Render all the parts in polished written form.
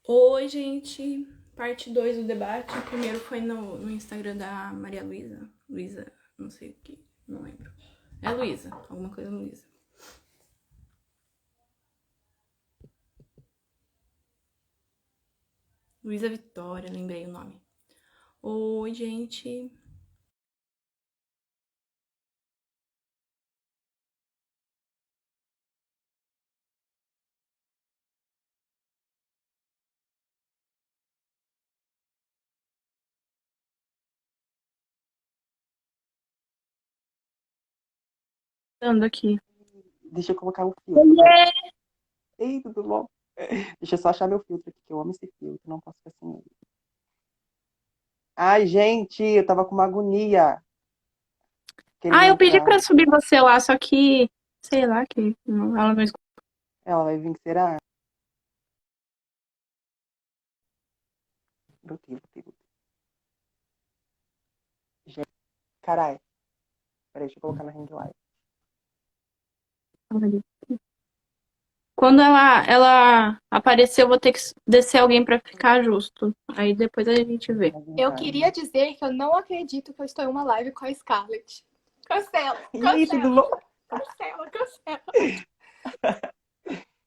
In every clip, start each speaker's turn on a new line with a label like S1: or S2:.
S1: Oi, gente. Parte 2 do debate. O primeiro foi no Instagram da Maria Luísa. Luísa, não sei o que, não lembro. É Luísa, alguma coisa Luísa. Luísa Vitória, lembrei o nome. Oi, gente. Ando aqui.
S2: Deixa eu colocar o filtro, peraí.
S1: Oiê!
S2: Ei, tudo bom? Deixa eu só achar meu filtro aqui, que eu amo esse filtro, não posso ficar sem ele. Ai, gente, eu tava com uma agonia querendo
S1: Eu pedi
S2: entrar.
S1: pra subir você lá, só que, sei lá, que ela não escutou.
S2: Ela vai vir, será? Botei. Gente, caralho. Peraí, deixa eu colocar na ring light.
S1: Quando ela aparecer, eu vou ter que descer alguém pra ficar justo. Aí depois a gente vê.
S2: Na
S3: Eu
S2: verdade.
S3: queria dizer que eu não acredito que eu estou em uma live com a Scarlett. Cancela,
S2: E aí, tudo
S3: cancela,
S2: bom?
S3: cancela.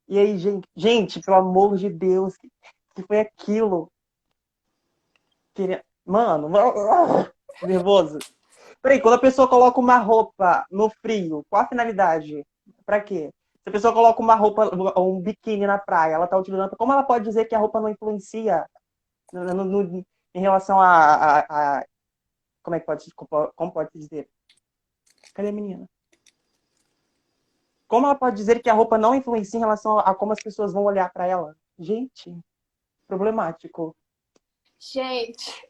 S2: E aí, gente? Gente, pelo amor de Deus, que foi aquilo? Mano, nervoso. Peraí, quando a pessoa coloca uma roupa no frio, qual a finalidade? Pra quê? Se a pessoa coloca uma roupa, um biquíni na praia, ela tá utilizando. Como ela pode dizer que a roupa não influencia em relação como é que pode, como pode se dizer? Cadê a menina? Como ela pode dizer que a roupa não influencia em relação a como as pessoas vão olhar pra ela? Gente, problemático.
S3: Gente,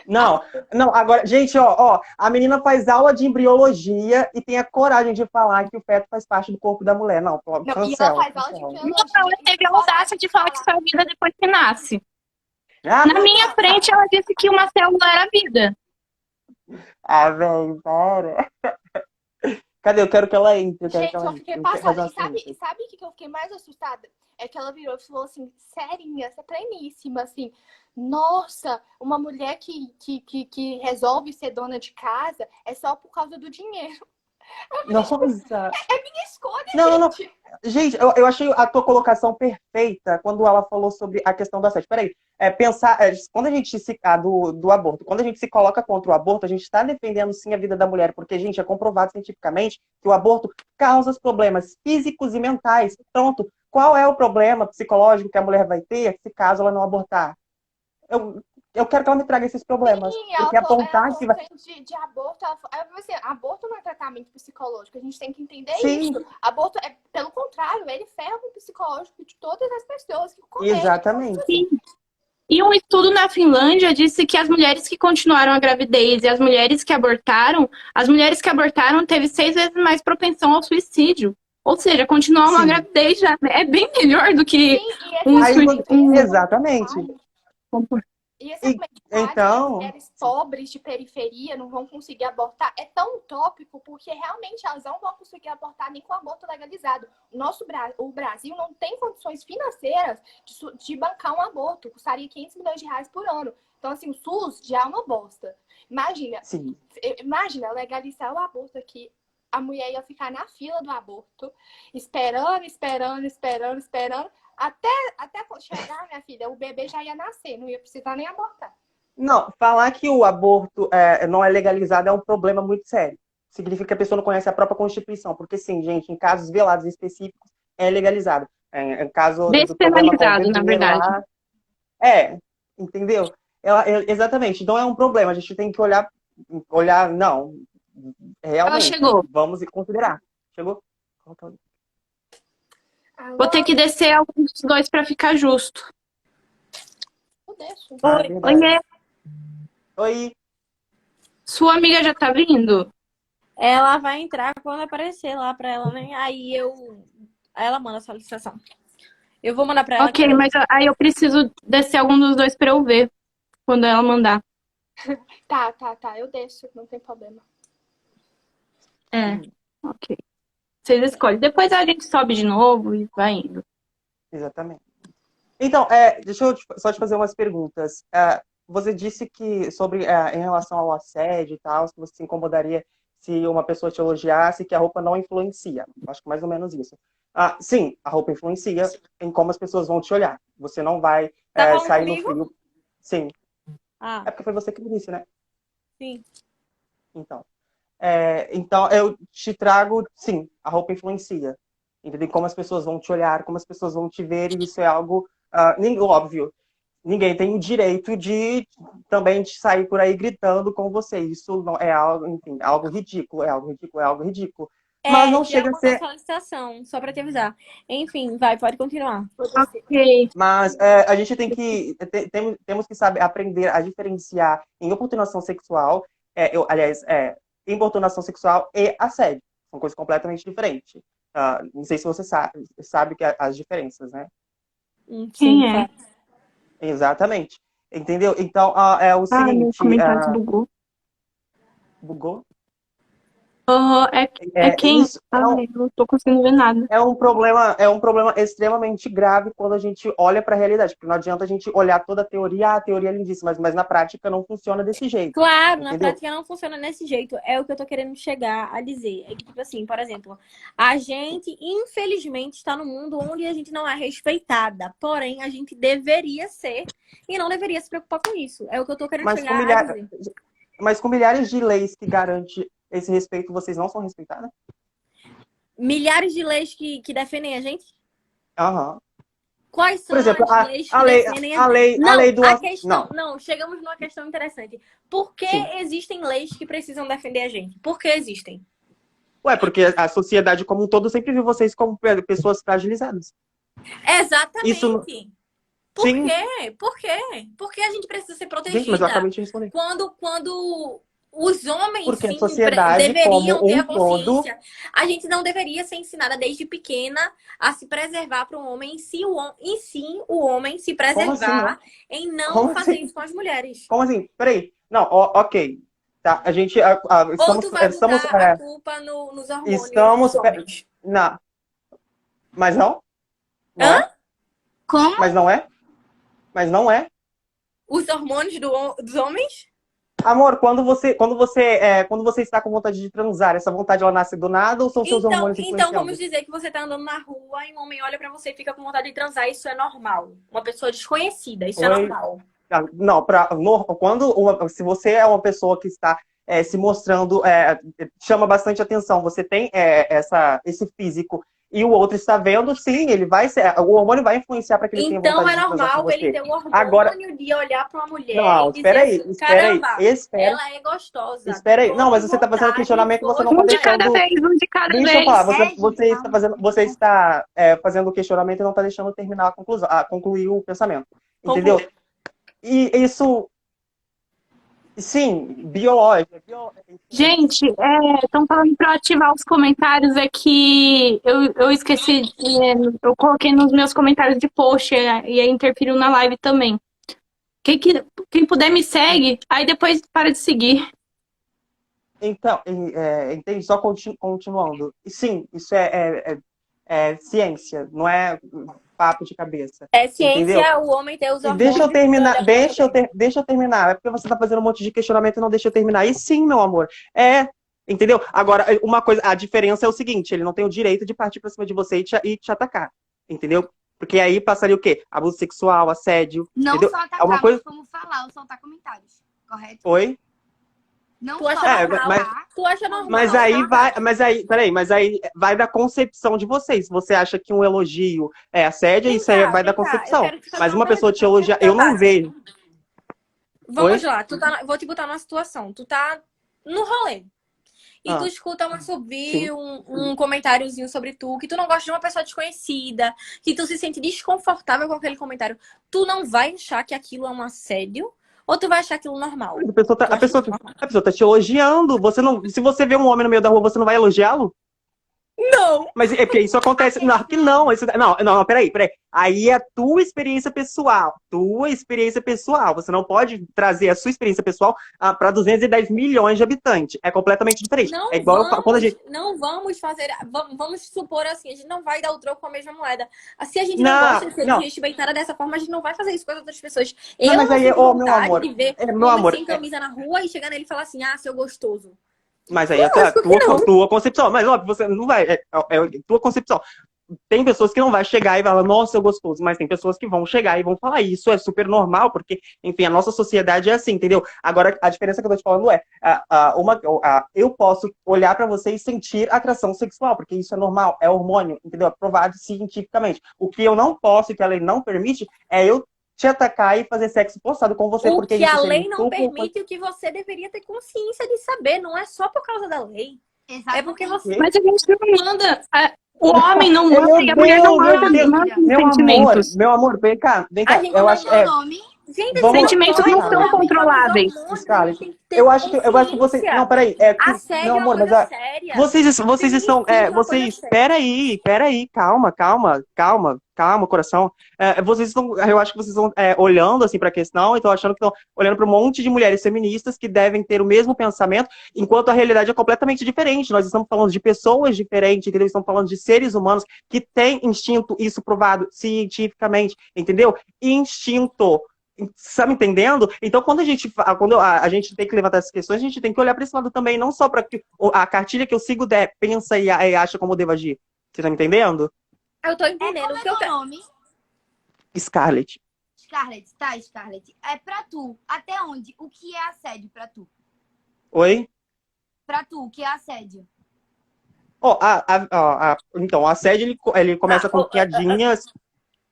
S2: Não, não, agora, gente, a menina faz aula de embriologia e tem a coragem de falar que o feto faz parte do corpo da mulher. Não,
S3: não, e ela
S2: cancela,
S3: faz aula de
S2: cancela.
S1: Não,
S3: embriologia
S1: ela
S3: e
S1: teve
S3: tem
S1: a audácia
S3: coragem
S1: de
S3: de
S1: falar que
S3: falar.
S1: só é vida depois que nasce.
S2: Ah,
S1: Na minha frente, ela disse que uma célula era vida.
S2: velho, para. Cadê? Eu quero que ela entre, eu quero que
S3: Gente,
S2: ela
S3: eu
S2: entre.
S3: fiquei
S2: Eu quero fazer
S3: passada.
S2: uma
S3: E sabe,
S2: pergunta.
S3: sabe o que eu fiquei mais assustada? É que ela virou e falou assim, serinha, essa pleníssima, assim. Nossa, uma mulher que resolve ser dona de casa é só por causa do dinheiro. Eu falei, tipo,
S2: Nossa!
S3: é minha escolha,
S2: Não.
S3: gente.
S2: Gente, eu achei a tua colocação perfeita quando ela falou sobre a questão do assédio. Peraí, quando a gente do aborto, quando a gente se coloca contra o aborto, a gente está defendendo sim a vida da mulher, porque, gente, é comprovado cientificamente que o aborto causa problemas físicos e mentais. Pronto. Qual é o problema psicológico que a mulher vai ter se caso ela não abortar? Eu quero que ela me traga esses problemas,
S3: Sim,
S2: porque
S3: ela
S2: apontar
S3: falou
S2: que vai.
S3: de aborto. Ela falou assim, aborto não é tratamento psicológico. A gente tem que entender isso.
S2: Sim,
S3: Aborto é, pelo contrário, ele ferra o psicológico de todas as pessoas que cometem. Então, tipo
S2: exatamente.
S3: assim,
S1: E um estudo na Finlândia disse que as mulheres que continuaram a gravidez e as mulheres que abortaram teve 6 vezes mais propensão ao suicídio. Ou seja, continuar uma
S2: Sim.
S1: gravidez já é bem melhor do que
S3: sim, e esse
S1: um,
S2: Aí,
S3: argumento,
S2: exatamente.
S3: e esse
S2: E,
S3: argumento que as
S2: então,
S3: mulheres pobres de periferia não vão conseguir abortar é tão utópico porque realmente elas não vão conseguir abortar nem com aborto legalizado. O Brasil não tem condições financeiras de bancar um aborto, custaria 500 milhões de reais por ano. Então, assim, o SUS já é uma bosta. Imagina,
S2: sim.
S3: imagina legalizar o aborto aqui. A mulher ia ficar na fila do aborto, esperando. Até chegar, minha filha, o bebê já ia nascer, não ia precisar nem abortar.
S2: Não, falar que o aborto não é legalizado é um problema muito sério. Significa que a pessoa não conhece a própria Constituição, porque sim, gente, em casos velados específicos é legalizado. Em caso do problema com o
S1: despenalizado, na
S2: bebê
S1: verdade.
S2: lá, entendeu? Exatamente, não é um problema, a gente tem que não,
S1: Ela
S2: realmente,
S1: chegou.
S2: vamos considerar. Chegou?
S1: Vou ter
S3: Alô?
S1: que descer alguns dois para ficar justo.
S3: Eu deixo.
S2: Ah,
S1: Oi, oiê.
S2: verdade. Oi,
S1: Sua amiga já tá vindo?
S4: Ela vai entrar quando aparecer lá pra ela, né? Aí ela manda a solicitação. Eu vou mandar pra ela
S1: Ok,
S4: aqui.
S1: mas aí eu preciso descer algum dos dois para eu ver quando ela mandar.
S3: Tá, eu deixo, não tem problema.
S1: É, ok. Vocês escolhem. Depois a gente sobe de novo e vai indo.
S2: exatamente. Então, deixa eu só te fazer umas perguntas. Você disse que sobre em relação ao assédio e tal, que você se incomodaria se uma pessoa te elogiasse, que a roupa não influencia. Acho que mais ou menos isso. Sim, a roupa influencia em como as pessoas vão te olhar. Você não vai
S4: Tá falando
S2: sair no
S4: comigo?
S2: frio. Sim,
S4: Ah,
S2: é porque foi você que me disse, né?
S4: sim.
S2: Então, então eu te trago, sim, a roupa influencia. Entendeu? Como as pessoas vão te olhar, como as pessoas vão te ver, e isso é algo óbvio. Ninguém tem o direito de também de sair por aí gritando com você. Isso não é algo, enfim, algo ridículo, é algo ridículo, é algo ridículo. Mas não
S4: Já
S2: chega a
S4: mandou
S2: ser.
S4: solicitação, só pra te avisar. Enfim, vai, pode continuar.
S1: Ok.
S2: Mas a gente tem que temos que saber aprender a diferenciar em oportunação sexual, aliás, importunação sexual e assédio. São coisas completamente diferentes. Não sei se você sabe que as diferenças, né?
S4: Sim,
S1: Quem é?
S2: Exatamente. Entendeu? Então, é o
S1: Meu
S2: seguinte,
S1: comentário bugou.
S2: bugou?
S1: É quem?
S2: Isso
S1: Eu não tô conseguindo ver nada.
S2: é um problema extremamente grave quando a gente olha para a realidade, porque não adianta a gente olhar toda a teoria é lindíssima, mas na prática não funciona desse jeito,
S4: claro, na
S2: entendeu?
S4: prática não funciona desse jeito. É o que eu tô querendo chegar a dizer. É que, tipo assim, por exemplo, a gente, infelizmente, está num mundo onde a gente não é respeitada. Porém, a gente deveria ser e não deveria se preocupar com isso. É o que eu tô querendo
S2: Mas com
S4: chegar a
S2: milhares,
S4: dizer.
S2: mas com milhares de leis que garantem esse respeito, vocês não são respeitadas?
S4: Milhares de leis que defendem a gente.
S2: Aham.
S4: Quais
S2: Por
S4: são
S2: exemplo,
S4: as leis que defendem a...
S2: a lei
S4: Não,
S2: do...
S4: a questão...
S2: Não,
S4: Não, chegamos numa questão interessante. Por que
S2: sim.
S4: existem leis que precisam defender a gente? Por que existem?
S2: Ué, porque a sociedade como um todo sempre viu vocês como pessoas fragilizadas. Isso,
S4: Exatamente. Por
S2: sim.
S4: quê? Por quê? Por que a gente precisa ser
S2: Gente, mas eu
S4: protegida?
S2: acabei de responder.
S4: Quando os homens,
S2: Porque a
S4: sim,
S2: sociedade
S4: deveriam
S2: como
S4: ter
S2: um
S4: a
S2: todo...
S4: consciência, a gente não deveria ser ensinada desde pequena a se preservar para um homem, em si o homem se
S2: Como assim, não?
S4: preservar em não
S2: Como
S4: fazer
S2: assim?
S4: isso com as mulheres.
S2: Como assim? Peraí. Não, ok. Tá, a gente
S4: Ou tu vai
S2: estamos,
S4: botar a culpa nos hormônios dos
S2: estamos,
S4: homens?
S2: não, mas não? Não
S4: Hã?
S2: é?
S1: Como?
S2: Mas não é? Mas não é?
S4: Os hormônios dos homens?
S2: Amor, quando você está com vontade de transar, essa vontade ela nasce do nada ou são seus hormônios
S4: Então vamos
S2: influenciando?
S4: dizer que você tá andando na rua e um homem olha pra você e fica com vontade de transar. Isso é normal. Uma pessoa desconhecida, isso é
S2: Oi?
S4: normal.
S2: Não, se você é uma pessoa que está se mostrando, chama bastante atenção, você tem esse físico e o outro está vendo, sim, ele vai ser, o hormônio vai influenciar para que ele tenha
S4: Então
S2: vontade
S4: é
S2: de transar com
S4: normal ele
S2: você.
S4: ter o
S2: Agora,
S4: hormônio de olhar pra uma mulher
S2: não,
S4: e dizer assim: caramba,
S2: espera
S4: ela é gostosa.
S2: aí. Não,
S4: Tô
S2: mas
S4: com
S2: você está fazendo
S4: vontade,
S2: questionamento, você
S4: vou
S2: não está
S1: Um de
S4: jogar
S1: cada
S2: deixando.
S1: vez, um de cada
S2: Deixa eu falar,
S1: vez.
S2: você está fazendo o questionamento e não está deixando eu terminar a conclusão, concluir o pensamento. Entendeu?
S4: concluir.
S2: E isso, sim, biológico.
S1: Gente, estão falando para ativar os comentários. É que eu esqueci, eu coloquei nos meus comentários de post e aí interferiu na live também. Quem puder me segue, aí depois para de seguir.
S2: Então, entende? Só continuando. E sim, isso é ciência, não é papo de cabeça.
S4: É
S2: Entendeu?
S4: ciência o homem ter os
S2: E deixa
S4: hormônios
S2: eu
S4: e poder
S2: terminar,
S4: olhar pra uma mulher.
S2: deixa eu terminar. É porque você está fazendo um monte de questionamento e não deixa eu terminar. E sim, meu amor, entendeu? Agora, uma coisa, a diferença é o seguinte, ele não tem o direito de partir pra cima de você e te atacar, entendeu? Porque aí passaria o quê? Abuso sexual, assédio,
S5: Não
S2: entendeu?
S5: só
S2: É
S5: atacar,
S2: uma coisa...
S5: mas como falar ou soltar comentários. Correto?
S2: Oi?
S5: Não
S4: Tu
S5: só
S4: acha normal?
S5: atacar,
S4: Tu acha normal?
S2: Mas aí vai da concepção de vocês. Se você acha que um elogio é assédio, isso aí vai da
S4: Vem cá. Eu
S2: concepção.
S4: quero te fazer
S2: Mas
S4: uma
S2: uma pessoa te
S4: pergunta,
S2: elogiar, eu não vejo.
S4: Vamos
S2: Oi?
S4: lá, vou te botar numa situação. Tu tá no rolê. E tu escuta uma subir
S2: Sim.
S4: um comentáriozinho sobre tu, que tu não gosta de uma pessoa desconhecida, que tu se sente desconfortável com aquele comentário. Tu não vai achar que aquilo é um assédio? Ou tu vai achar aquilo normal?
S2: A pessoa tá te elogiando. Se você vê um homem no meio da rua, você não vai elogiá-lo?
S4: Não!
S2: Mas é porque isso acontece. Não, que não. Não, peraí. Aí é tua experiência pessoal. Tua experiência pessoal. Você não pode trazer a sua experiência pessoal para 210 milhões de habitantes. É completamente diferente.
S4: Não
S2: É igual quando a gente.
S4: não vamos fazer. Vamos supor assim, a gente não vai dar o troco com a mesma moeda. Se a gente não
S2: Não,
S4: gosta de ser
S2: não.
S4: respeitada dessa forma, a gente não vai fazer isso com as outras pessoas.
S2: Não,
S4: Eu
S2: mas
S4: não
S2: aí,
S4: sinto
S2: ô, meu
S4: vontade
S2: amor.
S4: de ver
S2: Meu
S4: homem
S2: amor.
S4: sem camisa na rua e chegar nele e falar assim, ah, seu gostoso.
S2: Mas aí é
S4: Lógico que não.
S2: tua concepção. Mas óbvio, você não vai. É tua concepção. Tem pessoas que não vai chegar e falar, nossa, eu gostoso. Mas tem pessoas que vão chegar e vão falar, isso é super normal, porque, enfim, a nossa sociedade é assim, entendeu? Agora, a diferença que eu tô te falando é, eu posso olhar pra você e sentir atração sexual, porque isso é normal, é hormônio, entendeu? É provado cientificamente. O que eu não posso e que a lei não permite é eu te atacar e fazer sexo forçado com você,
S4: O
S2: porque
S4: que
S2: isso
S4: a
S2: seria
S4: lei não
S2: estupro.
S4: permite e o que você deveria ter consciência de saber, não é só por causa da lei. É porque você.
S1: Mas a gente não manda. O homem não
S2: Meu
S1: manda e a mulher não
S2: Deus,
S1: manda,
S2: meu Deus.
S1: manda os
S2: Meu amor,
S1: sentimentos.
S2: meu amor, vem cá,
S4: A gente
S2: eu
S4: não
S2: acho,
S4: tem nome. Gente,
S2: vamos lá.
S1: Sentimentos não
S2: Scarlett.
S1: são controláveis.
S2: Scarlett,
S4: tem que ter
S2: eu acho que você,
S4: consciência.
S2: não, peraí, é que,
S4: Assédio
S2: meu
S4: é uma
S2: amor, mas
S4: coisa séria.
S2: vocês estão,
S4: Feminicídio é uma coisa
S2: vocês,
S4: séria.
S2: peraí, calma, coração. Vocês estão, eu acho que vocês estão olhando assim para a questão e estão achando que estão olhando para um monte de mulheres feministas que devem ter o mesmo pensamento, enquanto a realidade é completamente diferente. Nós estamos falando de pessoas diferentes, entendeu? Estamos falando de seres humanos que têm instinto, isso provado cientificamente, entendeu? Instinto. Você tá me entendendo? Então, quando a gente tem que levantar essas questões, a gente tem que olhar para esse lado também, não só para que a cartilha que eu sigo pensa e acha como eu devo agir. Você tá me entendendo?
S4: Eu tô entendendo.
S5: Como
S4: O
S5: é
S4: que eu
S5: teu
S4: quero.
S5: nome?
S2: Scarlett.
S5: Scarlett, tá, Scarlett. É pra tu, até onde? O que é assédio pra tu?
S2: Oi?
S5: Pra tu, o que é assédio?
S2: Então, o assédio, ele começa com piadinhas.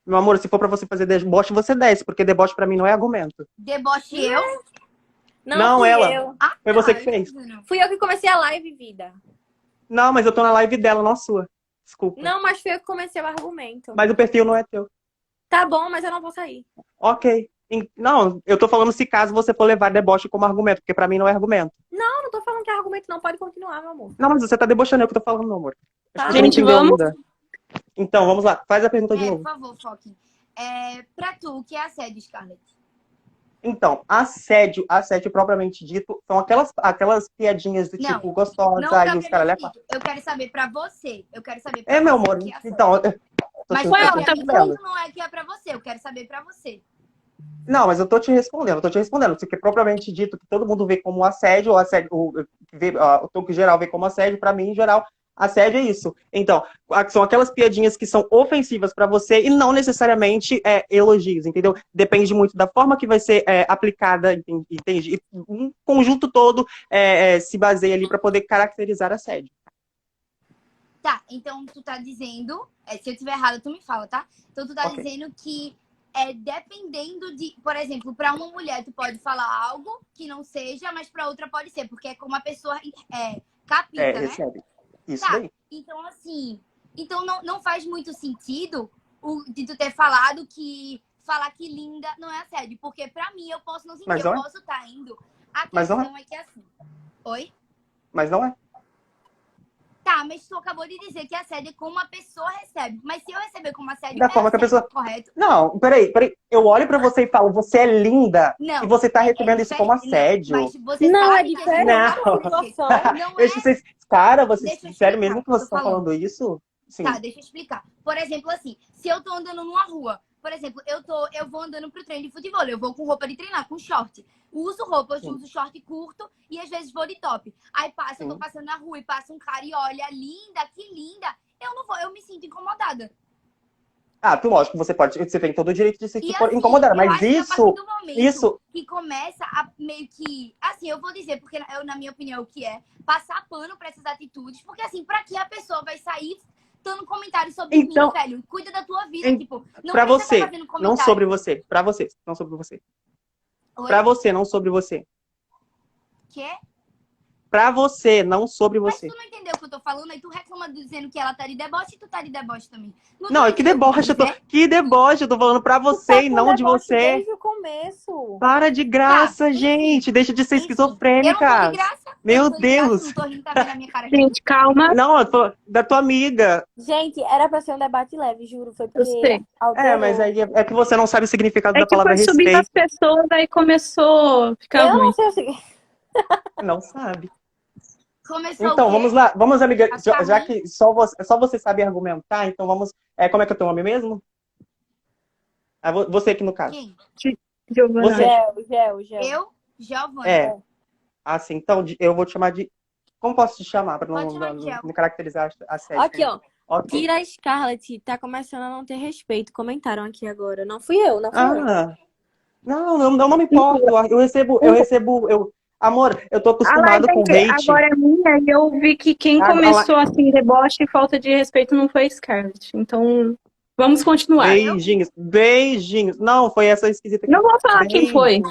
S2: Meu amor, se for pra você fazer deboche, você desce, porque deboche pra mim não é argumento.
S5: Deboche eu?
S2: Não,
S4: fui
S2: ela.
S4: eu.
S5: Ah,
S2: Foi você que fez.
S4: Fui eu que comecei a live, vida.
S2: Não, mas eu tô na live dela, não a sua. Desculpa.
S4: Não, mas fui eu que comecei o argumento.
S2: Mas o perfil não é teu.
S4: Tá bom, mas eu não vou sair.
S2: Ok. Não, eu tô falando se caso você for levar deboche como argumento, porque pra mim não é argumento.
S4: Eu não tô falando que é argumento, não. Pode continuar, meu amor.
S2: Não, mas você tá debochando, é o que eu tô falando, meu amor.
S4: Tá.
S2: Acho que você não
S1: Gente,
S2: entendeu
S1: vamos?
S2: ainda. Então, vamos lá. Faz a pergunta de
S5: Por
S2: novo.
S5: favor, Foque. Pra tu, o que é assédio, Scarlett?
S2: Então, assédio propriamente dito, são aquelas piadinhas do
S5: Não,
S2: tipo gostosa,
S5: Não
S2: aí os caras
S5: propriamente
S2: levam.
S5: dito. Eu quero saber pra você. Eu quero saber pra
S2: É, meu
S5: você
S2: amor.
S5: o que é assédio.
S2: Então,
S5: Mas
S2: tô
S1: qual é a
S2: te
S1: outra
S2: respondendo.
S5: não é que é pra você. Eu quero saber pra você.
S2: Não, mas eu tô te respondendo. Porque propriamente dito que todo mundo vê como assédio, o que geral vê como assédio, pra mim, em geral, assédio é isso. Então, são aquelas piadinhas que são ofensivas pra você e não necessariamente elogios, entendeu? Depende muito da forma que vai ser aplicada, entende? E um conjunto todo se baseia ali pra poder caracterizar assédio.
S5: Tá, então tu tá dizendo... se eu tiver errado, tu me fala, tá? Então tu tá
S2: Ok.
S5: dizendo que dependendo de... Por exemplo, pra uma mulher tu pode falar algo que não seja, mas pra outra pode ser. Porque é como a pessoa capita, né?
S2: Recebe. Isso
S5: Tá,
S2: daí.
S5: então assim... Então não faz muito sentido de tu ter falado que falar que linda não é assédio. Porque pra mim, eu posso não sentir,
S2: Mas
S5: eu
S2: não é.
S5: posso estar indo. A
S2: Mas não
S5: questão é que assim... Oi?
S2: Mas não é.
S5: Tá, mas tu acabou de dizer que assédio é como a pessoa recebe. Mas se eu receber como assédio,
S2: Da forma que a
S5: assédio,
S2: pessoa-
S5: correto?
S2: Não, peraí. Eu olho pra você e falo, você é linda.
S5: Não.
S2: E você tá recebendo isso como
S5: diferente.
S2: assédio.
S5: Não, mas você
S4: Não,
S5: sabe
S4: é
S5: que
S4: diferente.
S2: Não.
S4: Situação.
S5: Não
S2: Deixa
S5: é...
S2: vocês... Cara, vocês...
S5: Deixa eu
S2: Sério
S5: explicar
S2: mesmo
S5: o
S2: que
S5: que eu
S2: vocês
S5: tô
S2: estão
S5: falando.
S2: falando isso? Sim.
S5: Tá, deixa eu explicar. Por exemplo, assim, se eu tô andando numa rua, por exemplo, eu vou andando pro treino de futebol, eu vou com roupa de treinar, com short. Uso roupa, eu
S2: Sim.
S5: uso short curto e às vezes vou de top. Aí eu tô
S2: Sim.
S5: passando na rua e passa um cara e olha, linda, que linda. Eu não vou, eu me sinto incomodada.
S2: Lógico, você tem todo o direito de se
S5: E assim,
S2: incomodar,
S5: eu
S2: mas
S5: acho que a partir do momento
S2: isso,
S5: que começa a meio que... Assim, eu vou dizer, porque na minha opinião, o que é passar pano pra essas atitudes. Porque assim, pra que a pessoa vai sair dando comentários sobre
S2: Então,
S5: mim, velho? Cuida da tua vida, tipo... Não
S2: pra
S5: precisa
S2: você,
S5: tá fazendo
S2: não
S5: comentário.
S2: sobre você, pra você, não sobre você.
S5: Oi?
S2: Pra você, não sobre você.
S5: Quê?
S2: pra você, não sobre
S5: Mas
S2: você.
S5: tu não entendeu o que eu tô falando, aí tu reclama dizendo que ela tá de deboche e tu tá de deboche também. Não
S2: Não,
S5: tu
S2: que
S5: entendeu o que eu
S2: deboche,
S5: quis dizer?
S2: que deboche, eu tô falando pra
S4: Tu tá
S2: você e
S4: com
S2: não de
S4: deboche
S2: você.
S4: desde o começo.
S2: Para de
S5: Tá,
S2: graça,
S5: enfim.
S2: gente. Deixa de ser
S5: Enfim, eu não tô de
S2: esquizofrênica.
S5: graça. Eu
S2: Meu
S5: não tô de graça,
S2: Deus.
S5: não tô rindo, tá vendo a minha cara rindo.
S1: Gente, calma.
S2: Não, eu tô da tua amiga.
S4: Gente, era pra ser um debate leve, juro. Foi
S1: Eu
S4: porque
S1: sei.
S2: É, mas
S4: alterou.
S2: aí é que você não sabe o significado
S1: É
S2: da
S1: que
S2: palavra
S1: foi subindo as
S2: respeito.
S1: pessoas, aí começou a ficar
S4: Eu
S1: ruim.
S4: não sei o seguinte.
S2: Não sabe.
S5: Começou o
S2: Então,
S5: quê?
S2: vamos lá. Vamos, amiga.
S5: A ficar
S2: Já
S5: ruim?
S2: que só você sabe argumentar, então vamos. Como é que é o teu nome mesmo? Você aqui no caso.
S5: Quem?
S1: Giovana.
S2: Você.
S4: Gel.
S5: Eu, Giovana.
S2: É. Assim, então eu vou te chamar de. Como posso te chamar para
S5: Pode chamar de Gel.
S2: não caracterizar a sede?
S4: Aqui, ó.
S2: Ok.
S4: Tira a Scarlett, tá começando a não ter respeito. Comentaram aqui agora. Não fui eu.
S2: Ah, não me importo. Amor, eu tô
S1: A live
S2: acostumado com hate.
S1: agora é minha e eu vi que quem começou assim, deboche e falta de respeito não foi a Scarlett. Então, vamos continuar.
S2: Beijinhos, beijinhos. Não, foi essa esquisita aqui.
S1: Não vou falar quem foi.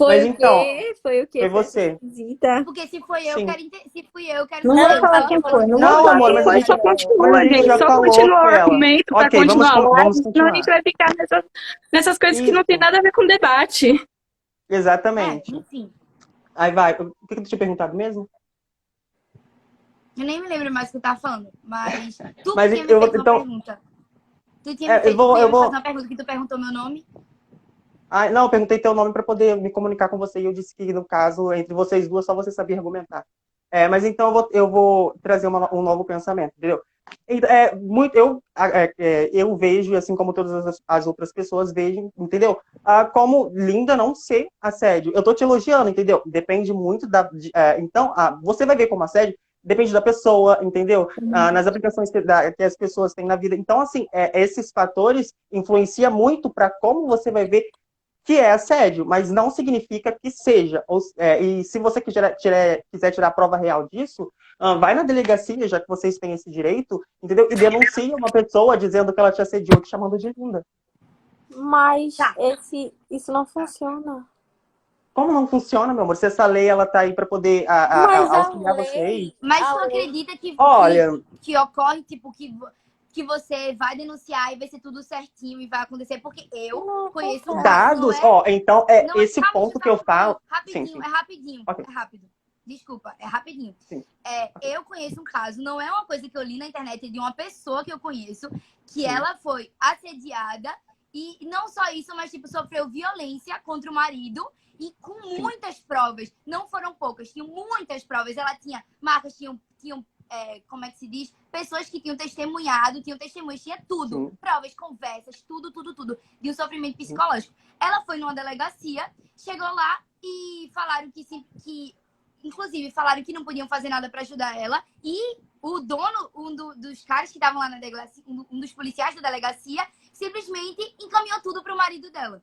S2: Mas então,
S4: Foi o quê?
S2: foi você.
S4: Esquisita.
S5: Porque se foi eu,
S2: Sim.
S5: se fui eu, quero
S1: Não
S5: saber.
S1: vou falar
S5: Ela
S1: quem
S5: falou
S1: foi. Não
S5: que
S1: vou
S2: Não,
S1: falar
S2: amor,
S1: quem
S2: mas
S1: foi.
S2: a gente-
S1: Só
S2: mas a
S1: continua,
S2: gente
S1: gente.
S2: já
S1: Só
S2: falou
S1: continua o
S2: que ela-
S1: argumento pra
S2: Ok, vamos
S1: continuar a live. Senão a
S2: continuar.
S1: gente vai ficar nessas coisas que não
S2: Isso.
S1: tem nada a ver com debate.
S2: Exatamente.
S5: enfim.
S2: Aí vai. O que eu tinha perguntado mesmo?
S5: Eu nem me lembro mais o que eu tava falando, mas tu
S2: Mas
S5: tinha me
S2: eu-
S5: feito uma
S2: então-
S5: pergunta. Tu tinha me
S2: eu
S5: feito,
S2: vou-
S5: tu ia
S2: eu
S5: me
S2: vou-
S5: fazer uma pergunta que tu perguntou meu nome.
S2: Não, eu perguntei teu nome para poder me comunicar com você e eu disse que, no caso, entre vocês duas, só você sabia argumentar. Mas então eu vou trazer um novo pensamento, entendeu? Eu vejo, assim como todas as outras pessoas veem, entendeu? Como linda não ser assédio. Eu tô te elogiando, entendeu? Depende muito então, você vai ver como assédio, depende da pessoa, entendeu? Nas aplicações que as pessoas têm na vida. Então, assim, esses fatores influenciam muito para como você vai ver que é assédio, mas não significa que seja. E se você quiser tirar a prova real disso, vai na delegacia, já que vocês têm esse direito, entendeu? E denuncia uma pessoa dizendo que ela te assediou, te chamando de linda.
S4: Mas
S5: Tá.
S4: isso não funciona.
S2: Como não funciona, meu amor? Se essa lei ela tá aí para poder
S4: Mas a
S2: auxiliar vocês.
S4: lei...
S5: Mas
S4: a
S5: tu
S4: lei-
S5: acredita
S2: Olha,
S5: que ocorre, tipo, que você vai denunciar e vai ser tudo certinho e vai acontecer? Porque eu
S4: Não
S5: conheço um
S4: acontece.
S5: caso,
S2: dados,
S5: não é?
S2: então
S5: Não é-
S2: esse
S5: calma,
S2: ponto que eu falo.
S5: Rapidinho,
S2: Sim.
S5: é rapidinho.
S2: Ok.
S5: É rápido. Desculpa, é rapidinho.
S2: Sim.
S5: Eu conheço um caso, não é uma coisa que eu li na internet, é de uma pessoa que eu conheço, que
S2: Sim.
S5: ela foi assediada e não só isso, mas tipo, sofreu violência contra o marido e com muitas provas. Não foram poucas, tinham muitas provas. Ela tinha marcas, tinham como é que se diz? Pessoas que tinham testemunhado, tinham testemunhas, tinha tudo.
S2: Sim.
S5: Provas, conversas, tudo. De um sofrimento psicológico. Ela foi numa delegacia, chegou lá e falaram inclusive, falaram que não podiam fazer nada para ajudar ela. E o dono, dos caras que estavam lá na delegacia, um dos policiais da delegacia, simplesmente encaminhou tudo pro marido dela.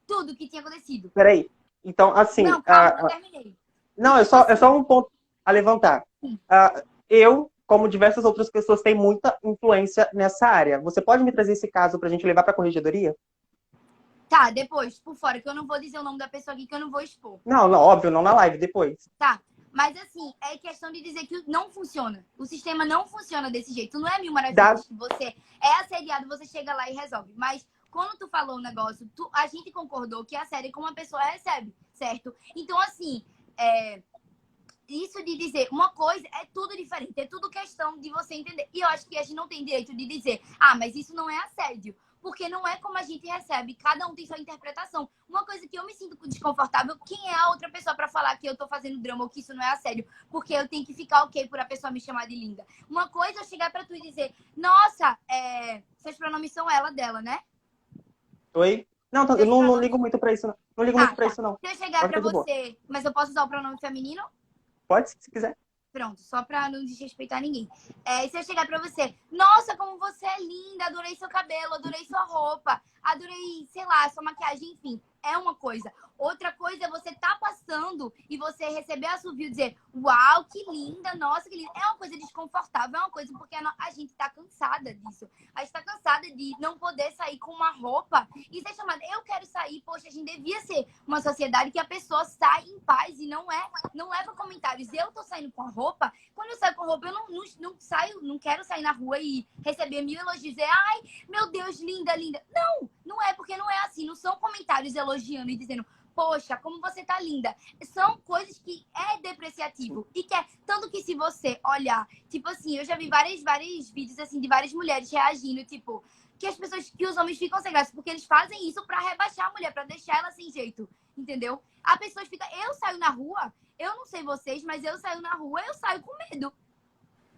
S5: Tudo que tinha acontecido.
S2: Peraí. Então, assim.
S5: Não, calma, não terminei.
S2: Não, é só um ponto a levantar. Eu, como diversas outras pessoas, tenho muita influência nessa área. Você pode me trazer esse caso pra gente levar pra corregedoria?
S5: Tá, depois, por fora, que eu não vou dizer o nome da pessoa aqui, que eu não vou expor.
S2: Não, óbvio, não na live, depois.
S5: Tá, mas assim, é questão de dizer que não funciona. O sistema não funciona desse jeito. Não é mil maravilhas que você é assediado, você chega lá e resolve. Mas quando tu falou o negócio, a gente concordou que assédio é como a pessoa recebe, certo? Então, assim, isso de dizer uma coisa é tudo diferente, é tudo questão de você entender. E eu acho que a gente não tem direito de dizer, mas isso não é assédio. Porque não é como a gente recebe, cada um tem sua interpretação. Uma coisa que eu me sinto desconfortável, quem é a outra pessoa pra falar que eu tô fazendo drama ou que isso não é assédio? Porque eu tenho que ficar ok por a pessoa me chamar de linda. Uma coisa é eu chegar pra tu e dizer, nossa, seus pronomes são ela, dela, né?
S2: Oi? Não, eu não ligo muito pra isso, não. Não ligo muito pra isso, não.
S5: Se eu chegar
S2: Pode
S5: pra
S2: ficar de boa.
S5: você, mas eu posso usar o pronome feminino?
S2: Pode, se quiser.
S5: Pronto, só pra não desrespeitar ninguém. Se eu chegar pra você, nossa, como você é linda, adorei seu cabelo, adorei sua roupa, adorei, sei lá, sua maquiagem, enfim. é uma coisa. Outra coisa é você tá passando e você receber assovio e dizer, uau, que linda, nossa, que linda. É uma coisa desconfortável, é uma coisa porque a gente tá cansada disso. A gente tá cansada de não poder sair com uma roupa e ser chamada, eu quero sair, poxa, a gente devia ser uma sociedade que a pessoa sai em paz e não é para comentários. Eu tô saindo com a roupa, quando eu saio com a roupa, eu não saio, não quero sair na rua e receber 1000 elogios, dizer, ai, meu Deus, linda, linda. Não é, porque não é assim, não são comentários elogiando e dizendo, poxa, como você tá linda. São coisas que é depreciativo. E que é, tanto que se você olhar, tipo assim, eu já vi vários vídeos assim de várias mulheres reagindo, tipo, que os homens ficam sem graça, porque eles fazem isso pra rebaixar a mulher, pra deixar ela sem jeito, entendeu? A pessoa fica, eu saio na rua, eu não sei vocês, mas eu saio na rua, eu saio com medo.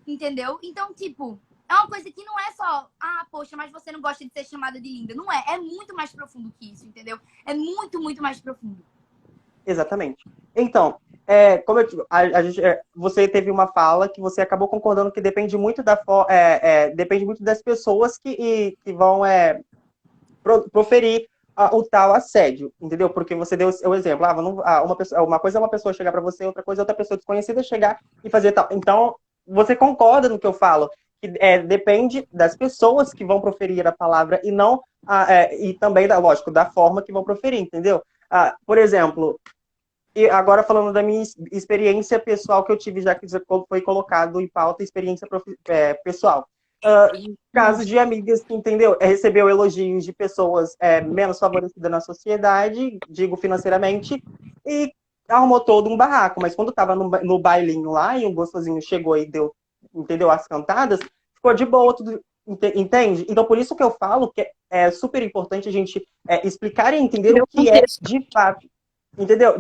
S5: Entendeu? Então, tipo, é uma coisa que não é só, poxa, mas você não gosta de ser chamada de linda. Não é, é muito mais profundo que isso, entendeu? É muito, muito mais profundo.
S2: Exatamente. Então, como eu digo, você teve uma fala que você acabou concordando que depende muito depende muito das pessoas que vão proferir o tal assédio, entendeu? Porque você deu o exemplo, uma coisa é uma pessoa chegar para você, outra coisa é outra pessoa desconhecida chegar e fazer tal. Então, você concorda no que eu falo? Que depende das pessoas que vão proferir a palavra e não e também, lógico, da forma que vão proferir, entendeu? Por exemplo, e agora falando da minha experiência pessoal que eu tive, já que foi colocado em pauta, experiência pessoal. Casos de amigas que, entendeu? Recebeu elogios de pessoas menos favorecidas na sociedade, digo financeiramente, e arrumou todo um barraco. Mas quando estava no bailinho lá e um gostosinho chegou e deu, entendeu? As cantadas, ficou de boa, tudo, entende? Então, por isso que eu falo que é super importante a gente explicar e entender o que é de fato. Entendeu?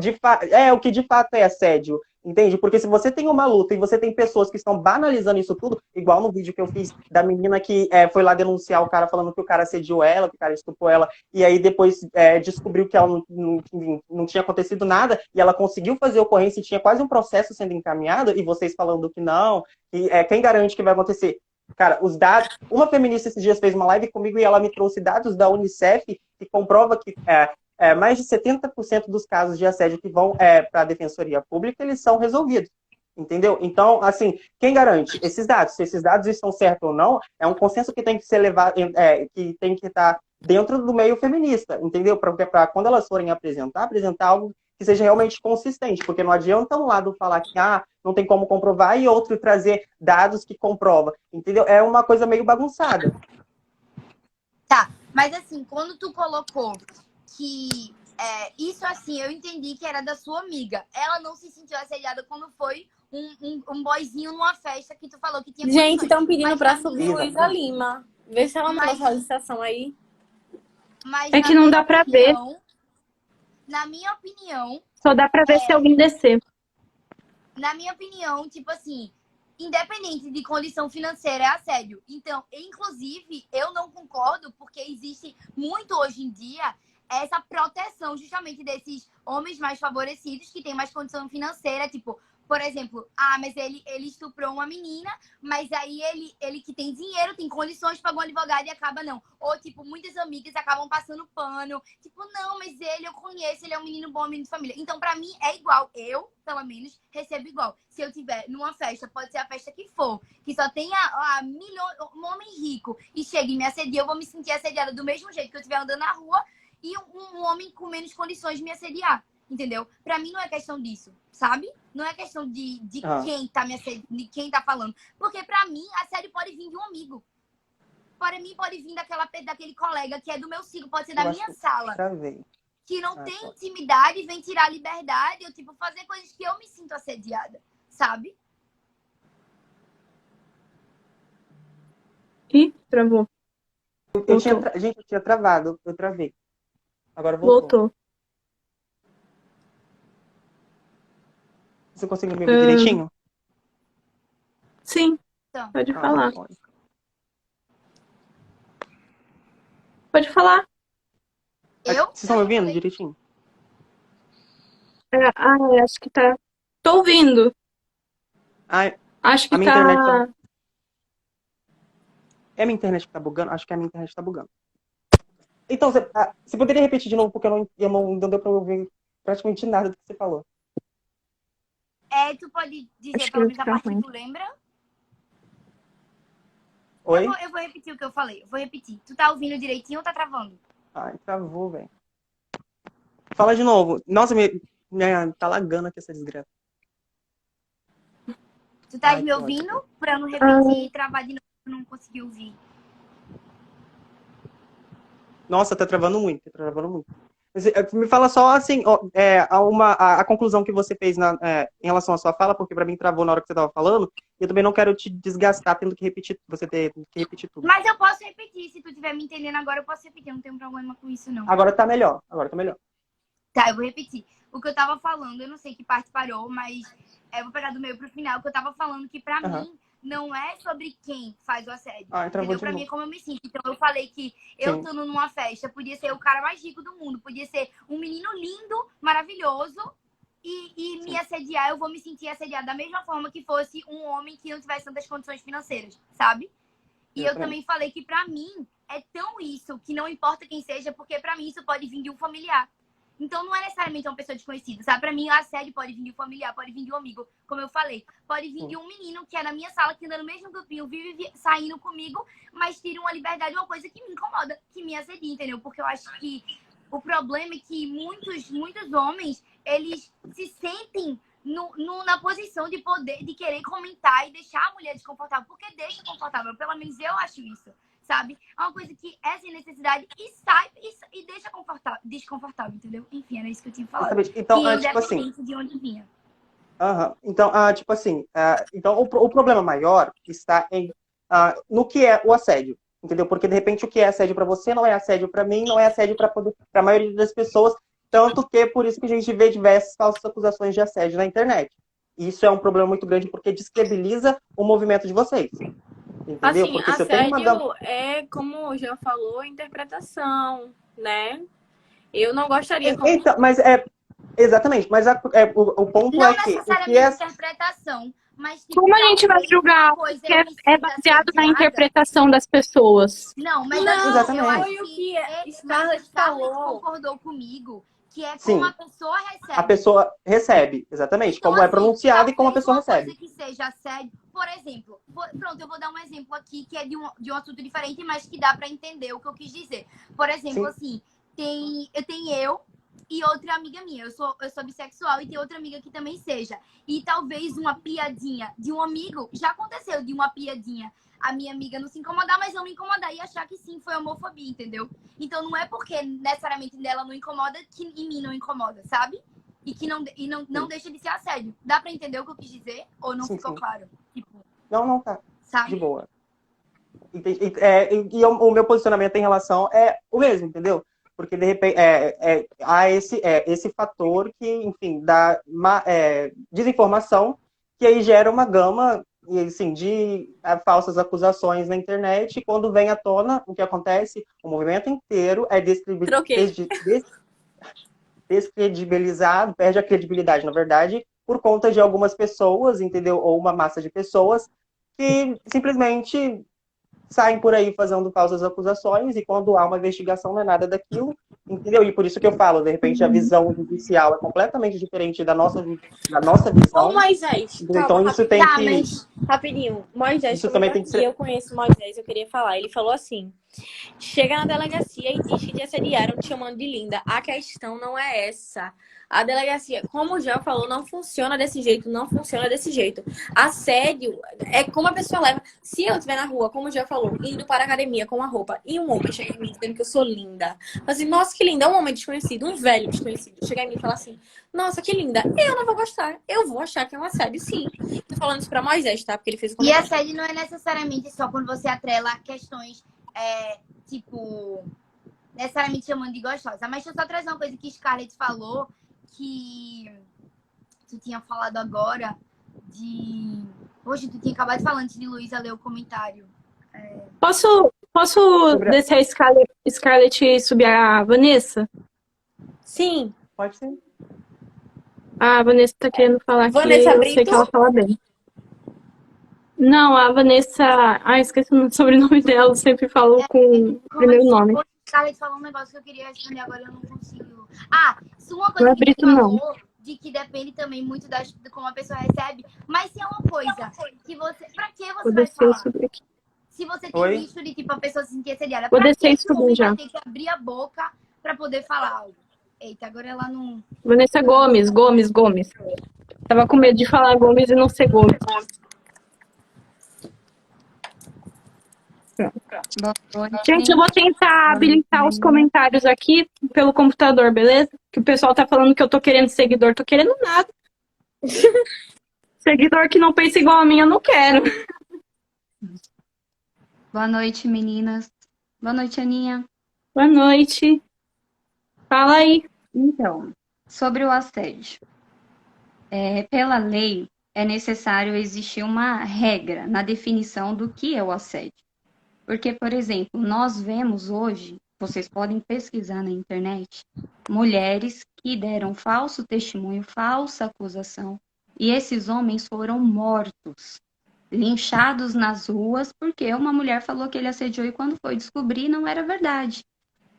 S2: O que de fato é assédio, entende? Porque se você tem uma luta e você tem pessoas que estão banalizando isso tudo, igual no vídeo que eu fiz da menina que foi lá denunciar o cara falando que o cara assediou ela, que o cara estuprou ela, e aí depois descobriu que ela não tinha acontecido nada, e ela conseguiu fazer ocorrência e tinha quase um processo sendo encaminhado, e vocês falando que não, e quem garante que vai acontecer? Cara, os dados... Uma feminista esses dias fez uma live comigo e ela me trouxe dados da Unicef que comprova que mais de 70% dos casos de assédio que vão para a Defensoria Pública, eles são resolvidos. Entendeu? Então, assim, quem garante esses dados? Se esses dados estão certos ou não, é um consenso que tem que ser levado, que tem que estar dentro do meio feminista, entendeu? Para quando elas forem apresentar algo que seja realmente consistente, porque não adianta um lado falar que não tem como comprovar e outro trazer dados que comprova, entendeu? É uma coisa meio bagunçada.
S5: Tá, mas assim, quando tu colocou que isso assim, eu entendi que era da sua amiga. Ela não se sentiu assediada quando foi um boyzinho numa festa que tu falou que tinha
S4: Gente,
S5: condições.
S4: estão pedindo
S5: Mas
S4: pra
S5: na
S4: subir
S5: minha-
S4: Luísa Lima. Vê se ela mandou a solicitação aí.
S5: Mas
S1: É
S5: na
S1: que não
S5: minha
S1: dá pra ver.
S5: Na minha opinião,
S1: Só dá pra ver se alguém descer.
S5: tipo assim, independente de condição financeira, é assédio. Então, inclusive, eu não concordo, porque existe muito hoje em dia essa proteção justamente desses homens mais favorecidos que têm mais condição financeira, tipo, por exemplo, mas ele estuprou uma menina, mas aí ele que tem dinheiro, tem condições, pagou um advogado e acaba não. Ou, tipo, muitas amigas acabam passando pano. Tipo, não, mas eu conheço, ele é um menino bom, um menino de família. Então, pra mim, é igual. Eu, pelo menos, recebo igual. Se eu tiver numa festa, pode ser a festa que for, que só tenha um homem rico e chega e me assedia, eu vou me sentir assediada do mesmo jeito que eu estiver andando na rua e um homem com menos condições de me assediar. Entendeu? Pra mim não é questão disso, sabe? Não é questão de quem tá me assediando, de quem tá falando. Porque pra mim, assédio pode vir de um amigo. Para mim, pode vir daquele colega que é do meu ciclo, pode ser da minha sala. Que não tem intimidade e vem tirar a liberdade, ou tipo, fazer coisas que eu me sinto assediada, sabe?
S1: Ih, travou.
S2: Gente, eu tinha travado, eu travei. Agora voltou. Você conseguiu me ouvir direitinho?
S1: Sim,
S5: Então.
S1: pode falar. Pode falar.
S2: Vocês estão me ouvindo direitinho?
S1: Acho que tá. Tô ouvindo. Acho que
S2: a minha
S1: tá.
S2: É a minha internet que tá bugando? Acho que a minha internet tá bugando. Então, você poderia repetir de novo, porque não deu pra eu ouvir praticamente nada do que você falou.
S5: Tu pode dizer
S1: Acho que
S5: pelo
S1: o
S5: menos a parte que
S1: microfone.
S5: tu lembra?
S2: Oi?
S5: Eu vou repetir o que eu falei. Eu vou repetir. Tu tá ouvindo direitinho ou tá travando?
S2: Ai, travou, velho. Fala de novo. Nossa, tá lagando aqui essa desgraça.
S5: Tu tá
S2: Ai,
S5: me
S2: que
S5: ouvindo?
S2: ótimo.
S5: Pra eu não repetir e travar de novo, eu não consegui ouvir.
S2: Nossa, tá travando muito, tá travando muito. Me fala só assim, a conclusão que você fez em relação à sua fala, porque pra mim travou na hora que você tava falando, e eu também não quero te desgastar tendo que repetir, você ter que repetir tudo.
S5: Mas eu posso repetir. Se tu estiver me entendendo agora, eu posso repetir. Eu não tenho problema com isso, não.
S2: Agora tá melhor, agora tá melhor.
S5: Tá, eu vou repetir. O que eu tava falando, eu não sei que parte parou, mas eu vou pegar do meio pro final. O que eu tava falando que pra
S2: Aham.
S5: mim não é sobre quem faz o assédio.
S2: Ah, travou
S5: Entendeu?
S2: de
S5: Pra mim
S2: novo.
S5: é como eu me sinto. Então eu falei que eu
S2: Sim.
S5: estando numa festa, podia ser o cara mais rico do mundo, podia ser um menino lindo, maravilhoso, e me assediar, eu vou me sentir assediada da mesma forma que fosse um homem que não tivesse tantas condições financeiras, sabe? E eu também falei que pra mim é tão isso, que não importa quem seja, porque pra mim isso pode vir de um familiar. Então não é necessariamente uma pessoa desconhecida, sabe? Pra mim, o assédio pode vir de um familiar, pode vir de um amigo, como eu falei. Pode vir de um menino que é na minha sala, que anda no mesmo grupinho, vive saindo comigo, mas tira uma liberdade, uma coisa que me incomoda, que me assedia, entendeu? Porque eu acho que o problema é que muitos homens, eles se sentem na posição de poder, de querer comentar e deixar a mulher desconfortável, porque deixa confortável. Pelo menos eu acho isso, sabe? É uma coisa que é sem necessidade e sai e deixa desconfortável, entendeu? Enfim, era isso que eu tinha falado.
S2: Exatamente. Então,
S5: Que
S2: tipo assim,
S5: independente de onde vinha.
S2: Então, tipo assim, então o problema maior está no que é o assédio, entendeu? Porque de repente o que é assédio para você não é assédio para mim, não é assédio para a maioria das pessoas, tanto que é por isso que a gente vê diversas falsas acusações de assédio na internet. E isso é um problema muito grande porque descredibiliza o movimento de vocês, entendeu?
S4: Assim,
S2: Porque se eu tenho
S4: assédio é, como o Jean falou, interpretação, né? Eu não gostaria como...
S2: Então, mas exatamente, mas o ponto
S5: Não
S2: é que o que
S5: necessariamente interpretação, mas tipo,
S1: Como a gente vai
S5: talvez
S1: julgar
S5: uma coisa
S1: que
S5: eu me
S1: é
S5: sinta
S1: baseado na
S5: assediada.
S1: interpretação das pessoas?
S5: Não, mas
S4: Não,
S2: Exatamente.
S5: eu acho
S4: foi o que
S5: mas
S4: Scarlett
S5: Scarlett
S4: falou.
S5: concordou comigo, que é
S2: Sim.
S5: como a pessoa recebe.
S2: a pessoa recebe, exatamente,
S5: Então,
S2: como é
S5: assim,
S2: pronunciado e como a
S5: talvez
S2: pessoa
S5: uma
S2: recebe.
S5: coisa que seja assédio, por exemplo, pronto, eu vou dar um exemplo aqui que é de um assunto diferente, mas que dá pra entender o que eu quis dizer. Por exemplo, assim, tem eu e outra amiga minha. Eu sou bissexual e tem outra amiga que também seja. E talvez uma piadinha de um amigo, já aconteceu de uma piadinha, a minha amiga não se incomodar, mas eu me incomodar e achar que sim, foi homofobia, entendeu? Então não é porque necessariamente dela não incomoda que em mim não incomoda, sabe? E que não deixa de ser assédio. Dá pra entender o que eu quis dizer? Ou não
S2: Sim,
S5: ficou
S2: sim.
S5: claro? Tipo,
S2: Não, tá.
S5: sabe?
S2: De boa. E o meu posicionamento em relação é o mesmo, entendeu? Porque, de repente, há esse fator que, enfim, dá desinformação, que aí gera uma gama, assim, de falsas acusações na internet, e quando vem à tona, o que acontece? O movimento inteiro é descredibilizado, perde a credibilidade, na verdade, por conta de algumas pessoas, entendeu? Ou uma massa de pessoas que simplesmente saem por aí fazendo falsas acusações, e quando há uma investigação não é nada daquilo, entendeu? E por isso que eu falo, de repente a visão judicial é completamente diferente da nossa visão.
S4: Ô, Moisés,
S2: Então
S4: calma,
S2: isso tem
S5: Tá,
S2: que...
S5: mas
S4: rapidinho. Moisés,
S2: Isso
S4: como
S2: também tem que ser...
S4: eu conheço Moisés, eu queria falar. Ele falou assim: chega na delegacia e diz que te assediaram te chamando de linda. A questão não é essa. A delegacia, como o Jean falou, não funciona desse jeito, não funciona desse jeito. Assédio é como a pessoa leva. Se eu estiver na rua, como o Jean falou, indo para a academia com uma roupa, e um homem chega em mim dizendo que eu sou linda. Assim, nossa, que linda. Um homem desconhecido, um velho desconhecido, chega em mim e fala assim: nossa, que linda. Eu não vou gostar. Eu vou achar que é um assédio, sim. Tô falando isso pra Moisés, tá? Porque ele fez o
S5: E
S4: comentário.
S5: assédio não é necessariamente só quando você atrela a questões, tipo, necessariamente chamando de gostosa. Mas deixa eu só trazer uma coisa que Scarlett falou, que tu tinha falado agora, Hoje tu tinha acabado de falar antes de Luísa ler o comentário.
S1: Posso descer a Scarlett e subir a Vanessa?
S4: Sim.
S2: Pode ser.
S1: A Vanessa tá querendo falar
S4: Vanessa
S1: que eu sei
S4: Brito?
S1: que ela fala bem. Não, a Vanessa... esqueci o sobrenome dela, eu sempre falo com o primeiro nome.
S5: Scarlett falou um negócio que eu queria responder agora e eu não consigo. Ah, isso uma
S1: Não
S5: coisa
S1: é
S5: que tu
S1: Brito, não.
S5: falou, de que depende também muito de como a pessoa recebe. Mas se é uma coisa que você... Pra que você
S1: Vou
S5: vai
S1: descer
S5: falar?
S1: isso aqui.
S5: Se você tem
S2: Oi?
S5: risco de, tipo, a pessoa se sentir assediada,
S1: Vou
S5: pra
S1: descer
S5: que
S1: isso
S5: o
S1: tudo
S5: homem
S1: já.
S5: vai ter que abrir a boca pra poder falar algo? Eita, agora ela não...
S1: Vanessa Gomes. Tava com medo de falar Gomes e não ser Gomes.
S6: Boa noite.
S1: Gente, eu vou tentar habilitar os comentários aqui pelo computador, beleza? Que o pessoal tá falando que eu tô querendo seguidor. Tô querendo nada. Seguidor que não pensa igual a mim, eu não quero.
S6: Boa noite, meninas. Boa noite, Aninha.
S1: Boa noite. Fala aí.
S6: Então, sobre o assédio. Pela lei, é necessário existir uma regra na definição do que é o assédio. Porque, por exemplo, nós vemos hoje, vocês podem pesquisar na internet, mulheres que deram falso testemunho, falsa acusação, e esses homens foram mortos, linchados nas ruas, porque uma mulher falou que ele assediou e quando foi descobrir não era verdade.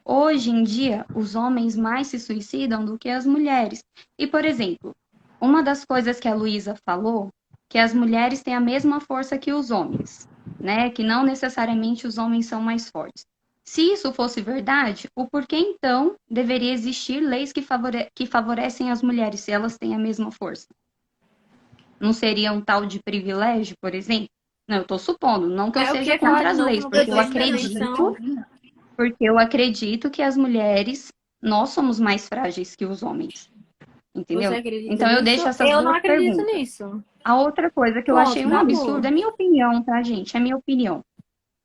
S6: Hoje em dia, os homens mais se suicidam do que as mulheres. E, por exemplo, uma das coisas que a Luísa falou, que as mulheres têm a mesma força que os homens, né? Que não necessariamente os homens são mais fortes. Se isso fosse verdade, o porquê então deveria existir leis que favorecem as mulheres se elas têm a mesma força? Não seria um tal de privilégio, por exemplo? Não, eu estou supondo, não que eu
S4: É o que
S6: seja
S4: eu falo
S6: contra
S4: de
S6: as
S4: novo
S6: leis,
S4: no
S6: porque eu
S4: processo de
S6: acredito
S4: eleição.
S6: porque eu acredito que as mulheres, nós somos mais frágeis que os homens. Entendeu?
S4: Você acredita
S6: Então eu
S4: nisso?
S6: deixo essas
S4: Eu não
S6: duas
S4: acredito
S6: perguntas.
S4: nisso.
S6: A outra coisa que eu
S4: Ponto,
S6: achei um
S4: acabou.
S6: absurdo, é minha opinião, tá, gente? É minha opinião.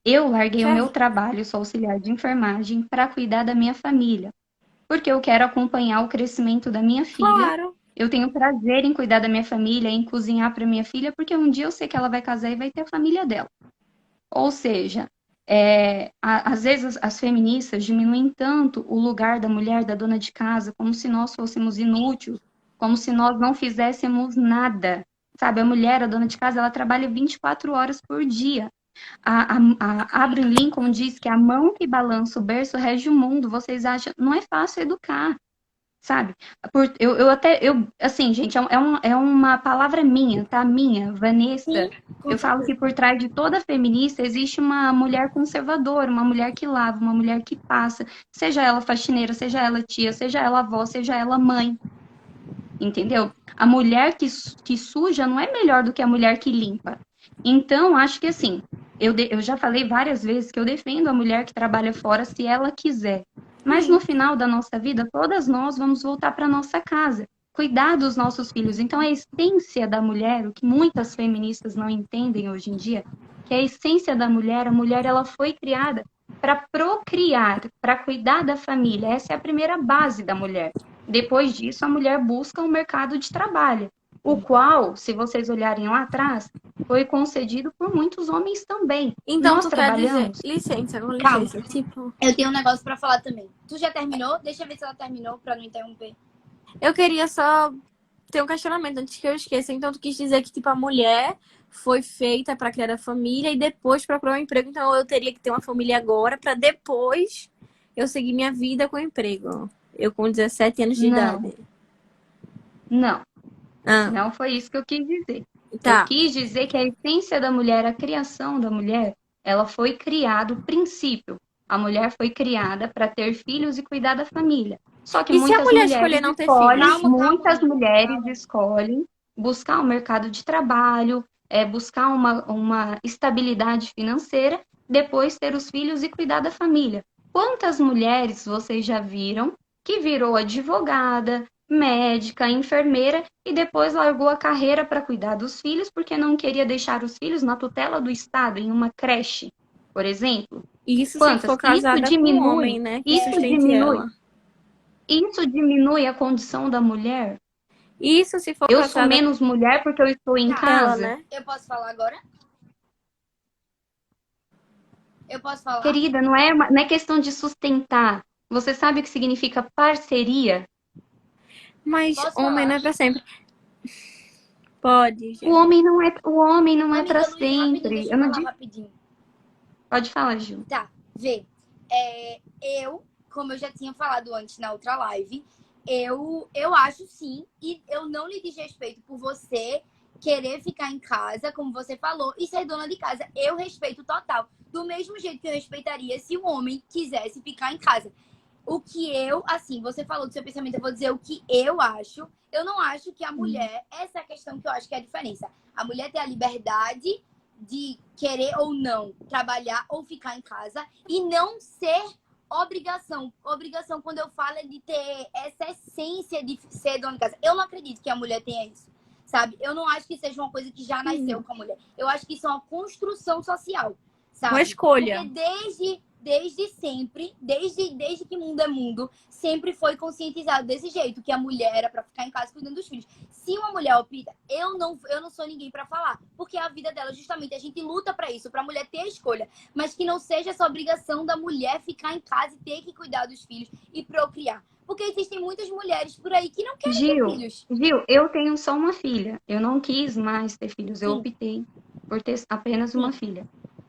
S6: Eu larguei o
S4: Certo.
S6: meu trabalho, sou auxiliar de enfermagem, para cuidar da minha família. Porque eu quero acompanhar o crescimento da minha filha.
S4: Claro.
S6: Eu tenho prazer em cuidar da minha família, em cozinhar para minha filha, porque um dia eu sei que ela vai casar e vai ter a família dela. Ou seja, às vezes as feministas diminuem tanto o lugar da mulher, da dona de casa, como se nós fôssemos inúteis, como se nós não fizéssemos nada. Sabe, a mulher, a dona de casa, ela trabalha 24 horas por dia. A Abraham Lincoln diz que a mão que balança o berço rege o mundo. Vocês acham? Não é fácil educar, sabe? Assim, gente, é uma palavra minha, tá? Minha, Vanessa.
S5: Sim,
S6: Eu falo que por trás de toda feminista existe uma mulher conservadora, uma mulher que lava, uma mulher que passa, seja ela faxineira, seja ela tia, seja ela avó, seja ela mãe. Entendeu? A mulher que suja não é melhor do que a mulher que limpa. Então, acho que assim, eu já falei várias vezes que eu defendo a mulher que trabalha fora se ela quiser. Mas no final da nossa vida, todas nós vamos voltar para nossa casa, cuidar dos nossos filhos. Então, a essência da mulher, o que muitas feministas não entendem hoje em dia, que a essência da mulher, a mulher ela foi criada para procriar, para cuidar da família. Essa é a primeira base da mulher. Depois disso, a mulher busca um mercado de trabalho, o qual, se vocês olharem lá atrás, foi concedido por muitos homens também.
S4: Então,
S6: Nós
S4: tu quer dizer...
S6: trabalhamos...
S4: Licença, com
S5: Calma.
S4: licença. Tipo,
S5: Eu tenho um negócio pra falar também. Tu já terminou? Deixa eu ver se ela terminou pra não interromper.
S4: eu queria só ter um questionamento antes que eu esqueça. Então, tu quis dizer que, tipo, a mulher foi feita pra criar a família e depois procurar um emprego. Então, eu teria que ter uma família agora pra depois eu seguir minha vida com emprego. Eu com 17 anos de idade.
S6: Não,
S4: Ah,
S6: não foi isso que eu quis dizer.
S4: tá.
S6: Eu quis dizer que a essência da mulher, a criação da mulher, ela foi criada, o princípio. A mulher foi criada para ter filhos e cuidar da família. Só que
S4: E se a
S6: muitas
S4: mulher
S6: mulheres
S4: escolher não ter
S6: escolhem,
S4: filhos?
S6: muitas mulheres escolhem buscar um mercado de trabalho, buscar uma estabilidade financeira, depois ter os filhos e cuidar da família. Quantas mulheres vocês já viram que virou advogada, médica, enfermeira e depois largou a carreira para cuidar dos filhos porque não queria deixar os filhos na tutela do Estado, em uma creche, por exemplo?
S4: Isso se
S6: Quantas?
S4: for casada com um homem, né? Que sustente ela.
S6: Isso diminui a condição da mulher?
S4: Isso se for
S6: Eu sou
S4: casada
S6: menos mulher porque eu estou em
S4: com ela,
S6: casa?
S4: né?
S5: Eu posso falar agora? Eu posso falar?
S6: Querida, não é questão de sustentar. Você sabe o que significa parceria?
S4: Mas
S5: Posso
S4: homem
S5: falar?
S4: não é pra sempre. Pode,
S6: O
S4: gente.
S6: homem não é
S5: Amiga
S6: para
S5: Luiz, rapidinho,
S6: sempre.
S5: deixa
S6: Eu
S5: eu
S6: não
S5: falar
S6: digo...
S5: rapidinho.
S6: Pode falar, Ju.
S5: Tá, vê. Como eu já tinha falado antes na outra live, eu acho sim, e eu não lhe desrespeito por você querer ficar em casa, como você falou, e ser dona de casa. Eu respeito total. Do mesmo jeito que eu respeitaria se um homem quisesse ficar em casa. O que assim, você falou do seu pensamento, eu vou dizer o que eu acho. Eu não acho que a mulher, essa é a questão que eu acho que é a diferença. A mulher tem a liberdade de querer ou não trabalhar ou ficar em casa e não ser obrigação. Obrigação, quando eu falo, é de ter essa essência de ser dona de casa. Eu não acredito que a mulher tenha isso, sabe? Eu não acho que seja uma coisa que já nasceu com a mulher. Eu acho que isso é uma construção social, sabe?
S4: Uma escolha.
S5: Porque desde sempre, desde que mundo é mundo, sempre foi conscientizado desse jeito, que a mulher era pra ficar em casa cuidando dos filhos. Se uma mulher opta, eu não sou ninguém pra falar, porque a vida dela, justamente, a gente luta pra isso, pra mulher ter a escolha, mas que não seja essa obrigação da mulher ficar em casa e ter que cuidar dos filhos e procriar. Porque existem muitas mulheres por aí que não querem ter filhos.
S6: Gil, eu tenho só uma filha. Eu não quis mais ter filhos. Eu optei por ter apenas uma filha.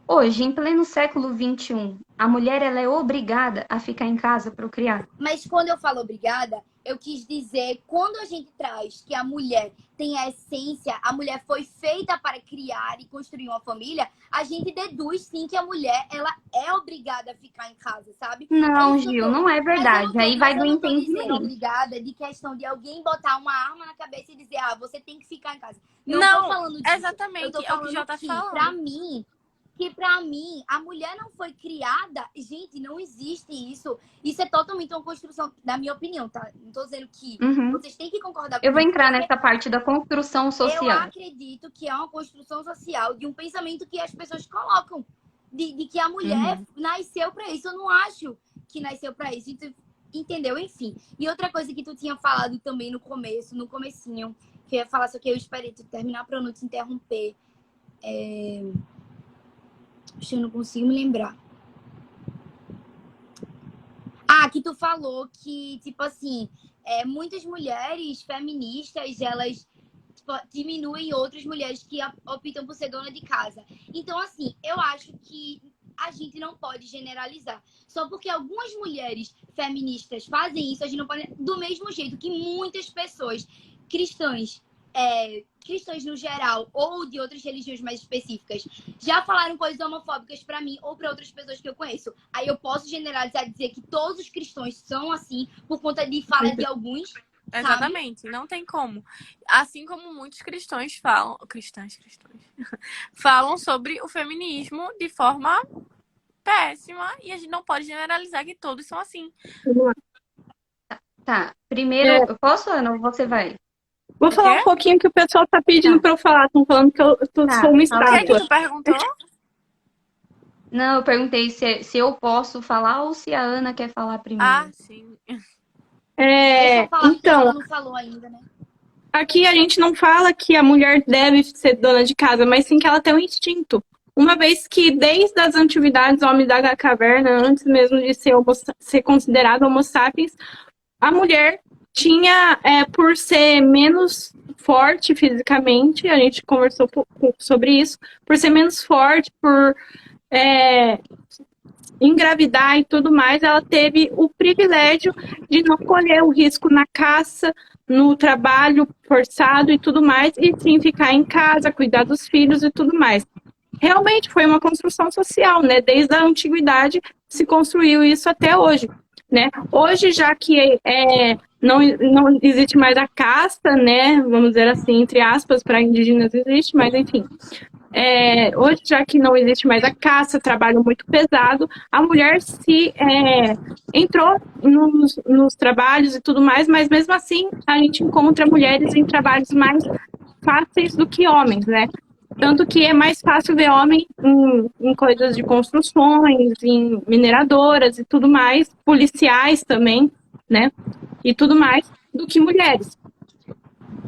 S6: Hoje, em pleno século XXI, a mulher ela é obrigada a ficar em casa para procriar.
S5: Mas quando eu falo obrigada, eu quis dizer, quando a gente traz que a mulher tem a essência, a mulher foi feita para criar e construir uma família, a gente deduz sim que a mulher ela é obrigada a ficar em casa, sabe?
S6: Não, Gil, não é verdade. Aí vai do
S5: Eu não tô dizendo
S6: entendimento.
S5: obrigada de questão de alguém botar uma arma na cabeça e dizer, você tem que ficar em casa.
S4: Não,
S5: tô falando disso.
S4: exatamente,
S5: Eu tô
S4: é o que
S5: falando
S4: o Jô tá falando.
S5: Pra mim, a mulher não foi criada. Gente, não existe isso. Isso é totalmente uma construção, na minha opinião, tá? Não tô dizendo que vocês têm que concordar comigo.
S6: Eu vou entrar nessa parte da construção social.
S5: Eu acredito que é uma construção social de um pensamento que as pessoas colocam. De que a mulher nasceu pra isso. Eu não acho que nasceu pra isso. Entendeu? Enfim. E outra coisa que tu tinha falado também no comecinho, que eu ia falar, só que eu esperei tu terminar pra eu não te interromper. Eu não consigo me lembrar. Que tu falou que, tipo assim, muitas mulheres feministas, elas diminuem outras mulheres que optam por ser dona de casa. Então, assim, eu acho que a gente não pode generalizar. Só porque algumas mulheres feministas fazem isso, a gente não pode... Do mesmo jeito que muitas pessoas cristãs no geral, ou de outras religiões mais específicas, já falaram coisas homofóbicas pra mim ou pra outras pessoas que eu conheço. Aí eu posso generalizar e dizer que todos os cristãos são assim por conta de fala de alguns.
S4: Exatamente, não tem como. Assim como muitos cristãos falam... Cristãs. Falam sobre o feminismo de forma péssima e a gente não pode generalizar que todos são assim.
S6: Tá, primeiro... Eu posso, Ana, ou você vai?
S1: Vou falar um pouquinho que o pessoal tá pedindo pra eu falar. Estão falando que eu sou uma estátua.
S4: O que é que tu perguntou?
S6: Não, eu perguntei se eu posso falar ou se a Ana quer falar primeiro.
S4: Sim.
S5: Deixa eu falar,
S1: Então,
S5: ela não falou ainda, né?
S1: Aqui a gente não fala que a mulher deve ser dona de casa, mas sim que ela tem um instinto. Uma vez que desde as antiguidades, o homem da caverna, antes mesmo de ser considerado homo sapiens, a mulher tinha, por ser menos forte fisicamente, a gente conversou sobre isso, por ser menos forte, por engravidar e tudo mais, ela teve o privilégio de não correr o risco na caça, no trabalho forçado e tudo mais, e sim ficar em casa, cuidar dos filhos e tudo mais. Realmente foi uma construção social, né? Desde a antiguidade se construiu isso até hoje, né? Hoje, já que não existe mais a casta, né? Vamos dizer assim, entre aspas, para indígenas existe, mas enfim. Hoje, já que não existe mais a caça, trabalho muito pesado, a mulher entrou nos trabalhos e tudo mais, mas mesmo assim a gente encontra mulheres em trabalhos mais fáceis do que homens, né? Tanto que é mais fácil ver homem em coisas de construções, em mineradoras e tudo mais, policiais também, né? E tudo mais, do que mulheres.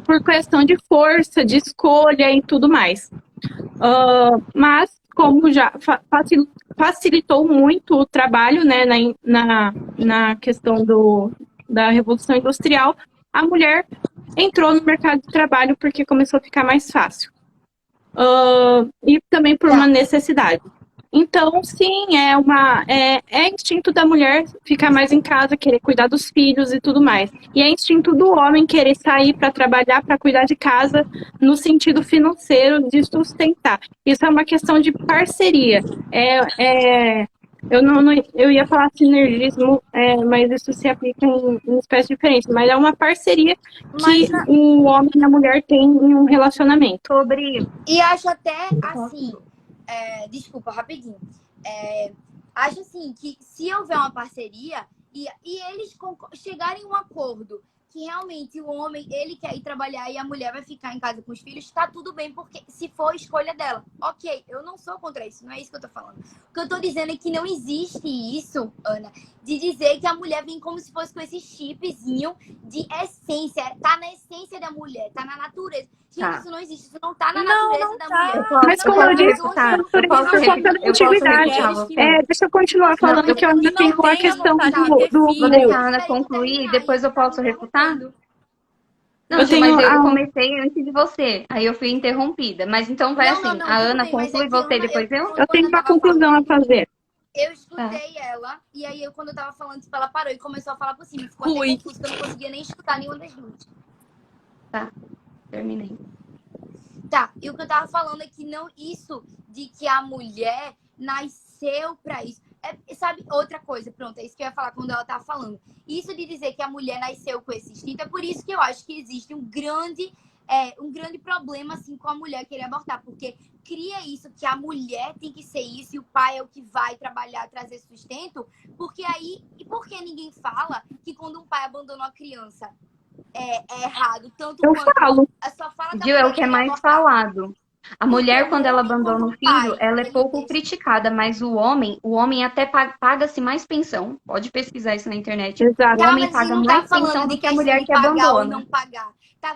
S1: Por questão de força, de escolha e tudo mais. Mas, como já facilitou muito o trabalho, né, na questão da Revolução Industrial, a mulher entrou no mercado de trabalho porque começou a ficar mais fácil. E também por uma necessidade. Então, sim, é instinto da mulher ficar mais em casa, querer cuidar dos filhos e tudo mais. E é instinto do homem querer sair para trabalhar, para cuidar de casa, no sentido financeiro de sustentar. Isso é uma questão de parceria. Eu ia falar sinergismo, mas isso se aplica em espécies diferentes. Mas é uma parceria que o homem e a mulher têm em um relacionamento.
S5: E acho até assim, desculpa, rapidinho. Acho assim que se houver uma parceria e eles chegarem a um acordo que realmente o homem, ele quer ir trabalhar e a mulher vai ficar em casa com os filhos, tá tudo bem, porque se for a escolha dela. Ok, eu não sou contra isso, não é isso que eu tô falando. O que eu tô dizendo é que não existe isso, Ana, de dizer que a mulher vem como se fosse com esse chipzinho de essência. Tá na essência da mulher, tá na natureza. Gente, isso não existe, isso não tá na natureza da mulher.
S1: Mas como eu disse, por conta da antiguidade. Deixa eu continuar falando que eu ainda tenho a questão
S6: Vou deixar a Ana concluir, depois eu posso refutar? Não, mas eu comecei antes de você, aí eu fui interrompida. Mas então vai assim, a Ana conclui, você, depois eu?
S1: Eu tenho uma conclusão a fazer.
S5: Eu escutei ela, e aí quando eu tava falando, ela parou e começou a falar por cima. Ficou até confuso, que eu não conseguia nem escutar nenhuma das duas.
S6: Tá, terminei.
S5: Tá, e o que eu tava falando é que não isso de que a mulher nasceu pra isso. Sabe, outra coisa, pronto, é isso que eu ia falar quando ela tava falando. Isso de dizer que a mulher nasceu com esse instinto, é por isso que eu acho que existe um grande problema, assim, com a mulher querer abortar, porque cria isso, que a mulher tem que ser isso e o pai é o que vai trabalhar, trazer sustento, porque aí, e por que ninguém fala que quando um pai abandona uma criança é errado, tanto
S1: eu
S5: quanto
S1: falo.
S5: Só fala
S6: Gil, é o que é mais falado. A mulher, quando ela abandona o filho, ela é pouco criticada, mas o homem até paga-se mais pensão. Pode pesquisar isso na internet.
S1: Exato.
S6: O homem paga mais pensão do que a mulher que abandona.
S5: Ou não pagar.
S6: Tá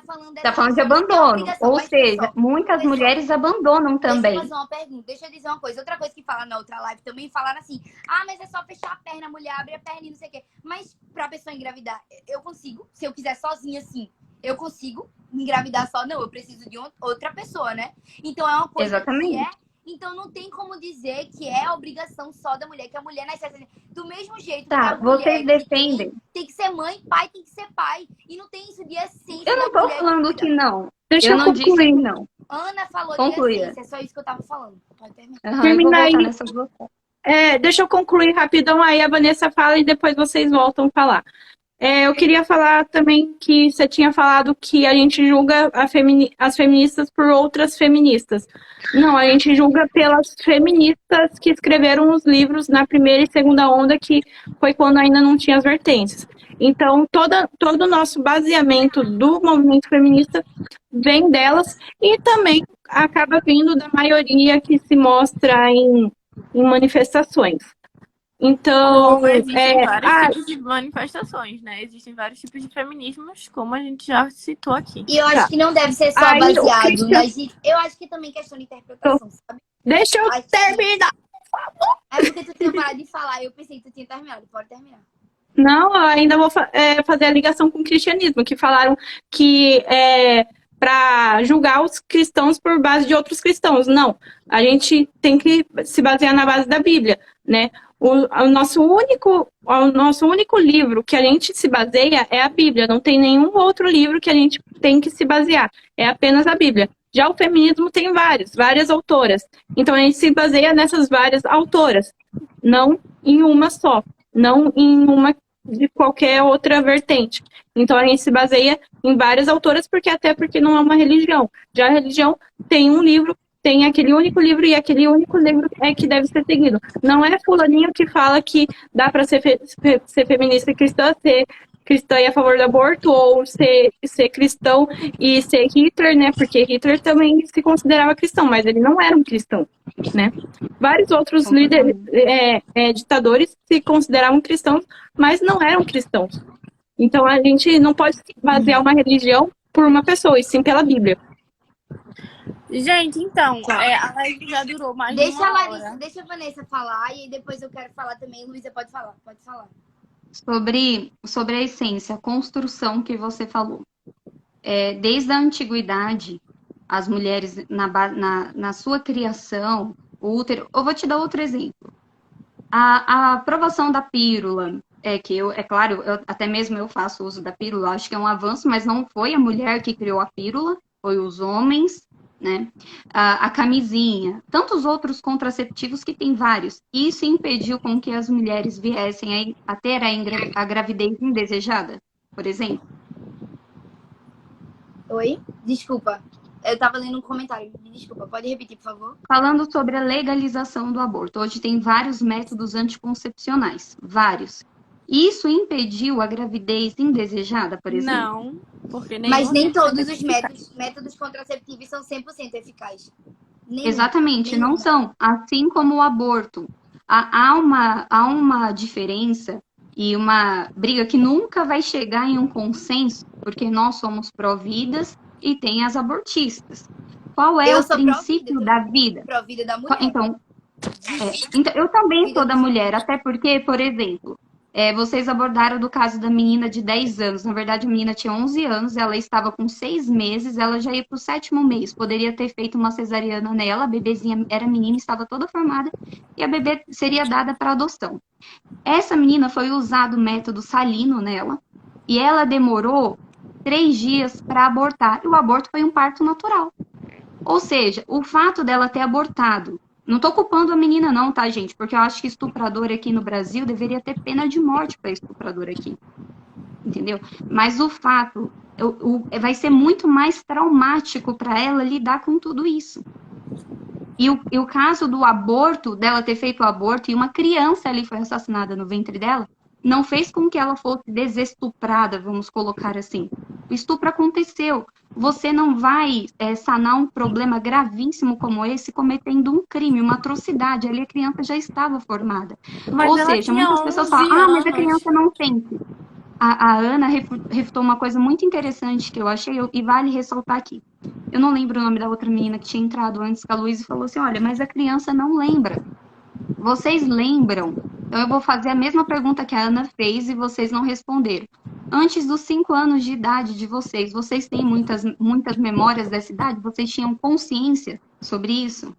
S6: falando de abandono. Ou seja, muitas mulheres abandonam também.
S5: Deixa eu fazer uma pergunta. Deixa eu dizer uma coisa. Outra coisa que fala na outra live também, falaram assim, mas é só fechar a perna, a mulher abre a perna e não sei o quê. Mas pra pessoa engravidar, eu consigo, se eu quiser sozinha assim, eu consigo engravidar só? Não, eu preciso de outra pessoa, né? Então é uma coisa
S6: Exatamente.
S5: Então não tem como dizer que é a obrigação só da mulher, que a mulher nasce assim. Do mesmo jeito
S6: tá,
S5: que a mulher
S6: vocês defendem.
S5: tem que ser mãe, pai tem que ser pai. E não tem isso de essência.
S6: Eu não tô falando que não.
S1: Deixa eu
S6: não
S1: concluir.
S6: disse que não.
S5: Ana falou
S6: Concluia.
S5: de essência, é só isso que eu tava falando. Pode terminar.
S1: Termina aí.
S6: Nessas duas.
S1: Deixa eu concluir rapidão, aí a Vanessa fala e depois vocês voltam a falar. Eu queria falar também que você tinha falado que a gente julga as feministas por outras feministas. Não, a gente julga pelas feministas que escreveram os livros na primeira e segunda onda, que foi quando ainda não tinha as vertentes. Então, todo o nosso baseamento do movimento feminista vem delas e também acaba vindo da maioria que se mostra em manifestações. Então,
S4: existem vários tipos de manifestações, né? Existem vários tipos de feminismos, como a gente já citou aqui.
S5: E eu acho que não deve ser só baseado nas... Eu acho que também questão de interpretação, sabe?
S1: Deixa eu terminar, por favor.
S5: É porque tu tinha parado de falar, eu pensei que tu tinha terminado. Pode terminar.
S1: Não, eu ainda vou fazer a ligação com o cristianismo, que falaram que para julgar os cristãos por base de outros cristãos. Não, a gente tem que se basear na base da Bíblia, né? O nosso único livro que a gente se baseia é a Bíblia. Não tem nenhum outro livro que a gente tem que se basear. É apenas a Bíblia. Já o feminismo tem várias autoras. Então a gente se baseia nessas várias autoras. Não em uma só. Não em uma de qualquer outra vertente. Então a gente se baseia em várias autoras, porque não é uma religião. Já a religião tem um livro, tem aquele único livro e aquele único livro é que deve ser seguido. Não é fulaninho que fala que dá para ser feminista e cristã, ser cristã e a favor do aborto, ou ser cristão e ser Hitler, né? Porque Hitler também se considerava cristão, mas ele não era um cristão, né? Vários outros líderes, ditadores se consideravam cristãos, mas não eram cristãos. Então a gente não pode basear uma religião por uma pessoa, e sim pela Bíblia.
S4: Gente, então, a live já durou mais de uma hora.
S5: Deixa a Vanessa falar e depois eu quero falar também. Luísa, pode falar.
S6: Sobre a essência, a construção que você falou. Desde a antiguidade, as mulheres, na sua criação, o útero. Eu vou te dar outro exemplo. A aprovação da pílula, é claro, até mesmo eu faço uso da pílula, acho que é um avanço, mas não foi a mulher que criou a pílula, foi os homens, né? A camisinha, tantos outros contraceptivos que tem vários. Isso impediu com que as mulheres viessem a ter a gravidez indesejada, por exemplo.
S5: Oi? Desculpa. Eu tava lendo um comentário. Me desculpa, pode repetir, por favor?
S6: Falando sobre a legalização do aborto, hoje tem vários métodos anticoncepcionais, vários. Isso impediu a gravidez indesejada, por exemplo?
S4: Não, porque
S5: Mas nem todos os
S4: eficaz.
S5: métodos contraceptivos são 100% eficazes. Nenhum.
S6: Exatamente,
S5: Nenhum.
S6: não são. Assim como o aborto. Há uma diferença e uma briga que nunca vai chegar em um consenso, porque nós somos pró-vidas e tem as abortistas. Qual é
S5: Eu
S6: o
S5: sou
S6: princípio
S5: pró-vida,
S6: da vida?
S5: Pró-vida da mulher.
S6: Então, eu também sou da mulher, até porque, por exemplo, vocês abordaram do caso da menina de 10 anos. Na verdade, a menina tinha 11 anos, ela estava com 6 meses, ela já ia para o 7º mês. Poderia ter feito uma cesariana nela, a bebezinha era menina, estava toda formada, e a bebê seria dada para adoção. Essa menina foi usado o método salino nela, e ela demorou 3 dias para abortar. E o aborto foi um parto natural. Ou seja, o fato dela ter abortado, não estou culpando a menina não, tá, gente? Porque eu acho que estuprador aqui no Brasil deveria ter pena de morte para estuprador aqui. Entendeu? Mas o fato vai ser muito mais traumático para ela lidar com tudo isso. E o caso do aborto, dela ter feito o aborto e uma criança ali foi assassinada no ventre dela, não fez com que ela fosse desestuprada, vamos colocar assim. O estupro aconteceu. Você não vai sanar um problema gravíssimo como esse cometendo um crime, uma atrocidade. Ali a criança já estava formada.
S4: Mas
S6: Ou
S4: ela
S6: seja,
S4: tinha
S6: muitas pessoas
S4: 11
S6: falam, mas a
S4: anos.
S6: criança não sente. A Ana refutou uma coisa muito interessante que eu achei e vale ressaltar aqui. Eu não lembro o nome da outra menina que tinha entrado antes com a Luísa e falou assim, olha, mas a criança não lembra. Vocês lembram? Então eu vou fazer a mesma pergunta que a Ana fez e vocês não responderam. Antes dos 5 anos de idade de vocês têm muitas memórias dessa idade? Vocês tinham consciência sobre isso?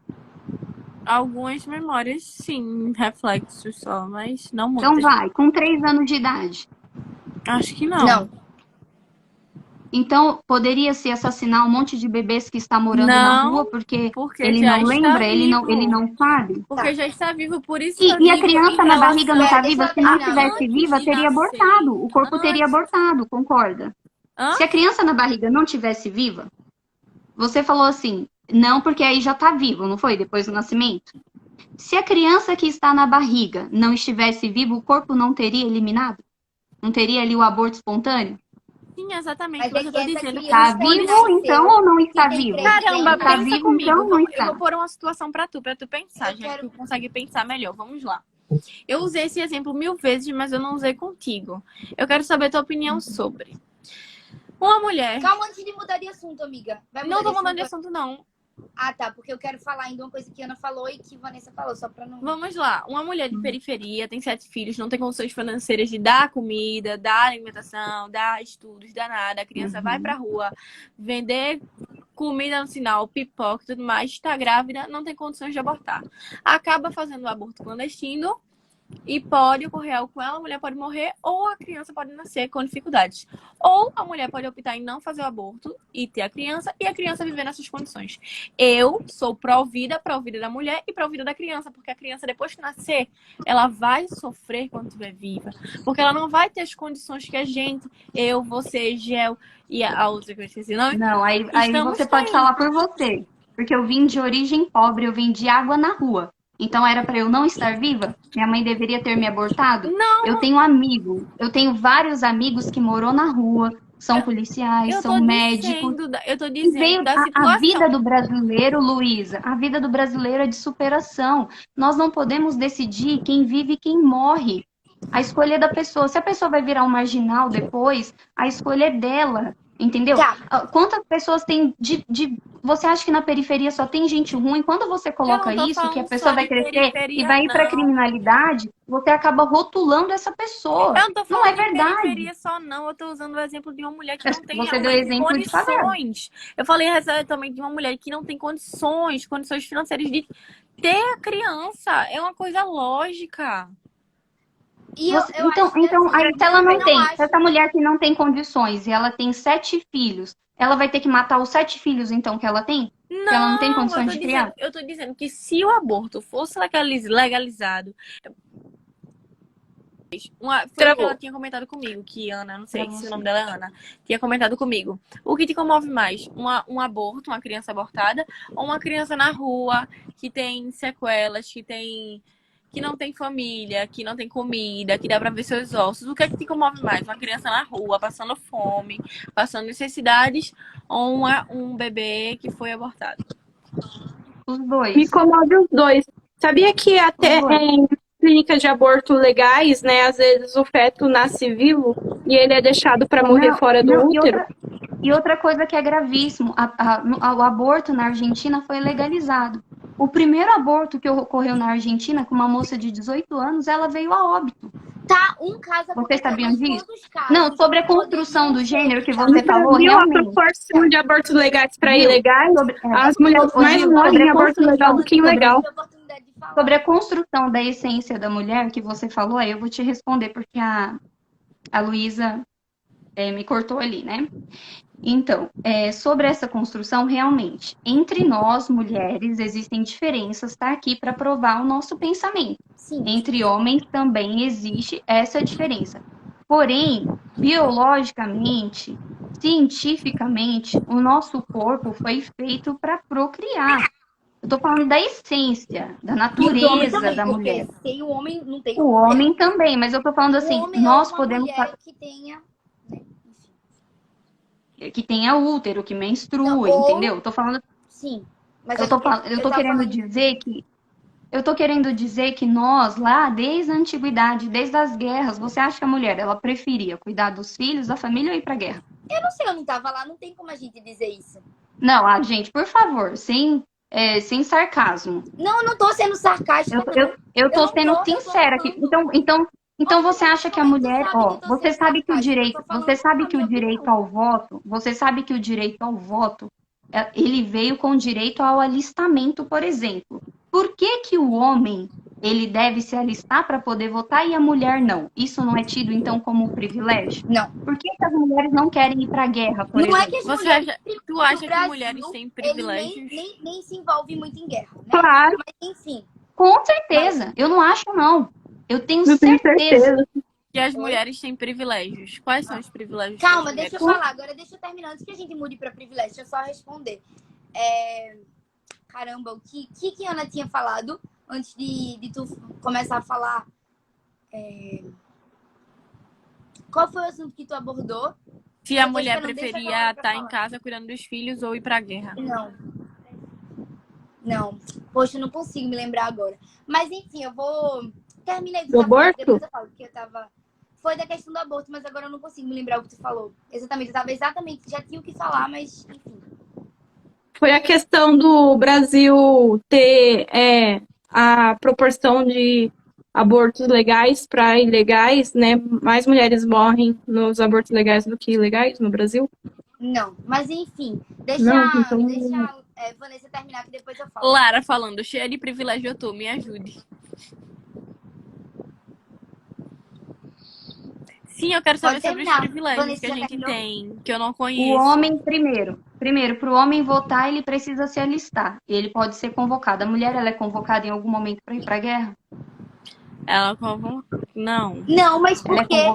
S4: Algumas memórias, sim, reflexos só, mas não muitas.
S6: Então vai, com 3 anos de idade.
S4: Acho que não.
S5: Não.
S6: Então, poderia se assassinar um monte de bebês que está morando na
S4: Não,
S6: rua porque ele
S4: já
S6: não
S4: está
S6: lembra, ele
S4: vivo.
S6: não sabe?
S4: Porque já está vivo, por isso que eu
S6: E a
S4: digo,
S6: criança
S4: em
S6: na barriga não está
S5: relação-
S6: viva?
S5: deixa
S6: Se
S5: eu
S6: não
S5: terminar.
S6: tivesse viva,
S4: de
S6: teria
S4: nascer.
S6: abortado. O corpo teria
S4: Antes.
S6: abortado, concorda?
S4: Hã?
S6: Se a criança na barriga não tivesse viva, você falou assim, não, porque aí já está vivo, não foi? Depois do nascimento. Se a criança que está na barriga não estivesse viva, o corpo não teria eliminado? Não teria ali o aborto espontâneo?
S4: Sim, exatamente.
S5: Mas
S4: Mas
S5: é
S4: eu
S5: que
S4: tô
S5: essa
S4: dizendo que
S5: criança
S6: Está
S5: Não
S6: vivo,
S5: nasceu.
S6: então, ou não está
S5: tem
S6: vivo?
S5: três
S4: Caramba,
S6: Está
S4: pensa
S6: vivo,
S4: comigo.
S6: então, ou não
S4: Eu
S6: está?
S4: vou pôr uma situação pra tu pensar,
S5: Eu
S4: já
S5: quero-
S4: que tu consegue pensar melhor. Vamos lá. Eu usei esse exemplo 1000 vezes, mas eu não usei contigo. Eu quero saber a tua opinião sobre. Uma mulher.
S5: Calma antes de mudar de assunto, amiga. Vai mudar
S4: Não tô mudando de
S5: assunto?
S4: assunto, não.
S5: Ah, tá. Porque eu quero falar ainda uma coisa que a Ana falou e que a Vanessa falou, só pra não...
S4: Vamos lá. Uma mulher de periferia, tem 7 filhos, não tem condições financeiras de dar comida, dar alimentação, dar estudos, dar nada. A criança vai pra rua vender comida no sinal, pipoca e tudo mais, está grávida, não tem condições de abortar. Acaba fazendo o aborto clandestino e pode ocorrer algo com ela, a mulher pode morrer ou a criança pode nascer com dificuldades. Ou a mulher pode optar em não fazer o aborto e ter a criança e a criança viver nessas condições. Eu sou pró-vida da mulher e pró-vida da criança, porque a criança depois que nascer, ela vai sofrer quando estiver viva, porque ela não vai ter as condições que a gente, eu, você, Gel e a outra que eu esqueci o nome.
S6: Não, aí
S4: Estamos
S6: você pode
S4: tendo.
S6: falar por você. Porque eu vim de origem pobre, eu vim de água na rua. Então era para eu não estar viva? Minha mãe deveria ter me abortado?
S4: Não.
S6: Eu tenho vários amigos que moram na rua, são policiais,
S4: Eu
S6: são
S4: tô
S6: médicos.
S4: eu tô
S6: E
S4: dizendo
S6: veio
S4: da
S6: a
S4: situação.
S6: vida do brasileiro, Luísa, a vida do brasileiro é de superação. Nós não podemos decidir quem vive e quem morre. A escolha é da pessoa. Se a pessoa vai virar um marginal depois, a escolha é dela. Entendeu?
S5: Tá.
S6: Quantas pessoas tem Você acha que na periferia só tem gente ruim? Quando você coloca
S4: Eu não tô
S6: isso, que a
S4: falando
S6: pessoa
S4: só
S6: vai
S4: de
S6: crescer e
S4: periferia,
S6: vai ir pra
S4: não.
S6: criminalidade, você acaba rotulando essa pessoa.
S4: Eu não tô
S6: Não é
S4: falando de
S6: verdade.
S4: periferia só, não. Eu tô usando o exemplo de uma mulher que não tem
S6: Você deu
S4: realmente
S6: exemplo de favela.
S4: condições. Eu falei também de uma mulher que não tem condições financeiras de ter a criança. É uma coisa lógica.
S5: E eu
S6: Então,
S5: acho que assim,
S6: aí se ela não
S5: eu
S6: tem,
S5: acho
S6: se essa mulher que não tem condições e ela tem 7 filhos, ela vai ter que matar os 7 filhos, então, que ela tem? Que ela não tem condições de criar?
S4: Eu tô dizendo que se o aborto fosse legalizado, foi o que ela tinha comentado comigo, que Ana, não sei se o nome dela é Ana, tinha comentado comigo. O que te comove mais? Um aborto, uma criança abortada, ou uma criança na rua que tem sequelas, que não tem família, que não tem comida, que dá pra ver seus ossos? O que é que te comove mais? Uma criança na rua, passando fome, passando necessidades, ou um bebê que foi abortado?
S6: Os dois.
S1: Me comove os dois. Sabia que até
S6: Os dois.
S1: em clínicas de aborto legais, né, às vezes o feto nasce vivo e ele é deixado para morrer fora do útero?
S6: E outra coisa que é gravíssimo, o aborto na Argentina foi legalizado. O primeiro aborto que ocorreu na Argentina, com uma moça de 18 anos, ela veio a óbito.
S5: Tá, um caso
S6: Vocês
S5: aconteceu,
S6: sabiam
S5: mas
S6: disso?
S5: quantos casos
S6: Não, sobre a construção
S5: poderiam
S6: do
S5: ser
S6: gênero que
S5: evitados?
S6: você falou,
S1: Viu a
S6: realmente.
S1: proporção de abortos legais para
S6: Viu?
S1: ilegais? As mulheres
S6: Ô,
S1: mais
S6: Gil,
S1: morrem
S6: sobre
S1: em
S6: a
S1: aborto legal do que em legal.
S6: Sobre a construção da essência da mulher que você falou, aí eu vou te responder, porque a Luísa me cortou ali, né? Então, sobre essa construção, realmente, entre nós, mulheres, existem diferenças, tá aqui para provar o nosso pensamento.
S5: Sim.
S6: Entre homens também existe essa diferença. Porém, biologicamente, cientificamente, o nosso corpo foi feito para procriar. Eu tô falando da essência, da natureza da mulher.
S5: Sem o homem, não tem
S6: O homem também, mas eu tô falando assim, nós podemos...
S5: que tenha...
S6: que tenha útero, que menstrua,
S5: Não,
S6: entendeu? Eu tô falando...
S5: Sim. Mas
S6: eu tô querendo dizer que nós, lá, desde a antiguidade, desde as guerras, você acha que a mulher, ela preferia cuidar dos filhos, da família ou ir pra guerra?
S5: Eu não sei, eu não tava lá, não tem como a gente dizer isso.
S6: Não, gente, por favor, sem sarcasmo.
S5: Não, eu não tô sendo sarcástica,
S6: eu tô sendo sincera aqui. Então você acha que a mulher, você sabe que o direito ao voto, ele veio com direito ao alistamento, por exemplo. Por que o homem, ele deve se alistar para poder votar e a mulher não? Isso não é tido, então, como um privilégio?
S5: Não.
S6: Por que as mulheres não querem ir para a guerra, por exemplo?
S5: É que
S4: tu acha que mulheres têm privilégios?
S5: Nem se envolve muito em guerra, né?
S1: Claro.
S5: Mas, enfim.
S6: Com certeza. Eu não acho, não. Eu tenho certeza.
S4: Que as mulheres têm privilégios. Quais são os privilégios?
S5: Calma, deixa eu falar. Agora deixa eu terminar. Antes que a gente mude para privilégio, deixa eu só responder. Caramba, o que a Ana tinha falado antes de tu começar a falar? Qual foi o assunto que tu abordou?
S4: Se a mulher preferia estar em casa cuidando dos filhos ou ir pra guerra.
S5: Não. Poxa, eu não consigo me lembrar agora. Mas enfim, eu vou... Terminei
S1: do aborto?
S5: Depois eu falo, porque eu tava... Foi da questão do aborto, mas agora eu não consigo me lembrar o que tu falou. Exatamente, já tinha o que falar, mas enfim.
S1: Foi a questão do Brasil ter a proporção de abortos legais para ilegais, né? Mais mulheres morrem nos abortos legais do que ilegais no Brasil?
S5: Não, mas enfim, deixa Vanessa terminar que depois eu falo.
S4: Lara falando, cheia de privilégio eu tô, me ajude. Sim, eu quero saber sobre os privilégios que a gente tem, que eu não conheço.
S6: O homem, primeiro, para o homem votar, ele precisa se alistar. Ele pode ser convocado. A mulher, ela é convocada em algum momento para ir para a guerra?
S4: Ela convoca? Não.
S5: Não, mas por quê?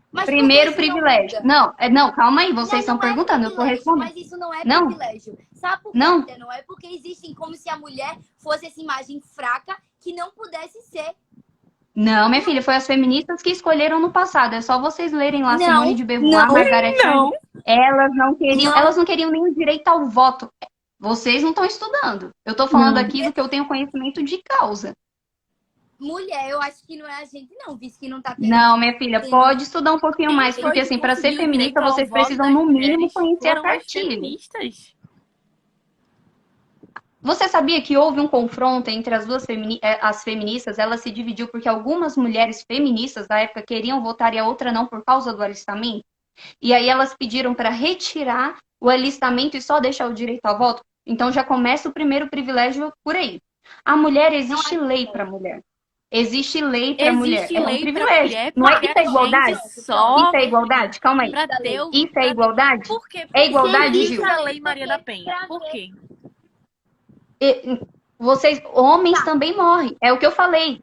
S5: Mas
S6: primeiro privilégio. Não, calma aí, vocês estão perguntando, eu tô respondendo.
S5: Mas isso não é privilégio. Sabe por quê?
S6: Não
S5: é porque existem como se a mulher fosse essa imagem fraca que não pudesse ser.
S6: Não, minha filha, foi as feministas que escolheram no passado. É só vocês lerem lá Simone de Beauvoir, Margaret Atwood. Elas não queriam nem o direito ao voto. Vocês não estão estudando. Eu tô falando aqui do que eu tenho conhecimento de causa.
S5: Mulher, eu acho que não é a gente, não, visto que não tá tendo.
S6: Não, minha filha,
S5: tendo-
S6: pode estudar um pouquinho mais,
S4: Quem
S6: porque
S4: foi que
S6: assim, para ser
S4: conseguiu
S6: feminista,
S4: direito ao
S6: vocês
S4: voto
S6: precisam,
S4: das
S6: no mínimo,
S4: mulheres
S6: conhecer a
S4: foram as
S6: cartilha.
S4: feministas.
S6: Você sabia que houve um confronto entre as duas as feministas? Ela se dividiu porque algumas mulheres feministas da época queriam votar e a outra não por causa do alistamento? E aí elas pediram para retirar o alistamento e só deixar o direito ao voto? Então já começa o primeiro privilégio por aí. A mulher, existe lei para mulher. Existe lei para mulher.
S4: Existe
S6: É um
S4: lei pra
S6: privilégio.
S4: mulher,
S6: Não é
S4: porque
S6: isso é
S4: a
S6: igualdade?
S4: gente só
S6: Isso é igualdade? Calma aí.
S4: pra ter o...
S6: Isso é igualdade?
S4: Por quê?
S6: É igualdade,
S4: Existe
S6: Gil?
S4: a Lei Maria da Penha. Por quê?
S6: Vocês, homens também morrem. É o que eu falei.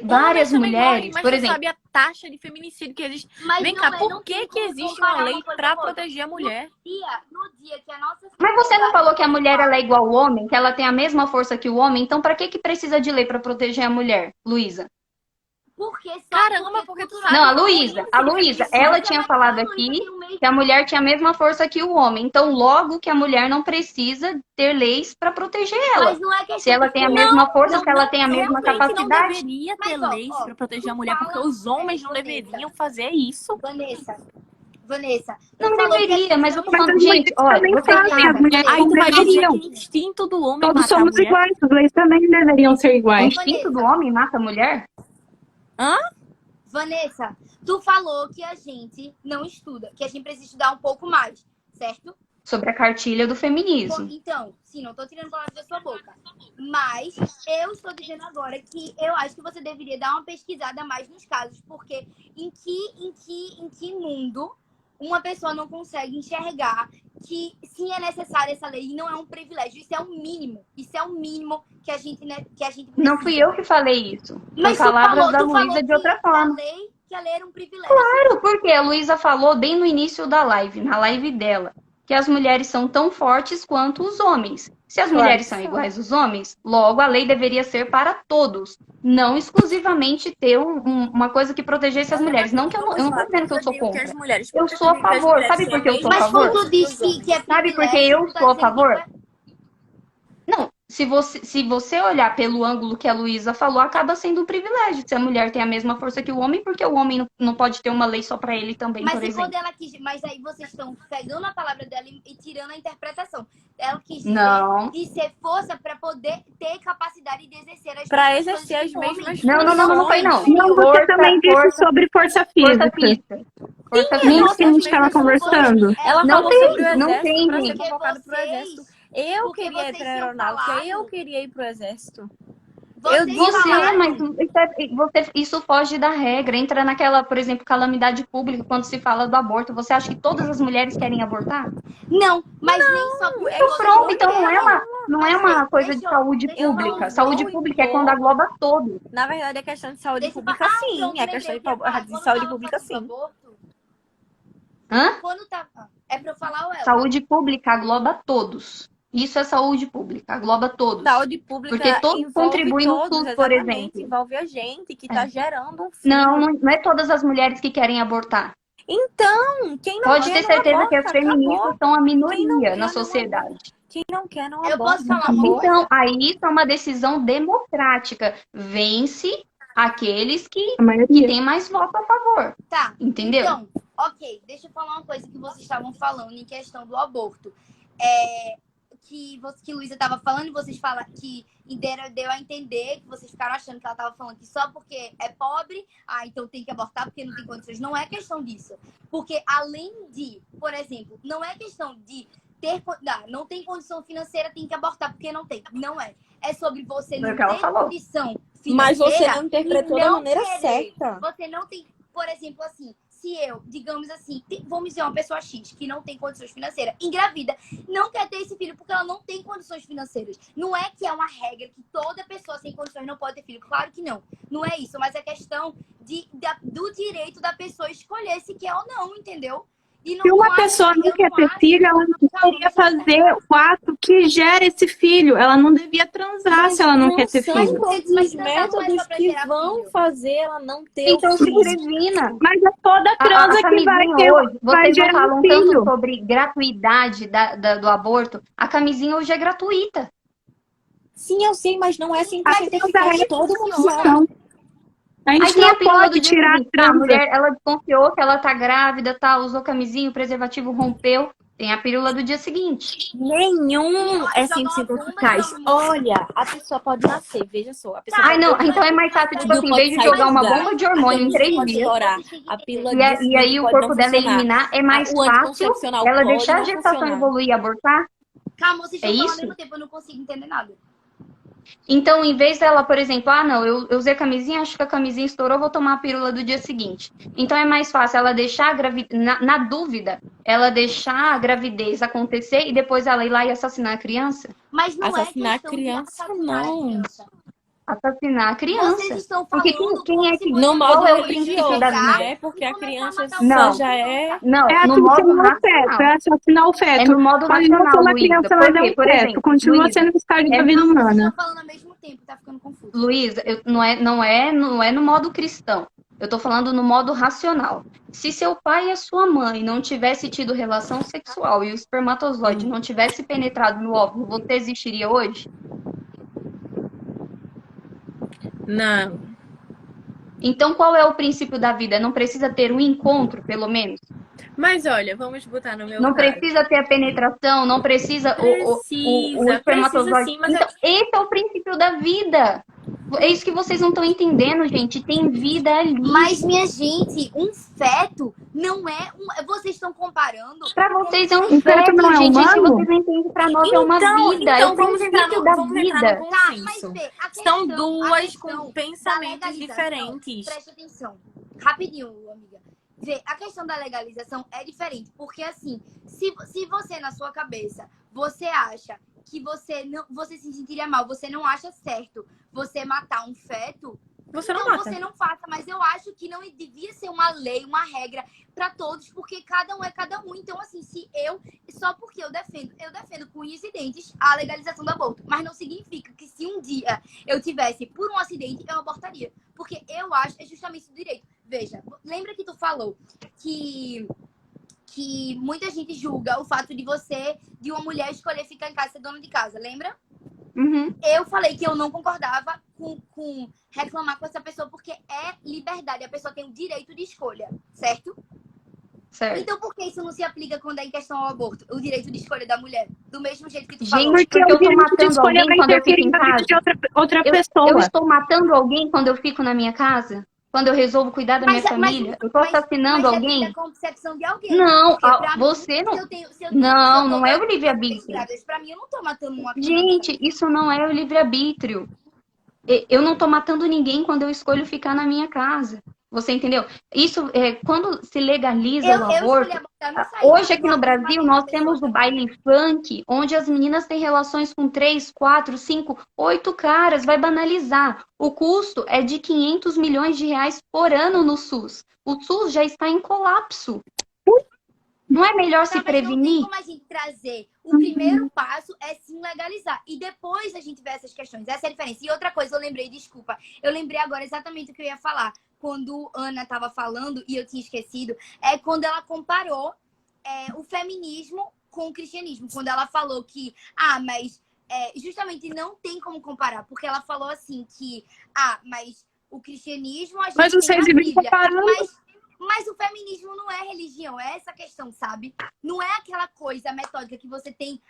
S6: Várias
S4: Homens também morrem,
S6: mulheres,
S4: mas
S6: por
S4: tu
S6: exemplo.
S4: sabe a taxa de feminicídio que existe.
S5: Mas
S4: Vem
S5: não
S4: cá,
S5: é,
S4: por
S5: não
S4: que
S5: tem
S4: que
S5: como
S4: existe
S5: comparar
S4: uma
S5: uma
S4: lei
S5: coisa
S4: pra
S5: com outra.
S4: proteger a mulher?
S5: No dia que a nossa
S6: Mas você não
S5: sociedade
S6: falou que a mulher ela é
S5: atual-
S6: igual ao homem, que ela tem a mesma força que o homem? Então, para que precisa de lei para proteger a mulher, Luísa?
S5: Porque só
S4: Caramba, porque tu sabe
S6: Não, a
S4: o
S6: Luísa,
S4: índice de feminicídio.
S6: ela tinha falado aqui que a mulher tinha a mesma força que o homem. Então, logo que a mulher não precisa ter leis para proteger ela.
S5: Mas não é questão
S6: Se ela
S5: de
S6: tem a
S5: força.
S6: mesma força,
S5: Não,
S6: se ela
S5: não,
S6: tem a mesma
S4: Realmente não
S6: capacidade.
S4: deveria ter
S5: Mas, ó,
S4: leis pra proteger a mulher,
S5: fala-
S4: porque os homens não deveriam fazer isso.
S5: Vanessa,
S6: Não
S5: tu falou que a
S6: deveria,
S5: gente
S6: mas eu
S5: não
S6: tô
S1: Mas
S6: falando,
S1: as
S6: gente,
S1: mulheres
S6: olha,
S1: também
S6: vocês
S1: fazem, as
S6: sabem,
S1: mulheres
S4: Aí tu vai dizer
S1: deveriam.
S4: que o instinto do homem
S1: Todos
S4: mata a
S1: somos
S4: mulher?
S1: iguais, as leis também deveriam ser
S6: o
S1: iguais.
S6: instinto do homem mata a mulher?
S5: Vanessa, tu falou que a gente não estuda, que a gente precisa estudar um pouco mais, certo?
S6: Sobre a cartilha do feminismo.
S5: Então, sim, não tô tirando palavras da sua boca. Mas eu estou dizendo agora que eu acho que você deveria dar uma pesquisada mais nos casos, porque em que mundo uma pessoa não consegue enxergar que sim é necessária essa lei e não é um privilégio. Isso é o mínimo. Isso é o mínimo que a gente precisa.
S6: Não fui eu que falei isso. Foi
S5: Mas
S6: palavras da
S5: tu falou
S6: Luísa de outra forma.
S5: que a lei era um privilégio.
S6: Claro, porque a Luísa falou bem no início da live, na live dela, que as mulheres são tão fortes quanto os homens. Se as mulheres são iguais aos homens, logo a lei deveria ser para todos, não exclusivamente ter uma coisa que protegesse as mulheres. Não que eu não tô dizendo que eu sou contra. Eu sou a favor. Sabe por que eu sou a
S5: Mas
S6: favor?
S5: quando tu diz que é
S6: Sabe por que
S5: privilégio,
S6: eu
S5: tu tá
S6: sou a
S5: dizendo que
S6: favor?
S5: não é-
S6: Não, se você olhar pelo ângulo que a Luísa falou, acaba sendo um privilégio. Se a mulher tem a mesma força que o homem, porque o homem não pode ter uma lei só para ele também,
S5: Mas
S6: por
S5: e
S6: exemplo.
S5: quando ela quis. Mas aí vocês estão pegando a palavra dela e tirando a interpretação. Ela quis
S6: Não.
S5: dizer de ser força para poder ter capacidade de exercer as
S4: Pra
S5: mesmas
S4: exercer as
S5: coisas que o homem.
S4: mesmas
S6: Não foi não.
S1: Não, você também disse sobre força
S6: Força
S1: física.
S6: física. Força
S1: Nem
S6: física.
S1: que a gente estava conversando.
S4: Ela
S6: Não
S4: falou
S6: tem,
S4: sobre o
S6: não
S4: exército
S6: tem,
S4: pra ser
S6: gente.
S4: convocado pro
S5: Vocês-
S4: exército. Eu
S5: porque
S4: queria ir
S5: vocês
S4: pra
S5: tinham
S4: aeronáutica,
S5: falado-
S4: eu queria ir pro exército.
S5: Vocês
S6: Você,
S5: falaram-
S6: mas isso foge da regra. Entra naquela, por exemplo, calamidade pública, quando se fala do aborto. Você acha que todas as mulheres querem abortar?
S5: Não, mas nem só por
S4: é
S5: todas
S6: Pronto,
S5: as
S6: então não é uma coisa de
S5: deixa eu-
S6: saúde
S5: deixa eu
S6: pública.
S5: falar.
S6: Saúde pública é quando engloba todo.
S4: Na verdade, é questão de saúde
S5: Deixa eu
S4: pública,
S5: falar.
S4: sim.
S5: Pronto,
S4: É questão
S5: lembrei o que eu ia falar.
S4: de
S5: Quando
S4: saúde
S5: tava
S4: pública,
S5: falando
S4: sim.
S5: do aborto,
S6: Hã?
S5: quando tá. É pra eu falar ou ela?
S6: Saúde pública engloba todos. Isso é saúde pública, engloba todos.
S4: Saúde pública
S6: Porque todos
S4: envolve
S6: contribuem no
S4: todos,
S6: SUS, por
S4: exatamente.
S6: exemplo.
S4: Envolve a gente que tá gerando um filho.
S6: Não é todas as mulheres que querem abortar.
S4: Então, quem não
S6: Pode
S4: quer,
S6: ter
S4: não
S6: certeza
S4: aborta,
S6: que as feministas
S4: acabou.
S6: são a
S4: Quem não
S6: minoria
S4: quer,
S6: na
S4: não
S6: sociedade.
S4: Quem não quer, não
S5: Eu
S4: aborta.
S5: posso falar uma coisa?
S6: Então, aí isso é uma decisão democrática. Vence aqueles que
S1: A maioria.
S6: têm mais voto a favor.
S5: Tá.
S6: Entendeu?
S5: Então, ok, deixa eu falar uma coisa que vocês estavam falando em questão do aborto. Que Luísa estava falando e vocês falam que deu a entender que vocês ficaram achando que ela estava falando que só porque é pobre, então tem que abortar porque não tem condições. Não é questão disso. Porque além de, por exemplo, não é questão de não tem condição financeira, tem que abortar porque não tem. Não é. É sobre você
S6: Foi
S5: não
S6: o que ela
S5: ter
S6: falou.
S5: condição
S4: Mas
S5: financeira.
S4: você não interpretou
S5: e
S4: da
S5: não
S4: maneira
S5: querer.
S4: certa.
S5: Você não tem, por exemplo, assim, se eu, digamos assim, vamos dizer uma pessoa X que não tem condições financeiras, engravida, não quer ter esse filho porque ela não tem condições financeiras. Não é que é uma regra que toda pessoa sem condições não pode ter filho. Claro que não. Não é isso, mas é questão do direito da pessoa escolher se quer ou não, entendeu? E
S1: Se uma pessoa não quer ter filho, ela não deveria fazer o ato que gera esse filho. Ela não devia transar se ela não quer ter
S4: são
S1: filho.
S4: todos
S5: Mas
S4: os
S5: transar não é só
S4: métodos
S5: pra
S4: que
S5: gerar
S4: vão
S5: filho.
S4: fazer ela não ter
S6: Então
S4: o
S6: se
S4: filho.
S6: previna.
S1: Mas é toda transa que vai
S6: camisinha
S1: ter,
S6: hoje,
S1: vai
S6: vocês não
S1: gerar
S6: falam
S1: um
S6: tanto
S1: filho.
S6: sobre gratuidade do aborto. A camisinha hoje é gratuita.
S4: Sim, eu sei, mas não é 100%
S1: A
S4: eficaz. Todo mundo sabe.
S1: Não. A
S6: Aí
S1: gente
S6: tem a
S1: não
S6: pílula do
S1: pode
S6: dia
S1: tirar a
S6: seguinte, tá? A
S1: transa.
S6: mulher, ela desconfiou que ela tá grávida, tá? Usou camisinha, o preservativo rompeu. Tem a pílula do dia seguinte.
S4: Nenhum é
S5: Joga uma
S4: 100%
S5: bomba
S4: eficaz.
S5: de hormônio.
S4: Olha, a pessoa pode nascer, veja só. A pessoa
S6: Ai,
S4: pode
S6: não,
S4: ter
S6: então é mais fácil, tipo
S4: o
S6: assim, em
S4: pode
S6: vez de
S4: sair do
S6: jogar uma
S4: lugar.
S6: bomba de
S4: A
S6: hormônio em
S4: camisinha
S6: 3
S4: pode
S6: dias,
S4: estourar.
S5: Vocês têm que
S4: A
S5: entender.
S4: pílula
S6: e,
S4: de
S6: a- e aí
S4: seguinte
S6: o
S4: pode não
S6: corpo dela
S4: funcionar.
S6: eliminar, é mais
S4: O
S6: fácil
S4: anticoncepcional
S6: ela
S4: pode
S6: deixar a
S4: não
S6: gestação
S4: funcionar.
S6: evoluir e abortar?
S5: Calma, vocês
S6: É
S5: estão falando ao
S6: isso?
S5: mesmo tempo, eu não consigo entender nada.
S6: Então, em vez dela, por exemplo, ah, não, eu usei a camisinha, acho que a camisinha estourou, vou tomar a pílula do dia seguinte. Então, é mais fácil ela deixar a gravidez, na dúvida, ela deixar a gravidez acontecer e depois ela ir lá e assassinar a criança?
S5: Mas não é
S4: Assassinar a
S5: questão de
S4: criança,
S5: assassinar a
S4: não.
S5: criança.
S6: Assassinar a
S5: Vocês
S6: criança.
S5: estão
S6: Porque
S5: falando
S6: quem
S5: como
S6: é
S5: se
S6: que.
S5: fosse
S4: No
S5: uma
S4: modo
S6: Qual é o
S5: coisa
S6: princípio da
S4: religioso,
S5: pegar
S6: vida?
S4: né? Porque
S5: e
S4: a
S5: começar a
S4: criança
S5: matar o
S4: só
S6: Não,
S4: já
S5: outro.
S4: é.
S6: não,
S1: É
S6: no modo
S1: assassinar o feto,
S6: racional.
S1: é assassinar o
S6: É
S1: feto.
S6: no modo
S1: Pode não
S6: racional,
S1: ser uma
S6: Luísa.
S1: criança, mas é
S6: Porque,
S1: um
S6: por
S1: feto.
S6: exemplo,
S1: Continua
S6: Luísa,
S1: sendo o estágio da
S6: é,
S1: vida
S5: Calma, vocês
S1: humana.
S5: estão falando ao mesmo tempo, tá ficando confuso.
S6: Luísa, não é no modo cristão. Eu tô falando no modo racional. Se seu pai e a sua mãe não tivessem tido relação sexual e o espermatozoide não tivesse penetrado no óvulo, você existiria hoje?
S4: Não.
S6: Então, qual é o princípio da vida? Não precisa ter um encontro, pelo menos?
S4: Mas olha, vamos botar no meu
S6: Não
S4: caso.
S6: precisa ter a penetração, não precisa o
S4: Precisa
S6: espermatozoide.
S4: sim, mas
S6: Então, esse é o princípio da vida. É isso que vocês não estão entendendo, gente. Tem vida ali.
S5: Mas, minha gente, um feto não é um. Vocês estão comparando.
S6: Pra vocês é um
S1: Um feto não
S6: feto,
S1: é
S6: gente. Isso
S1: humano?
S6: vocês não entendem. Pra nós é uma vida. É
S4: Então
S6: o
S4: vamos entrar
S6: princípio
S4: no,
S6: da
S4: vamos entrar
S6: vida.
S4: no
S5: Tá, mas
S4: consenso.
S5: vê, a
S4: São
S5: questão,
S4: duas com
S5: da
S4: pensamentos
S5: legalização,
S4: diferentes.
S5: preste atenção. Rapidinho, amiga. Vê, a questão da legalização é diferente. Porque, assim, se você, na sua cabeça, você acha que você se sentiria mal, você não acha certo você matar um feto,
S4: Você não
S5: então
S4: mata.
S5: você não faça. Mas eu acho que não devia ser uma lei, uma regra para todos, porque cada um é cada um. Então, assim, só porque eu defendo com unhas e dentes a legalização do aborto. Mas não significa que se um dia eu tivesse por um acidente, eu abortaria. Porque eu acho, é justamente o direito. Veja, lembra que tu falou que muita gente julga o fato de uma mulher escolher ficar em casa e ser dona de casa, lembra?
S6: Uhum.
S5: Eu falei que eu não concordava com reclamar com essa pessoa, porque é liberdade, a pessoa tem o direito de escolha, certo?
S6: Certo.
S5: Então por que isso não se aplica quando é em questão ao aborto? O direito de escolha da mulher, do mesmo jeito que tu falou.
S6: Gente,
S1: Porque
S6: porque
S1: o
S6: eu tô
S1: direito de
S6: matando
S1: escolha
S6: alguém
S1: vai
S6: quando eu fico
S1: interferir
S6: em
S1: na vida
S6: casa?
S1: de outra
S6: Eu
S1: pessoa.
S6: estou matando alguém quando eu fico na minha casa? Quando eu resolvo cuidar da minha família? Eu tô assassinando alguém?
S5: Mas é da concepção de alguém.
S6: Não,
S5: Porque pra
S6: você
S5: mim,
S6: não.
S5: se eu tenho,
S6: Não é o livre-arbítrio.
S5: Pra mim, eu não tô matando uma criança.
S6: Gente, isso não é o livre-arbítrio. Eu não tô matando ninguém quando eu escolho ficar na minha casa. Você entendeu? Isso é quando se legaliza o aborto.
S5: escolhi abortar, não saí,
S6: Hoje
S5: mas
S6: aqui
S5: eu
S6: no
S5: não
S6: Brasil
S5: matei
S6: nós
S5: uma
S6: temos
S5: pessoa
S6: o baile funk, onde as meninas têm relações com 3, 4, 5, 8 caras. Vai banalizar. O custo é de 500 milhões de reais por ano no SUS. O SUS já está em colapso. Não é melhor se
S5: Tá, mas não tem
S6: prevenir?
S5: como a gente trazer. O primeiro passo é sim legalizar. E depois a gente vê essas questões. Essa é a diferença. E outra coisa, eu lembrei, desculpa. Eu lembrei agora exatamente o que eu ia falar. Quando Ana estava falando, e eu tinha esquecido, é quando ela comparou o feminismo com o cristianismo. Quando ela falou que, mas justamente não tem como comparar. Porque ela falou assim que, mas o cristianismo a gente
S1: Mas
S5: tem
S1: vocês
S5: na
S1: vivem
S5: Bíblia.
S1: comparando.
S5: Mas o feminismo não é religião, é essa questão, sabe? Não é aquela coisa metódica que você tem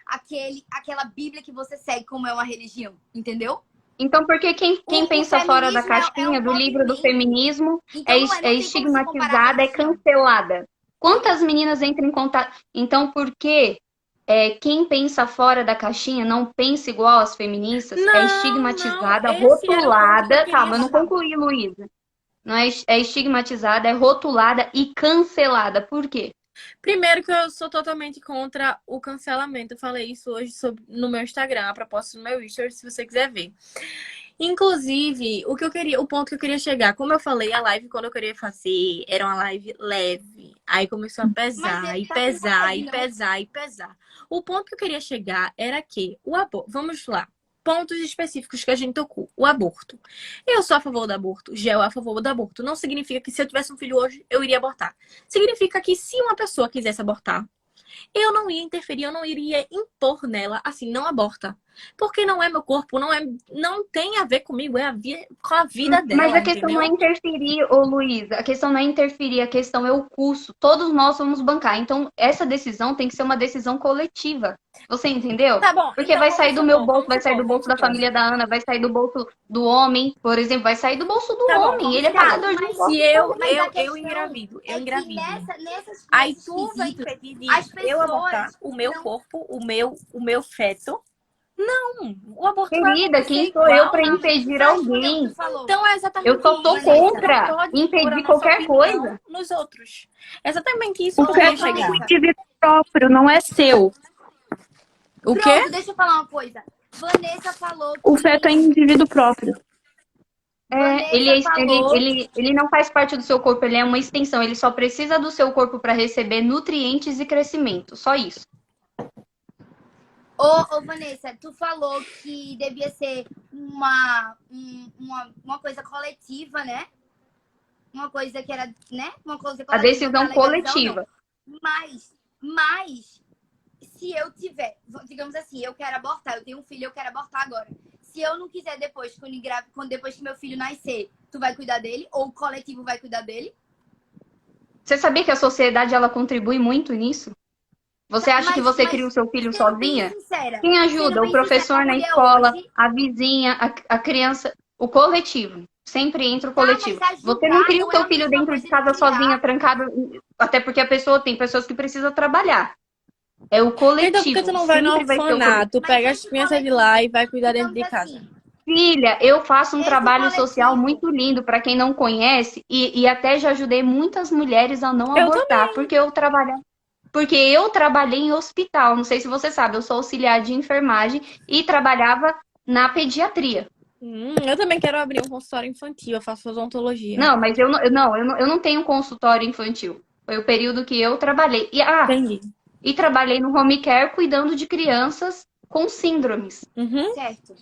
S5: aquela Bíblia que você segue como é uma religião, entendeu?
S6: Então, porque quem
S5: O
S6: pensa fora da
S5: feminismo
S6: caixinha
S5: um
S6: do livro do
S5: movimento.
S6: feminismo
S5: Então não tem como se
S6: estigmatizada,
S5: comparar a
S6: é
S5: religião.
S6: cancelada. Quantas meninas entram em contato? Então, por que quem pensa fora da caixinha não pensa igual às feministas?
S4: Não,
S6: É estigmatizada,
S4: não, esse era o ponto que eu
S6: rotulada.
S4: queria
S6: Calma, eu não
S4: chegar.
S6: concluí, Luísa. Não é estigmatizada, é rotulada e cancelada. Por quê?
S4: Primeiro que eu sou totalmente contra o cancelamento. Eu falei isso hoje no meu Instagram, a propósito do meu Instagram, se você quiser ver. Inclusive, o ponto que eu queria chegar, como eu falei, a live quando eu queria fazer era uma live leve. Aí começou a pesar,
S5: Mas
S4: e
S5: tá
S4: pesar,
S5: tudo
S4: e
S5: bem,
S4: pesar, e pesar. O ponto que eu queria chegar era que o aborto, vamos lá, pontos específicos que a gente tocou. O aborto. Eu sou a favor do aborto, Gel é a favor do aborto. Não significa que se eu tivesse um filho hoje, eu iria abortar. Significa que se uma pessoa quisesse abortar, eu não ia interferir, eu não iria impor nela, assim, não aborta. Porque não é meu corpo, não tem a ver comigo, com a vida dela,
S6: Mas a questão não é
S4: entendeu?
S6: interferir, ô Luísa. A questão não é interferir, a questão é o custo. Todos nós vamos bancar. Então, essa decisão tem que ser uma decisão coletiva. Você entendeu?
S4: Tá bom,
S6: Porque
S4: então
S6: vai sair do meu bolso, vai sair do
S4: vamos
S6: bolso da
S4: supor.
S6: família da Ana, vai sair do bolso do homem, por exemplo, vai sair do bolso do
S4: Tá bom,
S6: homem.
S4: vamos
S6: Ele é
S4: supor.
S6: pagador de
S5: Mas
S6: impostos.
S4: Se eu
S5: Mas a questão
S4: engravido,
S5: é que nesses
S4: Aí tu vai
S5: quesitos,
S4: impedir de
S5: as
S4: eu abortar
S5: pessoas
S4: o meu
S5: não-
S4: corpo, o meu feto? Não, o aborto vai
S6: Querida,
S4: acontecer
S6: quem sou eu
S4: igual.
S6: para
S5: Calma, deixa eu
S6: impedir
S5: só responder o que
S6: alguém?
S5: tu falou.
S4: Então é
S6: Eu
S4: exatamente
S6: só
S4: isso.
S6: tô
S5: Vanessa.
S4: Você
S6: contra
S4: não pode impor a
S6: impedir
S4: nossa
S6: qualquer
S4: opinião
S6: coisa.
S4: nos outros. É exatamente isso
S1: O
S4: que eu queria
S1: feto é um
S4: chegar.
S1: indivíduo próprio, não é seu.
S4: O quê?
S5: Pronto, deixa eu falar uma coisa. Vanessa falou
S1: O feto é
S5: que.
S1: indivíduo próprio.
S5: Vanessa falou.
S6: Ele não faz parte do seu corpo, ele é uma extensão. Ele só precisa do seu corpo para receber nutrientes e crescimento. Só isso.
S5: Ô, Vanessa, tu falou que devia ser uma coisa coletiva, né? Uma coisa que era, né? Uma coisa
S6: A
S5: coletiva
S6: decisão
S5: pra legalizar ou não.
S6: coletiva.
S5: Mas, se eu tiver, digamos assim, eu quero abortar, eu tenho um filho, eu quero abortar agora. Se eu não quiser depois, depois que meu filho nascer, tu vai cuidar dele? Ou o coletivo vai cuidar dele?
S6: Você sabia que a sociedade ela contribui muito nisso? Você acha que você cria o seu filho
S5: sendo bem
S6: sozinha?
S5: sincera,
S6: Quem ajuda? O professor na escola, a vizinha, a criança, o coletivo. Sempre entra o coletivo.
S5: mas ajudar
S6: Você não cria o
S5: não é
S6: seu
S5: a
S6: filho
S5: mesma
S6: dentro de
S5: coisa
S6: casa
S5: de criar.
S6: sozinha, trancado. Até porque tem pessoas que precisam trabalhar. É o
S4: Então
S6: coletivo.
S4: por que tu não vai no
S6: Sempre vai ser o coletivo.
S4: orfanato, pega as
S5: esse
S4: crianças de
S5: coletivo,
S4: lá e vai cuidar dentro de
S5: digamos
S4: casa?
S5: assim,
S6: Filha, eu faço um
S5: esse
S6: trabalho social
S5: coletivo-
S6: muito lindo para quem não conhece e até já ajudei muitas mulheres a não
S4: Eu
S6: abortar, porque eu trabalhei em hospital. Não sei se você sabe, eu sou auxiliar de enfermagem e trabalhava na pediatria.
S4: Eu também quero abrir um consultório infantil, eu faço odontologia.
S6: Não, mas eu não tenho consultório infantil. Foi o período que eu trabalhei.
S4: Entendi.
S6: E trabalhei no home care cuidando de crianças com síndromes.
S5: certo.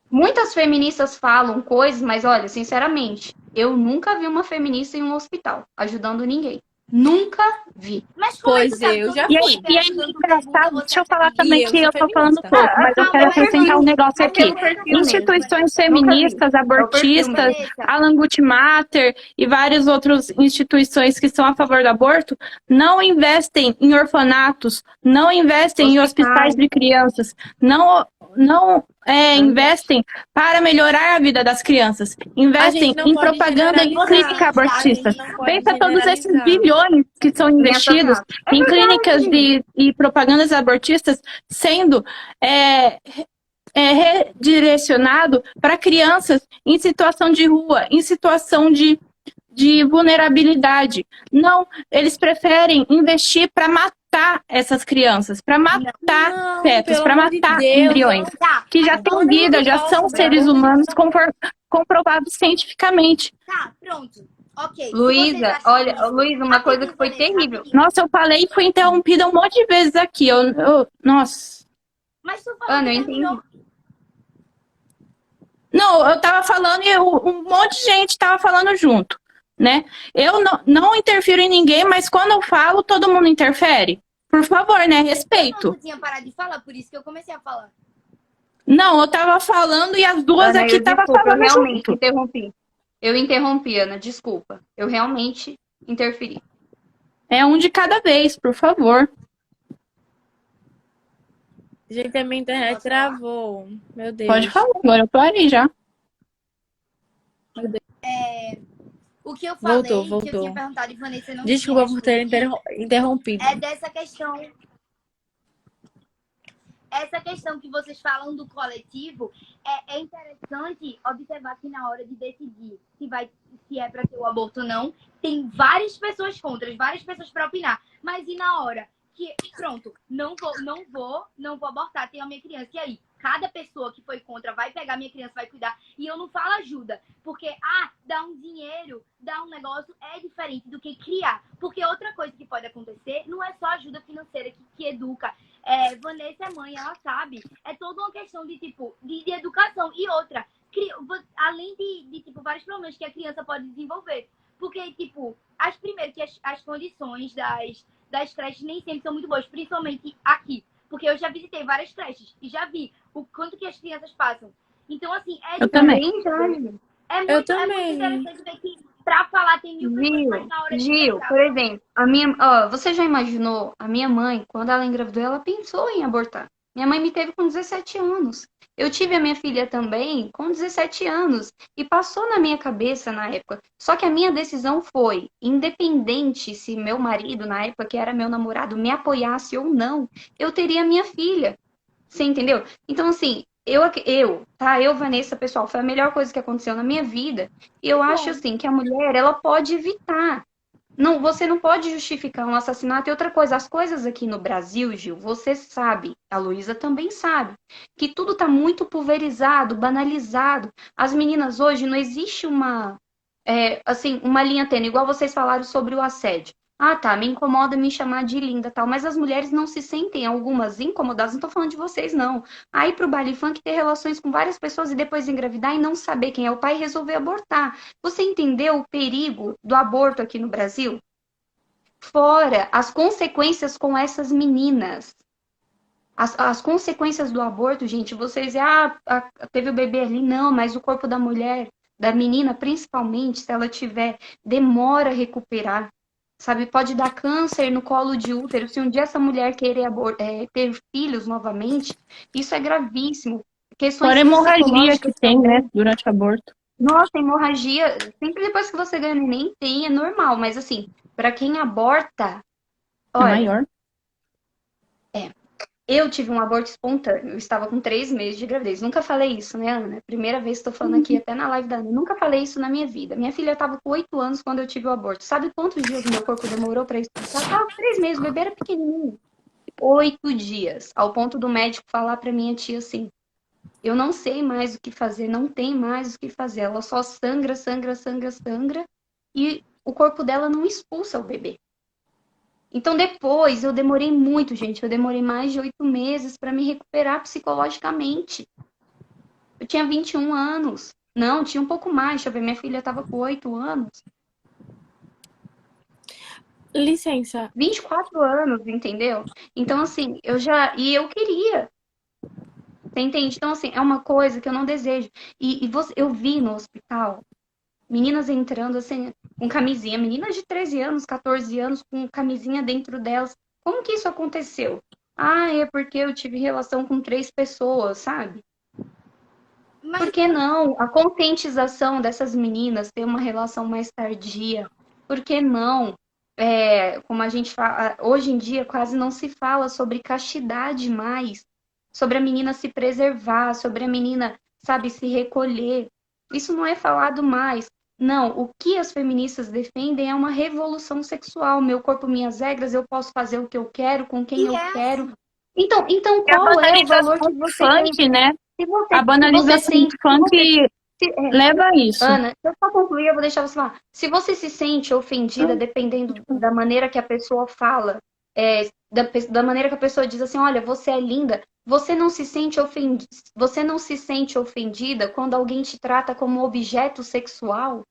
S6: Muitas feministas falam coisas, mas olha, sinceramente, eu nunca vi uma feminista em um hospital ajudando ninguém. Nunca vi.
S5: Mas como
S4: Pois
S5: tu sabe,
S4: eu
S5: todo
S4: já
S5: mundo
S1: E
S5: que
S1: é
S5: pergunta,
S1: engraçado, deixa eu falar
S4: E
S1: também
S4: eu
S1: que
S4: sou
S1: eu tô falando
S4: feminista.
S1: pouco, mas eu quero acrescentar um negócio aqui.
S6: É o perfil mesmo.
S1: Instituições
S6: Nunca vi.
S1: feministas,
S6: É o perfil
S1: abortistas,
S6: mesmo.
S1: Alan Gutmacher e várias outras instituições que são a favor do aborto não investem em orfanatos, não investem em hospitais de crianças, não investem para melhorar a vida das crianças, investem
S4: não
S1: em
S4: pode
S1: propaganda e
S4: generalizar.
S1: clínica
S4: A
S1: abortista.
S4: gente não pode
S1: Pensa todos esses
S4: generalizar.
S1: bilhões que são investidos
S6: É
S1: em
S6: verdade.
S1: clínicas e propagandas abortistas sendo redirecionado para crianças em situação de rua, em situação de vulnerabilidade. Não, eles preferem investir para matar essas crianças, para matar
S4: Não,
S1: fetos,
S4: pelo
S1: para
S4: amor de
S1: matar
S4: Deus,
S1: embriões,
S5: Tá,
S1: que já têm vida, já são seres humanos comprovados cientificamente.
S5: tá, pronto. Ok. Se vocês
S6: Luísa,
S5: acham
S6: olha,
S5: isso-
S6: Luísa, uma coisa que foi
S5: Vanessa,
S6: terrível.
S5: rapidinho.
S1: Nossa, eu falei e fui interrompida um monte de vezes aqui. Nossa.
S5: Mas tu falou
S6: Ana,
S5: que
S6: eu
S5: terminou.
S6: entendi.
S1: Não, eu tava falando e um monte de gente tava falando junto, né? Eu não interfiro em ninguém, mas quando eu falo, todo mundo interfere. Por favor, né? Respeito.
S5: Tu tinha parado de falar, por isso que eu comecei a falar.
S1: Não, eu tava falando e as duas
S6: Ana,
S1: aqui estavam
S6: desculpa, eu
S1: falando
S6: realmente
S1: junto.
S6: interrompi. Eu interrompi, Ana, desculpa. Eu realmente interferi.
S1: É um de cada vez, por favor.
S4: Gente, a minha internet travou. Meu Deus.
S1: Pode falar, agora eu tô ali já.
S5: O que eu falei,
S4: Voltou.
S5: que eu tinha perguntado e Vanessa não
S4: Desculpa
S5: tinha
S4: por ter
S5: respondido,
S4: interrompido.
S5: é dessa questão. Essa questão que vocês falam do coletivo, é interessante observar que na hora de decidir se é para ter o aborto ou não, tem várias pessoas contra, várias pessoas para opinar. Mas e na hora que, pronto, não vou abortar, tenho a minha criança. E aí, cada pessoa que foi contra vai pegar minha criança, vai cuidar. E eu não falo ajuda, porque, dar um dinheiro, dar um negócio é diferente do que criar. Porque outra coisa que pode acontecer não é só ajuda financeira que educa. Vanessa é mãe, ela sabe. É toda uma questão de, tipo, de educação. E outra, além de tipo, vários problemas que a criança pode desenvolver. Porque, tipo, as condições das creches nem sempre são muito boas, principalmente aqui. Porque eu já visitei várias creches e já vi o quanto que as crianças passam. Então, assim,
S1: Eu também.
S5: é
S4: Eu
S5: muito
S4: também.
S5: interessante ver que pra falar tem 1000 pessoas, mas na hora de
S6: Gil,
S5: pensar,
S6: por exemplo, você já imaginou, a minha mãe, quando ela engravidou, ela pensou em abortar. Minha mãe me teve com 17 anos. Eu tive a minha filha também com 17 anos. E passou na minha cabeça na época. Só que a minha decisão foi, independente se meu marido, na época que era meu namorado, me apoiasse ou não, eu teria minha filha. Você entendeu? Então, assim, Vanessa, pessoal, foi a melhor coisa que aconteceu na minha vida. E eu acho, assim, que a mulher, ela pode evitar. Não, você não pode justificar um assassinato. E outra coisa, as coisas aqui no Brasil, Gil, você sabe, a Luísa também sabe, que tudo tá muito pulverizado, banalizado. As meninas hoje, não existe uma linha tênue, igual vocês falaram sobre o assédio. Ah, tá, me incomoda me chamar de linda, tal, mas as mulheres não se sentem algumas incomodadas, não tô falando de vocês, não. Aí pro baile funk ter relações com várias pessoas e depois engravidar e não saber quem é o pai e resolver abortar. Você entendeu o perigo do aborto aqui no Brasil? Fora as consequências com essas meninas. As consequências do aborto, gente, vocês, teve o bebê ali, não, mas o corpo da mulher, da menina, principalmente, se ela tiver, demora a recuperar, sabe? Pode dar câncer no colo de útero. Se um dia essa mulher querer ter filhos novamente, isso é gravíssimo. Questões
S1: Fora a hemorragia que
S6: psicológicas
S1: tem,
S6: também.
S1: né, durante o aborto.
S6: Nossa, hemorragia, sempre depois que você ganha neném, tem, é normal, mas assim, para quem aborta,
S1: É
S6: olha,
S1: maior.
S6: eu tive um aborto espontâneo. Eu estava com 3 meses de gravidez. Nunca falei isso, né, Ana? Primeira vez que estou falando aqui, até na live da Ana. Nunca falei isso na minha vida. Minha filha estava com 8 anos quando eu tive o aborto. Sabe quantos dias o meu corpo demorou para expulsar? Estava com 3 meses, o bebê era pequenininho. 8 dias. Ao ponto do médico falar para minha tia assim: eu não sei mais o que fazer, não tem mais o que fazer. Ela só sangra, sangra, sangra, sangra. E o corpo dela não expulsa o bebê. Então, depois, eu demorei muito, gente. Eu demorei mais de 8 meses para me recuperar psicologicamente. Eu tinha 21 anos. Não, tinha um pouco mais. Deixa eu ver, minha filha estava com 8 anos.
S4: Licença.
S6: 24 anos, entendeu? Então, assim, E eu queria. Você entende? Então, assim, é uma coisa que eu não desejo. Eu vi no hospital meninas entrando, assim, com camisinha. Meninas de 13 anos, 14 anos, com camisinha dentro delas. Como que isso aconteceu? Ah, é porque eu tive relação com 3 pessoas, sabe?
S5: mas
S6: Por que não? A conscientização dessas meninas ter uma relação mais tardia. Por que não? Como a gente fala, hoje em dia quase não se fala sobre castidade mais, sobre a menina se preservar, sobre a menina, sabe, se recolher. Isso não é falado mais. Não, o que as feministas defendem é uma revolução sexual. Meu corpo, minhas regras, eu posso fazer o que eu quero, com quem eu quero. Então
S1: E a
S6: qual é o valor
S1: banalização
S6: que
S1: do
S6: você
S1: funk, né?
S6: a
S1: A banalização do funk leva a isso.
S6: Ana, se eu só concluir, eu vou deixar você falar. Se você se sente ofendida, dependendo da maneira que a pessoa fala, da maneira que a pessoa diz assim, olha, você é linda, você não se sente ofendida quando alguém te trata como objeto sexual?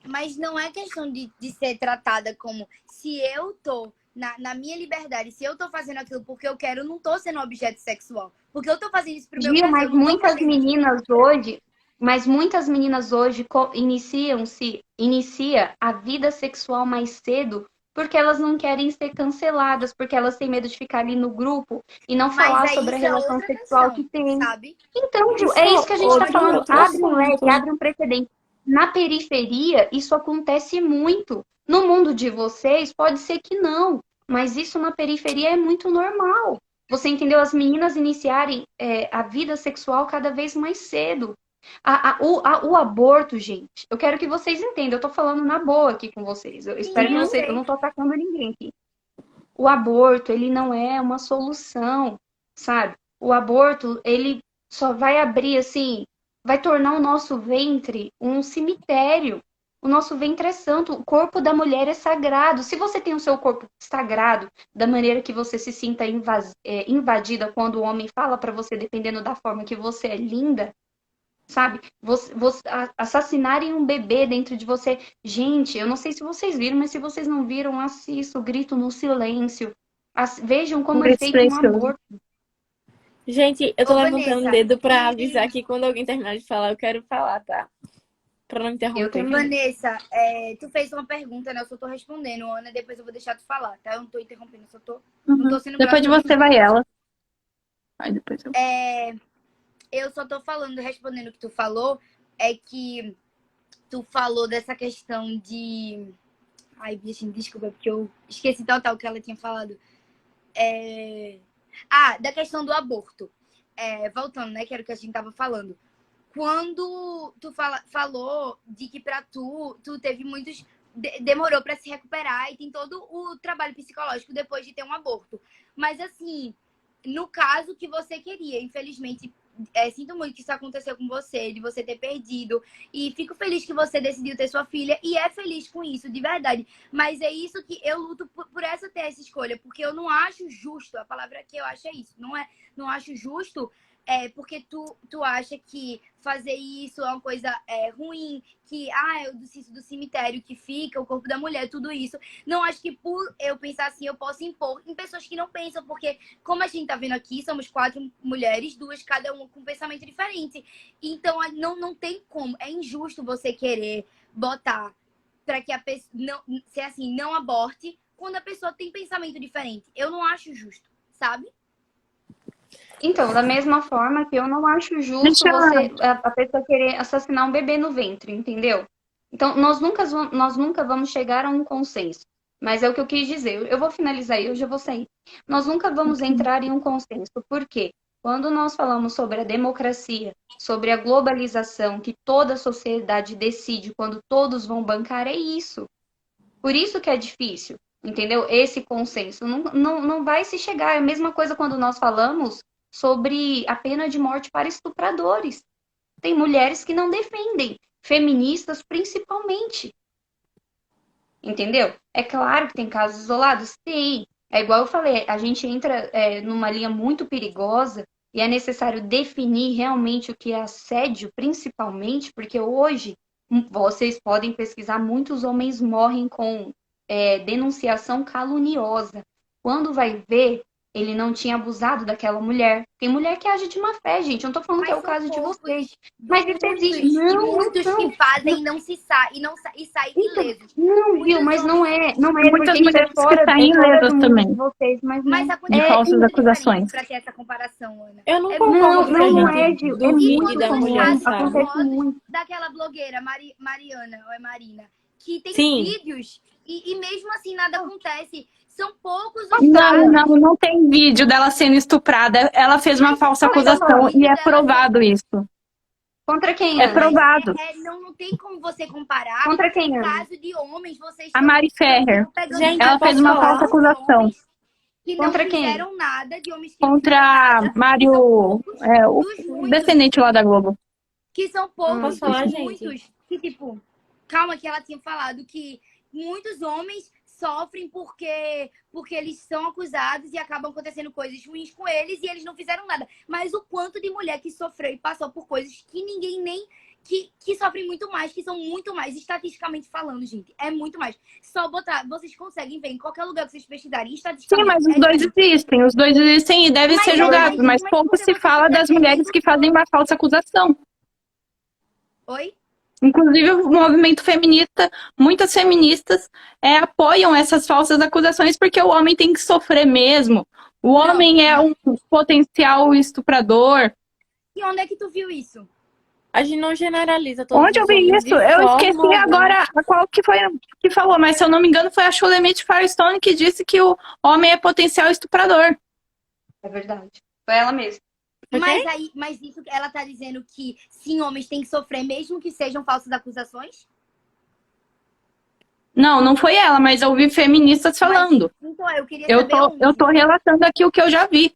S5: Mas não é questão de ser tratada como se eu tô na minha liberdade, se eu tô fazendo aquilo porque eu quero, eu não tô sendo objeto sexual. Porque eu tô fazendo isso pro meu prazer.
S6: Mas muitas meninas hoje inicia a vida sexual mais cedo porque elas não querem ser canceladas, porque elas têm medo de ficar ali no grupo e não falar sobre a relação sexual que tem.
S5: Sabe?
S6: Então, Gil, é isso que a gente está falando. Abre um leque, abre um precedente. Na periferia, isso acontece muito. No mundo de vocês, pode ser que não, mas isso na periferia é muito normal. Você entendeu? As meninas iniciarem a vida sexual cada vez mais cedo. O aborto, gente, eu quero que vocês entendam. Eu tô falando na boa aqui com vocês. Eu espero que vocês. Eu não tô atacando ninguém aqui. O aborto, ele não é uma solução, sabe? O aborto, ele só vai abrir, assim, vai tornar o nosso ventre um cemitério. O nosso ventre é santo, o corpo da mulher é sagrado. Se você tem o seu corpo sagrado, da maneira que você se sinta invadida quando o homem fala para você, dependendo da forma que você é linda, sabe? Assassinarem um bebê dentro de você. Gente, eu não sei se vocês viram, mas se vocês não viram, assista o Grito no Silêncio. Vejam como é
S1: Isso,
S6: feito um
S1: precioso.
S6: aborto.
S4: Gente, eu tô
S5: Ô,
S4: levantando
S5: Vanessa,
S4: o dedo pra
S5: e-
S4: avisar que quando alguém terminar de falar, eu quero falar, tá? Pra não interromper.
S6: também.
S5: Vanessa, tu fez uma pergunta, né? Eu só tô respondendo, Ana, depois eu vou deixar tu falar, tá? Eu não tô interrompendo, eu só tô. Não tô sendo
S1: Depois de
S5: grossa
S1: você
S5: com
S1: vai ela. Aí depois eu.
S5: Eu só tô falando, respondendo o que tu falou, é que tu falou dessa questão de. Ai, bichinho, desculpa, porque eu esqueci total o que ela tinha falado. Da questão do aborto. Voltando, né? Que era o que a gente tava falando. Quando tu falou de que pra tu teve muitos. Demorou pra se recuperar e tem todo o trabalho psicológico depois de ter um aborto. Mas assim, no caso que você queria, infelizmente. Sinto muito que isso aconteceu com você, de você ter perdido. E fico feliz que você decidiu ter sua filha. E é feliz com isso, de verdade. Mas é isso que eu luto por ter essa escolha. Porque eu não acho justo. A palavra que eu acho é isso. Não acho justo. Porque tu acha que fazer isso é uma coisa ruim, que é o do cemitério que fica, o corpo da mulher, tudo isso. Não acho que por eu pensar assim, eu posso impor em pessoas que não pensam, porque como a gente tá vendo aqui, somos 4 mulheres, 2 cada uma com um pensamento diferente. Então não tem como, é injusto você querer botar para que a pessoa ser assim, não aborte, quando a pessoa tem pensamento diferente. Eu não acho justo, sabe?
S6: Então, da mesma forma que eu não acho justo a pessoa querer assassinar um bebê no ventre, entendeu? Então, nós nunca vamos chegar a um consenso. Mas é o que eu quis dizer. Eu vou finalizar e eu já vou sair. Nós nunca vamos entrar em um consenso. Por quê? Quando nós falamos sobre a democracia, sobre a globalização, que toda a sociedade decide quando todos vão bancar, é isso. Por isso que é difícil, entendeu? Esse consenso. Não vai se chegar. É a mesma coisa quando nós falamos sobre a pena de morte para estupradores. Tem mulheres que não defendem, feministas principalmente. Entendeu? É claro que tem casos isolados? Tem. É igual eu falei, a gente entra numa linha muito perigosa e é necessário definir realmente o que é assédio, principalmente, porque hoje vocês podem pesquisar, muitos homens morrem com denunciação caluniosa. Quando vai ver, ele não tinha abusado daquela mulher. Tem mulher que age de má fé, gente. Eu não tô falando que é o caso de vocês. Mas isso existe.
S5: Muitos que fazem e saem ilesos.
S6: Não, viu? Mas não é
S1: Muitas
S6: porque isso é
S1: mulheres que saem
S6: fora
S1: ilesas
S6: do mundo
S1: também.
S6: de vocês, mas
S5: Mas
S6: não.
S5: acontece
S1: De falsas acusações.
S5: para ter essa comparação, Ana.
S4: Eu não
S5: É
S4: concordo
S5: muito
S4: que a
S6: não
S4: gente
S6: é, Gil. É
S4: duvide
S6: muito
S4: da
S6: comum,
S4: mulher,
S6: acontece
S4: sabe?
S6: muito.
S5: Daquela blogueira Mariana, ou é Marina, que tem
S4: Sim.
S5: vídeos e mesmo assim nada acontece. São poucos os
S1: Não tem vídeo dela sendo estuprada. Ela fez uma falsa acusação e é provado isso.
S6: Contra quem,
S1: É
S6: Ana?
S1: provado.
S5: Não tem como você comparar.
S6: Contra quem,
S5: No
S6: Ana?
S5: caso de homens, vocês
S1: A Mari Ferrer.
S4: Gente,
S1: Ela fez uma
S4: falar?
S1: falsa acusação.
S5: Que não
S6: Contra quem?
S5: fizeram nada, de homens que não
S1: Contra
S5: fizeram nada.
S1: Mário, o descendente lá da Globo.
S5: Que são poucos,
S4: Posso falar,
S5: muitos, que tipo, calma que ela tinha falado que muitos homens sofrem porque eles são acusados e acabam acontecendo coisas ruins com eles e eles não fizeram nada. Mas o quanto de mulher que sofreu e passou por coisas que ninguém nem... Que sofrem muito mais, que são muito mais, estatisticamente falando, gente. É muito mais. Só botar, vocês conseguem ver em qualquer lugar que vocês pesquisarem,
S1: Sim,
S5: estatisticamente.
S1: mas os dois existem. Os dois existem e devem ser julgados. Mas pouco se fala das mulheres que fazem uma falsa acusação.
S5: Oi?
S1: Inclusive, o movimento feminista, muitas feministas apoiam essas falsas acusações porque o homem tem que sofrer mesmo. O homem é um potencial estuprador.
S5: E onde é que tu viu isso?
S4: A gente não generaliza todos
S1: Onde eu
S4: os
S1: vi
S4: homens
S1: isso?
S4: de
S1: Eu
S4: forma
S1: esqueci
S4: alguma.
S1: agora qual que foi que falou, mas se eu não me engano foi a Shulamit Firestone que disse que o homem é potencial estuprador.
S6: É verdade. Foi ela mesma.
S5: Mas isso ela tá dizendo que sim, homens têm que sofrer mesmo que sejam falsas acusações?
S1: Não foi ela, mas eu ouvi feministas falando.
S5: Então, eu queria
S1: Eu
S5: saber onde.
S1: tô relatando aqui o que eu já vi.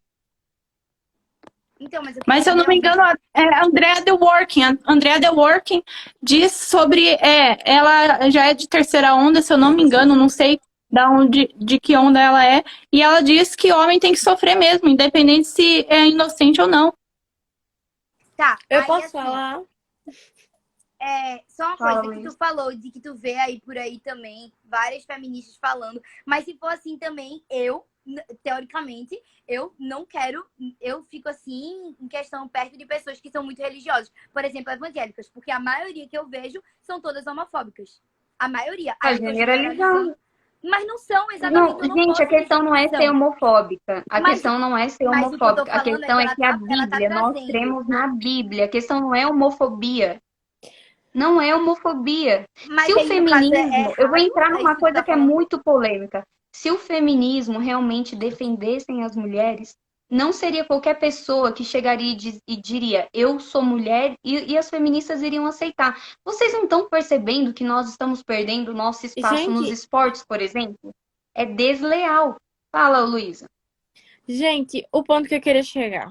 S5: Então,
S1: Mas se eu não me engano, a Andrea The Working. A Andrea The Working diz sobre... ela já é de terceira onda, se eu não me engano, não sei de que onda ela é. E ela diz que homem tem que sofrer mesmo, independente se é inocente ou não.
S5: Tá.
S4: Eu
S5: aí,
S4: posso
S5: assim,
S4: falar?
S5: Só uma coisa que tu falou, de que tu vê aí por aí também, várias feministas falando. Mas se for assim também, eu teoricamente, eu não quero, eu fico assim em questão perto de pessoas que são muito religiosas. Por exemplo, evangélicas, porque a maioria que eu vejo são todas homofóbicas. A maioria.
S6: Tá
S5: Aí eu tô
S6: generalizando.
S5: generalizando. Mas não são exatamente,
S6: Não,
S5: eu não
S6: gente, a
S5: posso dizer
S6: questão não
S5: que
S6: é ser
S5: são.
S6: homofóbica. A
S5: Mas,
S6: questão não é ser
S5: mas o que eu tô
S6: homofóbica. A
S5: falando é
S6: questão
S5: que
S6: é que a
S5: ela tá
S6: Bíblia, nós
S5: trazendo.
S6: cremos na Bíblia. A questão não é homofobia. Não é homofobia. Se
S5: Mas
S6: o
S5: aí, no caso, é
S6: feminismo, eu vou
S5: errado?
S6: entrar
S5: É isso
S6: numa
S5: que tu
S6: coisa
S5: tá
S6: que é
S5: falando?
S6: muito polêmica. Se o feminismo realmente defendessem as mulheres, não seria qualquer pessoa que chegaria e diria, eu sou mulher, e as feministas iriam aceitar. Vocês não estão percebendo que nós estamos perdendo nosso espaço nos
S4: Gente,
S6: esportes, por exemplo? É desleal. Fala, Luísa.
S4: o ponto que eu queria chegar.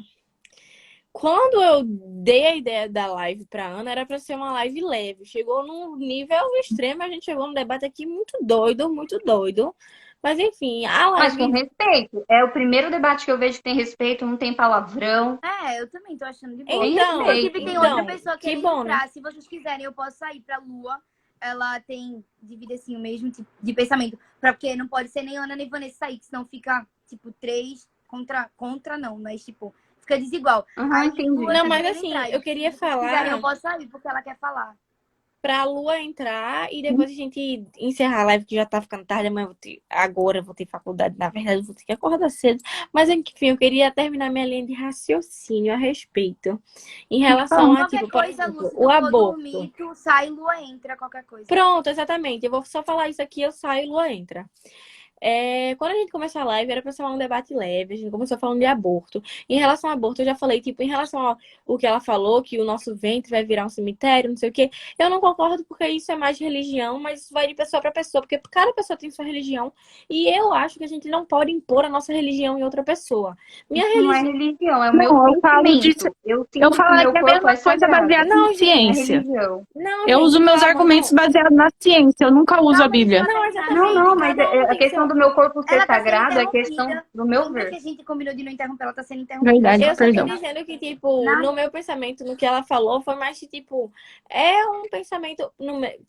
S4: Quando eu dei a ideia da live pra Ana, era pra ser uma live leve. Chegou num nível extremo, a gente chegou num debate aqui muito doido, muito doido. Mas enfim, a
S6: Mas com
S4: live.
S6: respeito. É o primeiro debate que eu vejo que tem respeito, não tem palavrão.
S5: Eu também tô achando de boa.
S6: Tem
S4: Então,
S6: respeito.
S5: Inclusive, tem outra
S4: então,
S5: pessoa
S4: que
S5: querendo
S4: bom, né?
S5: entrar. Se vocês quiserem, eu posso sair pra Lua. Ela tem, divide assim, o mesmo tipo de pensamento. Porque não pode ser nem Ana nem Vanessa sair, que senão fica, tipo, três contra não. Mas, tipo, fica desigual.
S6: Aham,
S5: Aí,
S6: entendi.
S5: Lua
S4: Não,
S5: tá
S4: mas
S5: querendo
S4: assim,
S5: entrar.
S4: eu
S5: E
S4: queria
S5: se vocês quiserem, eu
S4: falar
S5: posso sair, porque ela quer falar.
S4: pra Lua entrar e depois a gente encerrar a live, que já tá ficando tarde. Amanhã agora eu vou ter faculdade, na verdade, eu vou ter que acordar cedo. Mas enfim, eu queria terminar minha linha de raciocínio a respeito. Em relação a,
S5: Qualquer
S4: tipo, por
S5: coisa, Lu,
S4: exemplo,
S5: se
S4: o
S5: tu for
S4: aborto.
S5: dormir, tu sai, Lua entra, qualquer coisa.
S4: Pronto, exatamente. Eu vou só falar isso aqui, eu saio e Lua entra. Quando a gente começou a live, era pra ser um debate leve. A gente começou falando de aborto. Em relação ao aborto, eu já falei, tipo, em relação ao que ela falou, que o nosso ventre vai virar um cemitério, não sei o quê. Eu não concordo porque isso é mais religião, mas isso vai de pessoa pra pessoa, porque cada pessoa tem sua religião. E eu acho que a gente não pode impor a nossa religião em outra pessoa. Minha
S6: Não é
S4: religião.
S6: religião, é o meu
S1: Não, eu falo disso.
S6: sentimento. Eu
S1: Eu
S6: sinto que
S1: falaria
S6: meu
S1: a
S6: corpo
S1: mesma
S6: é
S1: coisa
S6: sagrado.
S1: baseada na
S4: Não,
S6: Não é
S4: gente.
S1: ciência.
S6: religião.
S4: Não,
S1: Eu
S4: gente,
S1: uso meus
S4: calma,
S1: argumentos
S4: não.
S1: baseados na ciência. Eu nunca uso a
S5: Calma, deixa
S1: Bíblia.
S5: ela
S4: Não,
S5: terminar de
S6: Não,
S5: falar.
S4: exatamente.
S6: não, mas
S4: Cada um
S6: a
S4: tem
S6: questão
S4: seu.
S6: do meu corpo ser
S5: Ela tá sendo
S6: sagrado é questão
S5: interrompida.
S6: do meu
S5: Lembra que
S6: ver.
S5: a gente combinou de não interromper? Ela tá sendo interrompida.
S1: Verdade,
S5: Deixa
S4: Eu
S5: ela
S4: só tô
S1: perdão.
S5: terminar.
S4: dizendo que, tipo, no
S5: Nada.
S4: meu pensamento, no que ela falou, foi mais que, tipo, é um pensamento,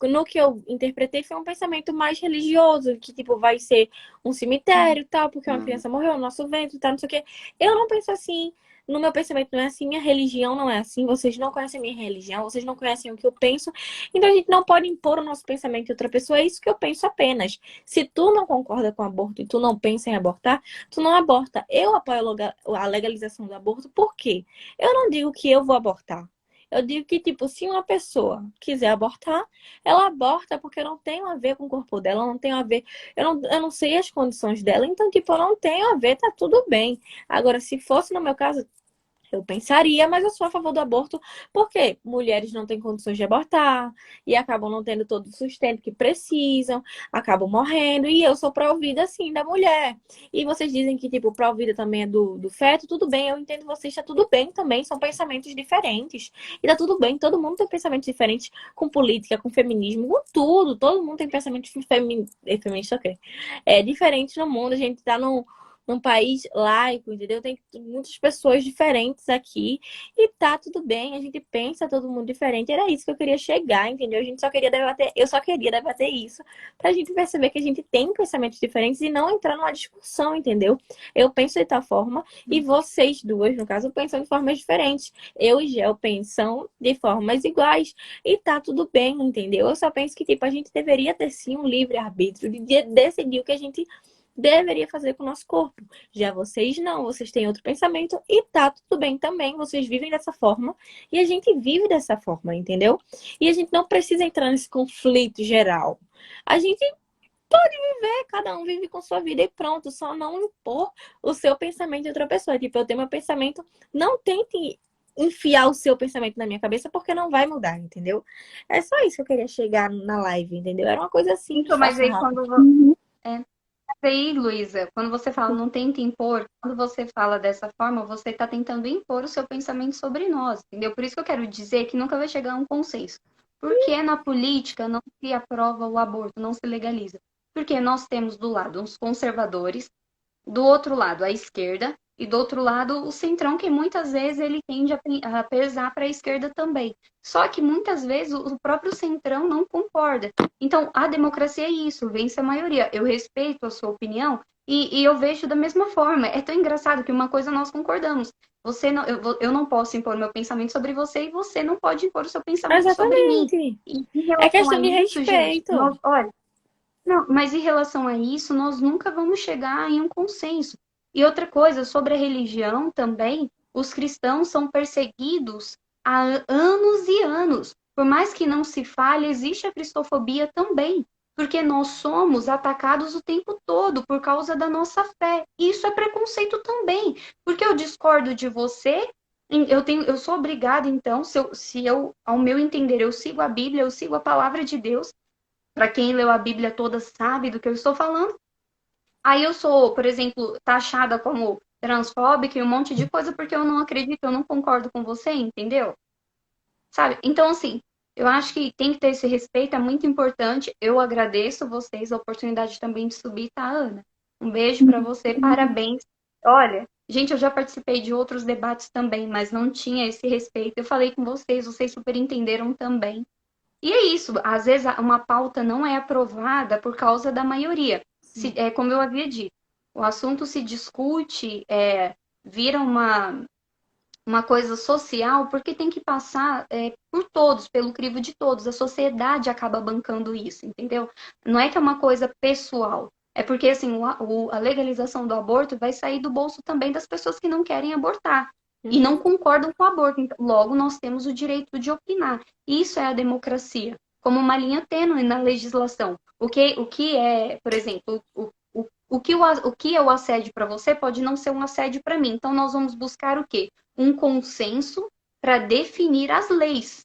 S4: no que eu interpretei, foi um pensamento mais religioso, que, tipo, vai ser um cemitério e tal, porque uma criança morreu no nosso ventre e tal, não sei o quê. Eu não penso assim, no meu pensamento não é assim, minha religião não é assim, vocês não conhecem minha religião, vocês não conhecem o que eu penso, então a gente não pode impor o nosso pensamento em outra pessoa, é isso que eu penso apenas. Se tu não concorda com o aborto e tu não pensa em abortar, tu não aborta. Eu apoio a legalização do aborto, por quê? Eu não digo que eu vou abortar. Eu digo que, tipo, se uma pessoa quiser abortar, ela aborta porque eu não tenho a ver com o corpo dela, não tenho a ver. Eu não sei as condições dela, então, tipo, eu não tenho a ver, tá tudo bem. Agora, se fosse no meu caso, eu pensaria, mas eu sou a favor do aborto porque mulheres não têm condições de abortar e acabam não tendo todo o sustento que precisam, acabam morrendo, e eu sou pró-vida, sim, da mulher. E vocês dizem que, tipo, pró-vida também é do feto, tudo bem, eu entendo vocês, tá tudo bem também, são pensamentos diferentes. E tá tudo bem, todo mundo tem pensamentos diferentes com política, com feminismo, com tudo, todo mundo tem pensamentos feministas, ok? Diferentes no mundo, a gente tá num país laico, entendeu? Tem muitas pessoas diferentes aqui e tá tudo bem, a gente pensa todo mundo diferente. Era isso que eu queria chegar, entendeu? A gente só queria debater, eu só queria debater isso pra gente perceber que a gente tem pensamentos diferentes e não entrar numa discussão, entendeu? Eu penso de tal forma e vocês duas, no caso, pensam de formas diferentes. Eu e Gel pensam de formas iguais e tá tudo bem, entendeu? Eu só penso que, tipo, a gente deveria ter sim um livre-arbítrio de decidir o que a gente deveria fazer com o nosso corpo. Já vocês não, vocês têm outro pensamento e tá tudo bem também, vocês vivem dessa forma e a gente vive dessa forma, entendeu? E a gente não precisa entrar nesse conflito geral. A gente pode viver, cada um vive com sua vida e pronto, só não impor o seu pensamento em outra pessoa. Tipo, eu tenho meu pensamento, não tente enfiar o seu pensamento na minha cabeça porque não vai mudar, entendeu? É só isso que eu queria chegar na live, entendeu? Era uma coisa simples,
S6: Então, mas
S4: fácil,
S6: aí
S4: rápida.
S6: aí, Luísa, quando você fala não tenta impor, quando você fala dessa forma, você está tentando impor o seu pensamento sobre nós, entendeu? Por isso que eu quero dizer que nunca vai chegar a um consenso. Porque na política não se aprova o aborto, não se legaliza. Porque nós temos do lado os conservadores, do outro lado a esquerda, e do outro lado o centrão, que muitas vezes ele tende a pesar para a esquerda também. Só que muitas vezes o próprio centrão não concorda. Então, a democracia é isso, vence a maioria. Eu respeito a sua opinião E eu vejo da mesma forma. É tão engraçado que uma coisa nós concordamos. Você não, eu não posso impor meu pensamento sobre você e você não pode impor o seu pensamento sobre mim.
S4: Exatamente.
S6: E em
S4: É
S6: relação a
S4: questão de
S6: isso, gente,
S4: respeito.
S6: olha, não, mas em relação a isso, nós nunca vamos chegar em um consenso. E outra coisa, sobre a religião também, os cristãos são perseguidos há anos e anos. Por mais que não se fale, existe a cristofobia também, porque nós somos atacados o tempo todo por causa da nossa fé. E isso é preconceito também, porque eu discordo de você, eu sou obrigada, então, ao meu entender, eu sigo a Bíblia, eu sigo a palavra de Deus. Para quem leu a Bíblia toda sabe do que eu estou falando. Aí eu sou, por exemplo, taxada como transfóbica e um monte de coisa porque eu não acredito, eu não concordo com você, entendeu? Sabe? Então, assim, eu acho que tem que ter esse respeito, é muito importante. Eu agradeço vocês a oportunidade também de subir, tá, Ana? Um beijo para você, parabéns. Olha, gente, eu já participei de outros debates também, mas não tinha esse respeito. Eu falei com vocês super entenderam também. E é isso, às vezes uma pauta não é aprovada por causa da maioria. Como eu havia dito, o assunto se discute, vira uma coisa social, porque tem que passar por todos, pelo crivo de todos. A sociedade acaba bancando isso, entendeu? Não é que é uma coisa pessoal. É porque assim, a legalização do aborto vai sair do bolso também das pessoas que não querem abortar. E não concordam com o aborto. Então, logo, nós temos o direito de opinar. Isso é a democracia, como uma linha tênue na legislação. O que é, por exemplo, o que é o assédio para você pode não ser um assédio para mim. Então, nós vamos buscar o quê? Um consenso para definir as leis.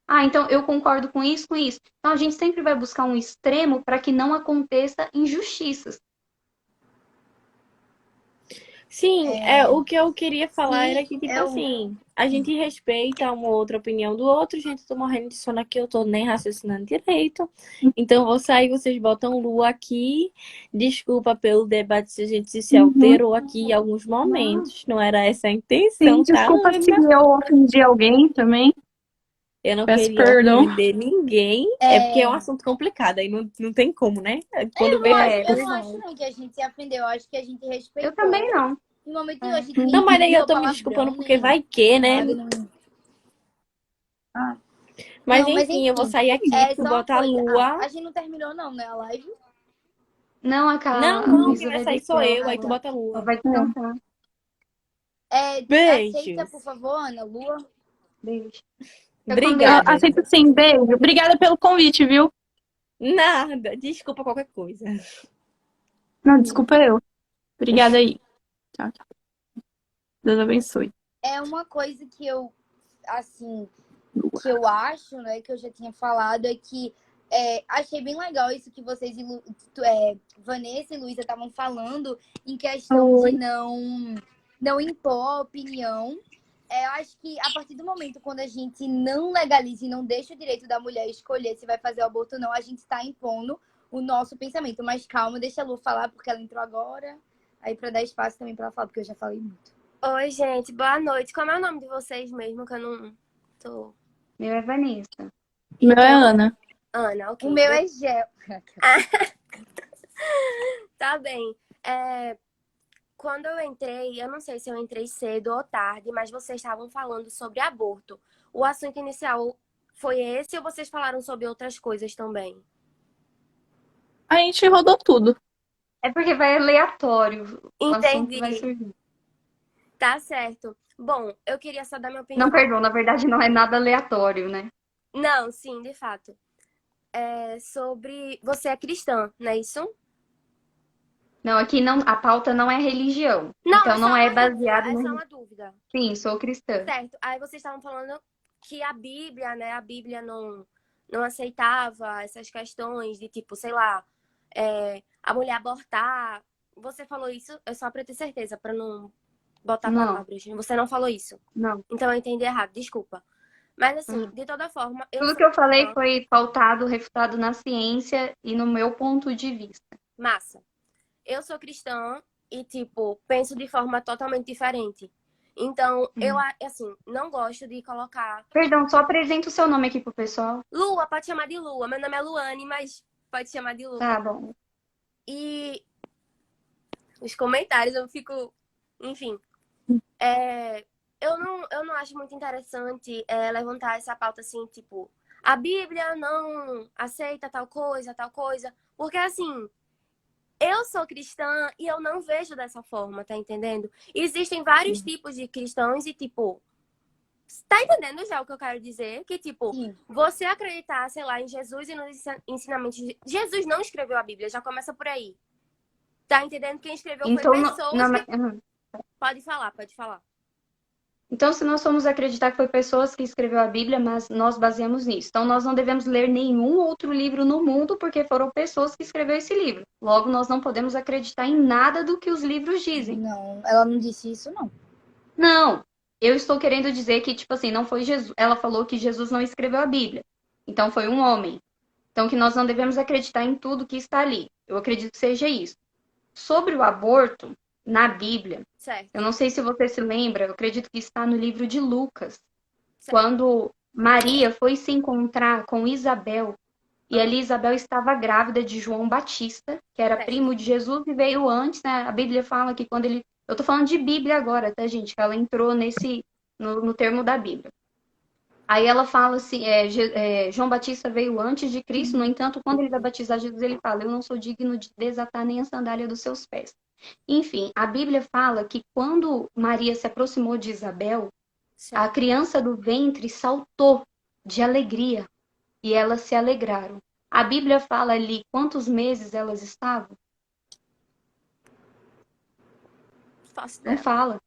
S6: Ah, então eu concordo com isso, com isso. Então, a gente sempre vai buscar um extremo para que não aconteça injustiças.
S4: Sim, o que eu queria falar era que, tipo assim, a gente respeita uma outra opinião do outro, gente, tô morrendo de sono aqui, eu tô nem raciocinando direito. Então, vou sair, vocês botam Lu aqui. Desculpa pelo debate se a gente se alterou aqui em alguns momentos. Não era essa a intenção,
S1: Sim,
S4: tá,
S1: desculpa se
S4: Ana?
S1: eu ofendi alguém também.
S4: Eu não
S1: Peço
S4: queria
S1: perdão.
S4: ofender ninguém. É porque é um assunto complicado, aí não tem como, né? Quando vem
S5: Eu não acho não que a gente se ofendeu, eu acho que a gente respeitou.
S6: Eu também não.
S5: No momento nenhum, a gente
S4: Não, mas aí eu tô me
S5: palavrão,
S4: desculpando porque
S5: nem
S4: vai que, né?
S5: nada, não.
S4: Mas
S5: Não, mas
S4: enfim, eu vou
S5: enfim,
S4: sair aqui, tu
S5: só uma
S4: bota a
S5: coisa.
S4: Lua.
S5: A gente não terminou não, né, a live?
S6: Não,
S4: Não,
S6: a
S4: não,
S6: Luísa
S4: quem vai
S6: vai
S4: sair sou
S6: descer.
S4: eu, aí tu bota a
S6: Ela
S4: Lua.
S6: vai descansar.
S5: Aceita, por
S4: Beijos.
S5: favor, Ana, Lua.
S6: Beijo.
S4: Obrigada.
S1: Aceito sim, beijo. Obrigada pelo convite, viu?
S4: Nada, desculpa qualquer coisa.
S1: Não, desculpa eu. Obrigada aí. Tchau, tchau. Deus abençoe.
S5: É uma coisa que eu, assim, que eu acho, né, que eu já tinha falado, é que achei bem legal isso que vocês, Vanessa e Luísa, estavam falando em questão de não impor opinião. Eu acho que a partir do momento quando a gente não legaliza e não deixa o direito da mulher escolher se vai fazer o aborto ou não, a gente está impondo o nosso pensamento. Mas calma, deixa a Lu falar, porque ela entrou agora. Aí para dar espaço também para ela falar, porque eu já falei muito.
S7: Oi, gente, boa noite. Como é o nome de vocês mesmo? Que eu não tô.
S6: Meu é Vanessa.
S1: Meu é Ana.
S7: Ana, ok.
S5: O meu é Gel.
S7: Tá bem. Quando eu entrei, eu não sei se eu entrei cedo ou tarde, mas vocês estavam falando sobre aborto. O assunto inicial foi esse ou vocês falaram sobre outras coisas também?
S1: A gente rodou tudo.
S6: É porque vai aleatório. O assunto vai
S7: Entendi.
S6: surgir.
S7: Tá certo. Bom, eu queria só dar minha opinião.
S6: Não, perdão, na verdade não é nada aleatório, né?
S7: Não, sim, de fato. Sobre. Você é cristã, não é isso?
S6: Não, aqui não, a pauta não é religião.
S7: Não,
S6: Então não é
S7: uma dúvida,
S6: baseado
S7: é só
S6: no.
S7: uma dúvida.
S6: Sim, sou cristã.
S7: Certo. Aí vocês estavam falando que a Bíblia, né? A Bíblia não aceitava essas questões de tipo, sei lá, a mulher abortar. Você falou isso, é só pra ter certeza, pra não botar
S6: Não.
S7: palavras. Você não falou isso.
S6: Não.
S7: Então eu entendi errado, desculpa. Mas assim, de toda forma, eu
S6: Tudo
S7: sou
S6: que eu falei
S7: cristã.
S6: foi pautado, refutado na ciência e no meu ponto de vista.
S7: Massa. Eu sou cristã e, tipo, penso de forma totalmente diferente. Então, eu, assim, não gosto de colocar...
S6: Perdão, só apresenta o seu nome aqui pro pessoal.
S7: Lua, pode chamar de Lua. Meu nome é Luane, mas pode chamar de Lua.
S6: Tá bom.
S7: E os comentários, eu fico... Enfim. Eu não acho muito interessante levantar essa pauta assim, tipo, a Bíblia não aceita tal coisa, porque assim, eu sou cristã e eu não vejo dessa forma, tá entendendo? Existem vários tipos de cristãos e, tipo, tá entendendo já o que eu quero dizer? Que, tipo,
S5: Sim.
S7: você acreditar, sei lá, em Jesus e nos ensinamentos de... Jesus não escreveu a Bíblia, já começa por aí. Tá entendendo? Quem escreveu foi
S6: Então,
S7: pessoas que... Pode falar.
S6: então, se nós formos acreditar que foi pessoas que escreveu a Bíblia, mas nós baseamos nisso. Então, nós não devemos ler nenhum outro livro no mundo, porque foram pessoas que escreveram esse livro. Logo, nós não podemos acreditar em nada do que os livros dizem.
S5: Não, ela não disse isso, não.
S6: Não, eu estou querendo dizer que, tipo assim, não foi Jesus. Ela falou que Jesus não escreveu a Bíblia. Então, foi um homem. Então, que nós não devemos acreditar em tudo que está ali. Eu acredito que seja isso. Sobre o aborto, na Bíblia,
S7: Certo.
S6: eu não sei se você se lembra, eu acredito que está no livro de Lucas,
S7: Certo.
S6: quando Maria foi se encontrar com Isabel, e ali Isabel estava grávida de João Batista, que era
S7: Certo.
S6: primo de Jesus e veio antes, né? A Bíblia fala que quando ele... Eu tô falando de Bíblia agora, tá, gente? Que ela entrou no termo da Bíblia. Aí ela fala assim, João Batista veio antes de Cristo, no entanto, quando ele vai batizar Jesus, ele fala, eu não sou digno de desatar nem a sandália dos seus pés. Enfim, a Bíblia fala que quando Maria se aproximou de Isabel, a criança do ventre saltou de alegria e elas se alegraram. A Bíblia fala ali quantos meses elas estavam? Não fala.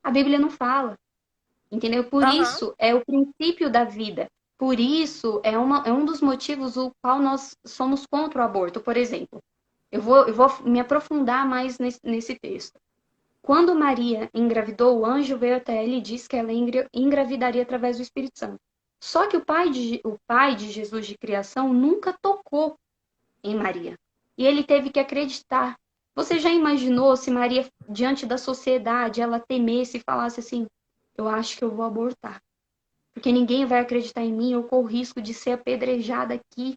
S6: A Bíblia não fala. Entendeu? Por isso é o princípio da vida. Por isso é um dos motivos o qual nós somos contra o aborto. Por exemplo, eu vou me aprofundar mais nesse texto. Quando Maria engravidou, o anjo veio até ela e disse que ela engravidaria através do Espírito Santo. Só que o pai de Jesus de criação nunca tocou em Maria. E ele teve que acreditar. Você já imaginou se Maria, diante da sociedade, ela temesse e falasse assim, eu acho que eu vou abortar. Porque ninguém vai acreditar em mim, eu corro risco de ser apedrejada aqui.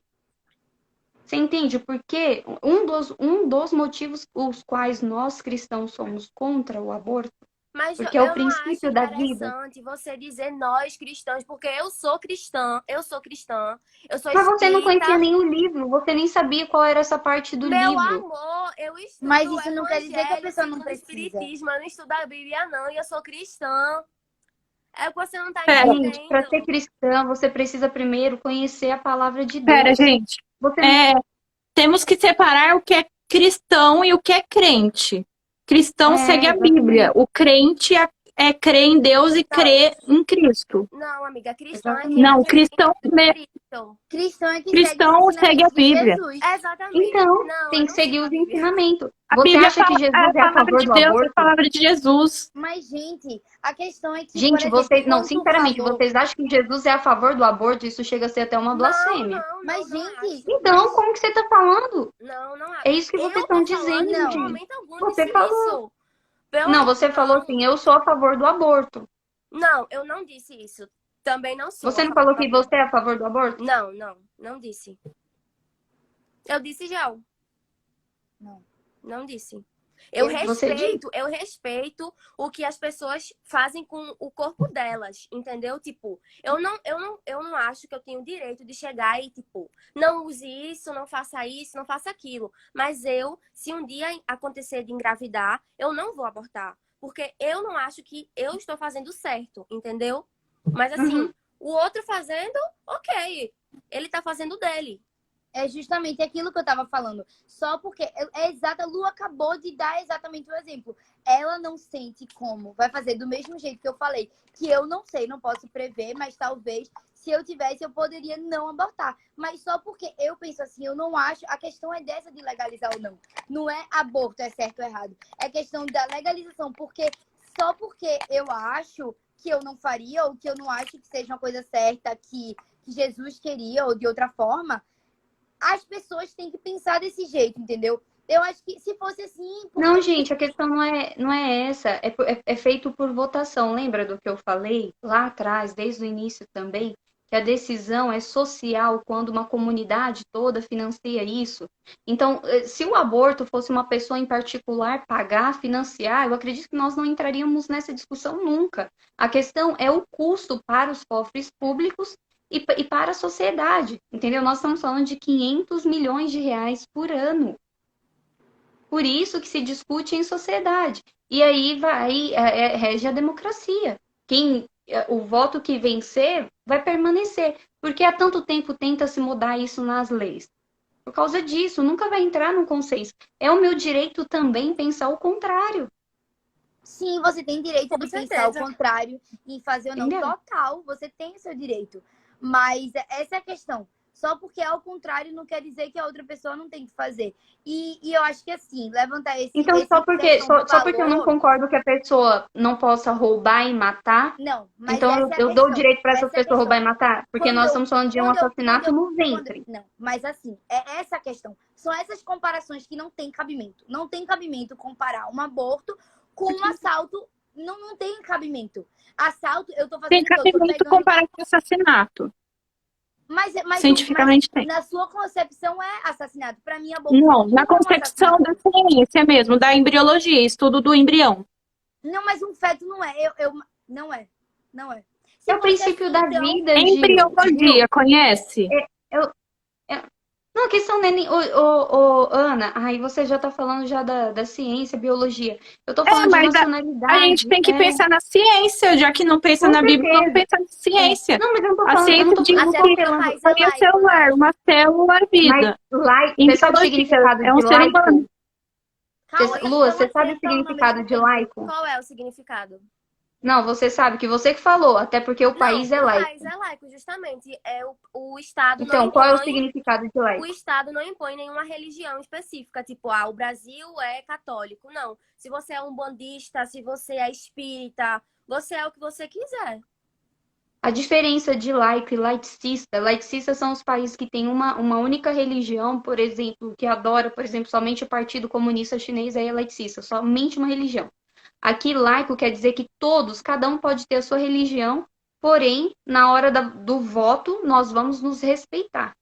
S6: Você entende por quê? Um dos motivos os quais nós cristãos somos contra o aborto,
S7: mas
S6: porque é o princípio da vida.
S7: Interessante você dizer nós cristãos, porque eu sou cristã, eu sou
S6: Mas você não
S7: espírita.
S6: conhecia nem o livro, você nem sabia qual era essa parte do
S7: Meu
S6: livro.
S7: amor, eu estudo
S5: Mas isso não quer dizer que a pessoa não
S7: estudo
S5: precisa.
S7: espiritismo, eu não estudo a Bíblia não, e eu sou cristã. É o que você não tá
S1: Pera,
S7: entendendo.
S6: Gente, para ser cristã, você precisa primeiro conhecer a palavra de Deus.
S1: Pera, gente.
S6: Você
S1: Temos que separar o que é cristão e o que é crente. Cristão segue a Bíblia. O crente crê em Deus e crê em Cristo.
S7: Não, amiga, cristão é
S1: Não, cristão
S5: Cristão é que
S1: Cristão segue a Bíblia.
S7: Exatamente.
S6: Então,
S7: Não,
S6: tem
S7: eu
S6: que
S7: não
S6: seguir
S7: sigo a
S6: os
S7: Bíblia.
S6: ensinamentos.
S1: A
S6: Você
S1: Bíblia
S6: acha que Jesus
S1: a
S6: é a
S1: palavra
S6: favor
S1: de
S6: do
S1: Deus, a
S6: aborto?
S1: palavra de Jesus.
S5: Mas, gente, a questão é que,
S6: Gente,
S5: por exemplo,
S6: não,
S5: quando tu
S6: sinceramente,
S5: falou-
S6: vocês acham que Jesus é a favor do aborto? Isso chega a ser até uma blasfêmia.
S5: Mas,
S7: não
S5: gente,
S7: acho.
S6: Então, como que você tá falando?
S7: Não acho.
S6: É isso que vocês estão dizendo,
S7: Em
S6: gente.
S7: momento algum
S6: Você
S7: disse
S6: falou.
S7: isso. Pelo
S6: Não, você falou assim, eu sou a favor do aborto.
S7: Não, eu não disse isso. Também não sou.
S6: Você não falou que você é a favor do aborto?
S7: Não disse. Eu disse já. Não disse. Eu respeito o que as pessoas fazem com o corpo delas, entendeu? Tipo, eu não acho que eu tenho o direito de chegar e, tipo, não use isso, não faça isso, não faça aquilo. Mas se um dia acontecer de engravidar, eu não vou abortar. Porque eu não acho que eu estou fazendo certo, entendeu? Mas assim, o outro fazendo, ok. Ele tá fazendo dele.
S5: É justamente aquilo que eu tava falando. Só porque a Lu acabou de dar exatamente o exemplo. Ela não sente como. Vai fazer do mesmo jeito que eu falei. Que eu não sei, não posso prever, mas talvez, se eu tivesse, eu poderia não abortar. Mas só porque eu penso assim, eu não acho. A questão é dessa de legalizar ou não. Não é aborto, é certo ou errado. É questão da legalização. Porque só porque eu acho que eu não faria, ou que eu não acho que seja uma coisa certa, que Jesus queria, ou de outra forma, as pessoas têm que pensar desse jeito, entendeu? Eu acho que se fosse assim...
S6: Não, gente, a questão não é essa. É feito por votação. Lembra do que eu falei lá atrás, desde o início também? que a decisão é social quando uma comunidade toda financia isso. Então, se o aborto fosse uma pessoa em particular pagar, financiar, eu acredito que nós não entraríamos nessa discussão nunca. A questão é o custo para os cofres públicos e para a sociedade, entendeu? Nós estamos falando de 500 milhões de reais por ano. Por isso que se discute em sociedade. E aí rege a democracia. O voto que vencer vai permanecer. Porque há tanto tempo tenta se mudar isso nas leis. Por causa disso, nunca vai entrar num consenso. É o meu direito também pensar o contrário.
S5: Sim, você tem direito
S7: Com
S5: de
S7: certeza.
S5: pensar o contrário e fazer ou não.
S6: Entendeu?
S5: Total, você tem o seu direito. Mas essa é a questão. Só porque é o contrário não quer dizer que a outra pessoa não tem que fazer. E eu acho que assim, levantar
S6: Então,
S5: essa
S6: só porque eu não
S5: valor-
S6: concordo que a pessoa não possa roubar e matar,
S5: Não, mas
S6: então
S5: essa é a
S6: eu dou o
S5: questão.
S6: direito para essa
S5: Essa é a
S6: pessoa roubar e
S5: questão.
S6: matar? Porque
S5: Quando
S6: nós
S5: eu-
S6: estamos falando de um
S5: quando eu-
S6: assassinato no ventre.
S5: Não, mas assim, é essa a questão. São essas comparações que não tem cabimento. Não tem cabimento comparar um aborto com um assalto. Não tem cabimento. Assalto, eu tô fazendo
S1: Tem
S5: o quê? Eu tô
S1: cabimento
S5: pegando...
S1: comparar com assassinato. Cientificamente
S5: na sua concepção é assassinato. Pra mim, aborto
S1: Não, na
S5: é um
S1: concepção da
S5: assassinato.
S1: ciência mesmo, da embriologia, estudo do embrião.
S5: Não, mas um feto não é. Não é. Não é. Se
S6: É o
S5: fosse
S6: princípio
S5: assim,
S6: da
S5: então,
S6: vida, Gil.
S1: Embriologia, conhece?
S6: Não, a questão não é nem... Ana, aí você já tá falando já da ciência, biologia. Eu tô falando de
S1: mas
S6: nacionalidade.
S1: A gente tem que pensar na ciência, já que não pensa
S6: Com
S1: na Bíblia, vamos
S6: certeza.
S1: pensar na ciência.
S6: Não, mas eu não tô
S1: A
S6: falando... Eu não
S1: ciência
S6: tô,
S1: diz
S6: eu não
S1: que
S6: tô
S7: porque o
S6: apelando...
S7: país
S1: foi
S7: é
S1: o
S7: laico,
S1: celular,
S7: né?
S1: uma célula é vida.
S6: Mas você sabe o significado
S1: É um
S6: de
S1: ser
S6: laico?
S1: humano.
S5: calma,
S6: Lua,
S5: então
S6: você sabe o
S5: aceita o nome
S6: significado
S5: do
S6: de
S5: tempo.
S6: laico?
S7: Qual é o significado?
S6: Não, você sabe que você que falou, até porque o país é
S7: o
S6: laico.
S7: país é laico, justamente. O Estado não
S6: Então, qual é o
S7: impõe...
S6: significado de
S7: O
S6: laico?
S7: Estado não impõe nenhuma religião específica, tipo, o Brasil é católico. Não. Se você é um bandista, se você é espírita, você é o que você quiser.
S6: A diferença de laico e laicista são os países que têm uma única religião, por exemplo, que adora, por exemplo, somente o Partido Comunista Chinês, aí é laicista, somente uma religião. Aqui, laico quer dizer que todos, cada um pode ter a sua religião, porém, na hora do voto, nós vamos nos respeitar.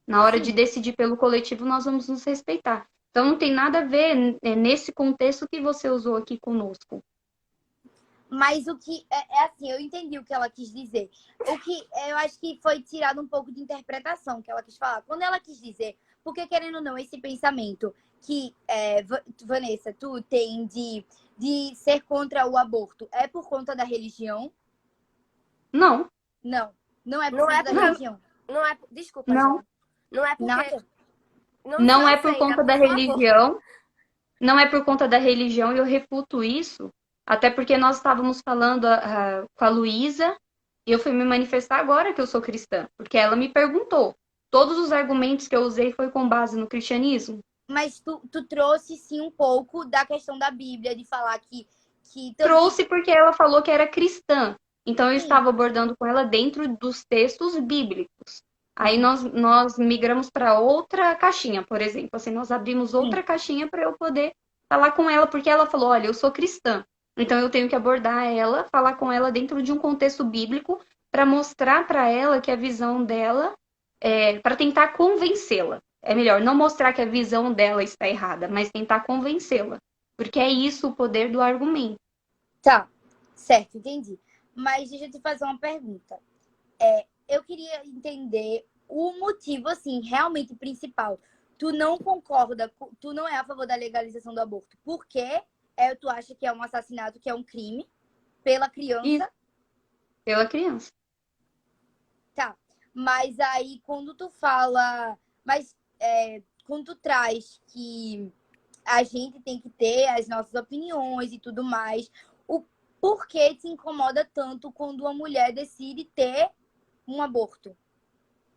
S6: Na hora de decidir pelo coletivo, nós vamos nos respeitar. Então, não tem nada a ver nesse contexto que você usou aqui conosco.
S5: Mas o que é assim, eu entendi o que ela quis dizer. O que eu acho que foi tirado um pouco de interpretação que ela quis falar. Quando ela quis dizer, porque querendo ou não, esse pensamento que, Vanessa, tu tem de ser contra o aborto é por conta da religião?
S6: Não.
S5: Não é por
S7: Não
S5: conta
S7: é
S5: da
S7: por-
S5: religião.
S7: Não é... Desculpa,
S6: Não.
S7: Ju. Não é porque...
S5: Nada.
S6: Não
S7: se
S6: é por
S7: ofenda,
S6: conta da
S7: por favor.
S6: religião. Não é por conta da religião, e eu refuto isso, até porque nós estávamos falando com a Luísa, e eu fui me manifestar agora que eu sou cristã, porque ela me perguntou. Todos os argumentos que eu usei foi com base no cristianismo?
S5: Mas tu trouxe sim um pouco da questão da Bíblia, de falar que
S6: Trouxe porque ela falou que era cristã. Então eu
S5: Sim.
S6: estava abordando com ela dentro dos textos bíblicos. Aí nós migramos para outra caixinha, por exemplo. Assim, nós abrimos outra caixinha para eu poder falar com ela, porque ela falou: olha, eu sou cristã. Então eu tenho que abordar ela, falar com ela dentro de um contexto bíblico, para mostrar para ela que a visão dela, para tentar convencê-la. É melhor não mostrar que a visão dela está errada, mas tentar convencê-la. Porque é isso o poder do argumento.
S5: Tá, certo, entendi. Mas deixa eu te fazer uma pergunta. Eu queria entender o motivo, assim, realmente principal. Tu não concorda, tu não é a favor da legalização do aborto. Por quê? Tu acha que é um assassinato, que é um crime pela criança?
S6: Isso. Pela criança.
S5: Tá, mas aí quando tu fala... quando tu traz que a gente tem que ter as nossas opiniões e tudo mais, por que te incomoda tanto quando uma mulher decide ter um aborto?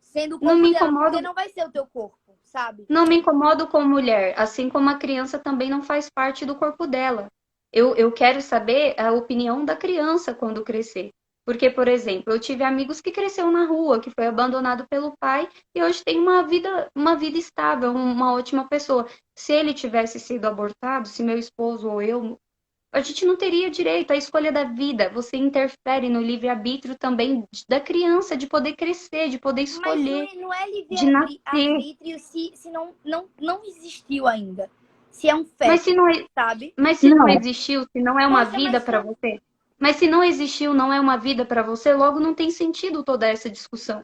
S5: Sendo como
S6: Não me
S5: dela,
S6: incomoda.
S5: porque não vai ser o teu corpo, sabe?
S6: Não me incomodo com mulher, assim como a criança também não faz parte do corpo dela. Eu quero saber a opinião da criança quando crescer. Porque, por exemplo, eu tive amigos que cresceu na rua, que foi abandonado pelo pai e hoje tem uma vida estável, uma ótima pessoa. Se ele tivesse sido abortado, se meu esposo ou eu A gente não teria direito à escolha da vida. Você interfere no livre-arbítrio também da criança, de poder crescer, de poder
S5: Mas
S6: escolher,
S5: não é
S6: de nascer.
S5: livre-arbítrio se não existiu ainda. Se é um
S6: Mas
S5: feto,
S6: se não, é-
S5: sabe?
S6: mas se não
S1: Não.
S6: existiu, se não é uma
S5: Poxa,
S6: vida
S5: mas
S6: para você. Mas se não existiu, não é uma vida para você, logo não tem sentido toda essa discussão.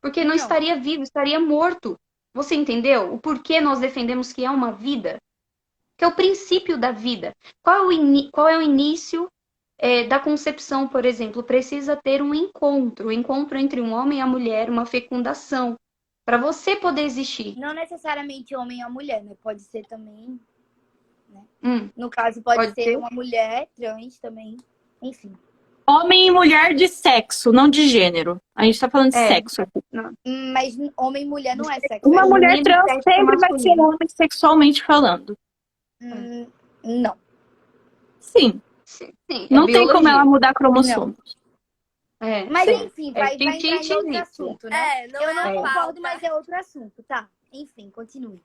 S6: Porque não
S5: não.
S6: estaria vivo, estaria morto. Você entendeu? O porquê nós defendemos que é uma vida? Que é o princípio da vida. Qual é o início da concepção, por exemplo? Precisa ter um encontro entre um homem e a mulher, uma fecundação, para você poder existir.
S5: Não necessariamente homem ou mulher, né? Pode ser também, né?
S6: Hum,
S5: No caso, pode
S6: pode
S5: ser
S6: ser?
S5: uma mulher trans também. Enfim.
S1: Homem e mulher de sexo, não de gênero. A gente tá falando de
S6: É,
S1: sexo aqui.
S6: não.
S5: Mas homem e mulher não é sexo.
S1: Uma
S5: É
S1: mulher
S6: Feminino,
S1: trans
S6: sexo
S1: sempre vai ser
S6: masculino.
S1: homem sexualmente falando.
S5: Não.
S1: Sim.
S6: Sim, é
S1: Não tem como ela
S6: biologia.
S1: mudar cromossomos.
S6: É,
S5: Mas
S6: sim.
S5: enfim,
S6: É
S5: vai entrar em outro
S6: existe.
S5: assunto, né?
S7: Não
S5: Eu
S7: é
S5: não
S7: a
S5: concordo,
S7: pauta.
S5: mas é outro assunto, tá? Enfim, continue.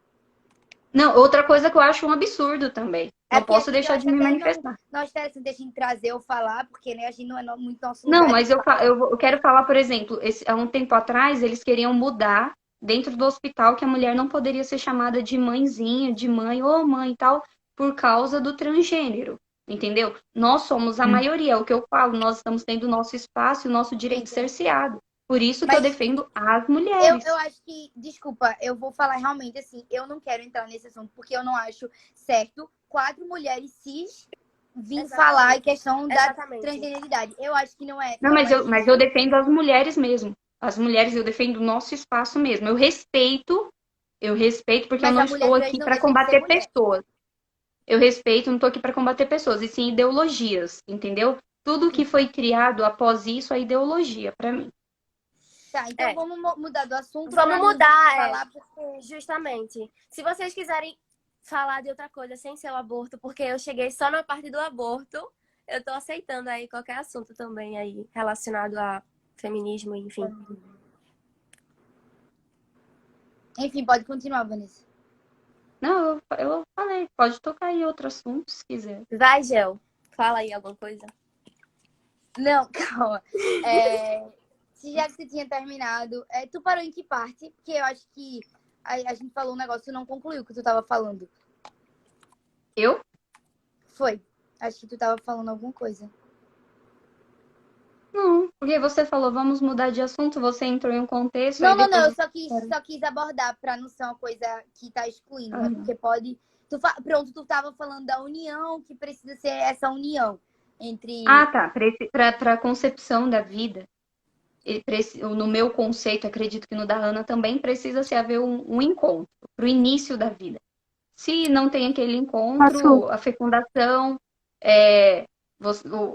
S6: Não, outra coisa que eu acho um absurdo também. Não
S5: porque
S6: posso
S5: assim,
S6: deixar
S5: eu
S6: de
S5: acho
S6: me
S5: até
S6: manifestar.
S5: não interessante deixa de trazer ou falar, porque né, a gente não é muito nosso
S6: Não,
S5: lugar
S6: mas
S5: de fala.
S6: eu quero falar, por exemplo, há um tempo atrás eles queriam mudar dentro do hospital que a mulher não poderia ser chamada de mãezinha, de mãe ou mãe e tal, por causa do transgênero. Entendeu? Nós somos a maioria, é o que eu falo, nós estamos tendo o nosso espaço e o nosso direito cerceado. Por isso que eu
S5: Mas
S6: defendo as mulheres.
S5: eu acho que, desculpa, eu vou falar realmente assim, eu não quero entrar nesse assunto, porque eu não acho certo 4 mulheres cis vir falar em questão da
S7: Exatamente.
S5: transgeneridade. Eu acho que não é.
S6: Não,
S5: Não
S6: mas
S5: é
S6: mas eu defendo as mulheres mesmo. As mulheres, eu defendo o nosso espaço mesmo. Eu respeito porque eu
S5: Mas
S6: não
S5: a mulher
S6: estou
S5: trans
S6: aqui
S5: não
S6: para
S5: deixa de ser
S6: combater
S5: mulher.
S6: pessoas. Eu respeito, não estou aqui para combater pessoas, e sim ideologias, entendeu? Tudo que foi criado após isso é ideologia para mim.
S5: Tá, então
S7: É.
S5: vamos mudar do assunto.
S7: Vamos
S5: pra não
S7: mudar,
S5: falar porque...
S7: justamente. Se vocês quiserem falar de outra coisa sem ser o aborto, porque eu cheguei só na parte do aborto, eu tô aceitando aí qualquer assunto também aí relacionado a feminismo, enfim.
S5: Enfim, pode continuar, Vanessa.
S6: Não, eu falei, pode tocar aí outro assunto se quiser.
S7: Vai, Gel. Fala aí alguma coisa.
S5: Não, calma. Já que você tinha terminado, tu parou em que parte? Porque eu acho que a gente falou um negócio e não concluiu o que tu tava falando.
S6: Eu?
S5: Foi. Acho que tu tava falando alguma coisa.
S6: Não, porque você falou, vamos mudar de assunto, você entrou em um contexto,
S5: Não,
S6: aí
S5: não,
S6: depois...
S5: eu só quis abordar pra não ser uma coisa que tá excluindo, né? Porque pode... Pronto, tu tava falando da união, que precisa ser essa união entre...
S6: Ah, tá. Para a concepção da vida, no meu conceito, acredito que no da Ana também precisa se haver um encontro para o início da vida. Se não tem aquele encontro, a fecundação,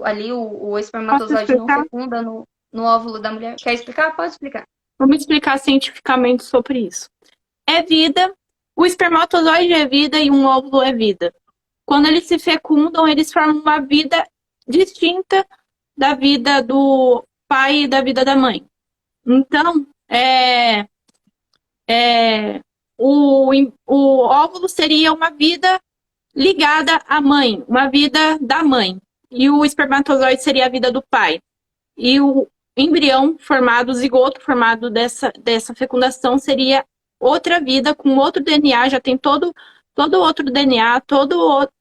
S6: ali o
S1: Posso
S6: espermatozoide não
S1: explicar?
S6: fecunda no óvulo da mulher. Quer explicar? Pode explicar.
S1: Vamos explicar cientificamente sobre isso. É vida, o espermatozoide é vida e um óvulo é vida. Quando eles se fecundam, eles formam uma vida distinta da vida do pai e da vida da mãe. Então, o óvulo seria uma vida ligada à mãe, uma vida da mãe. E o espermatozoide seria a vida do pai. E o embrião formado, o zigoto formado dessa fecundação seria outra vida com outro DNA, já tem todo outro DNA, todo outro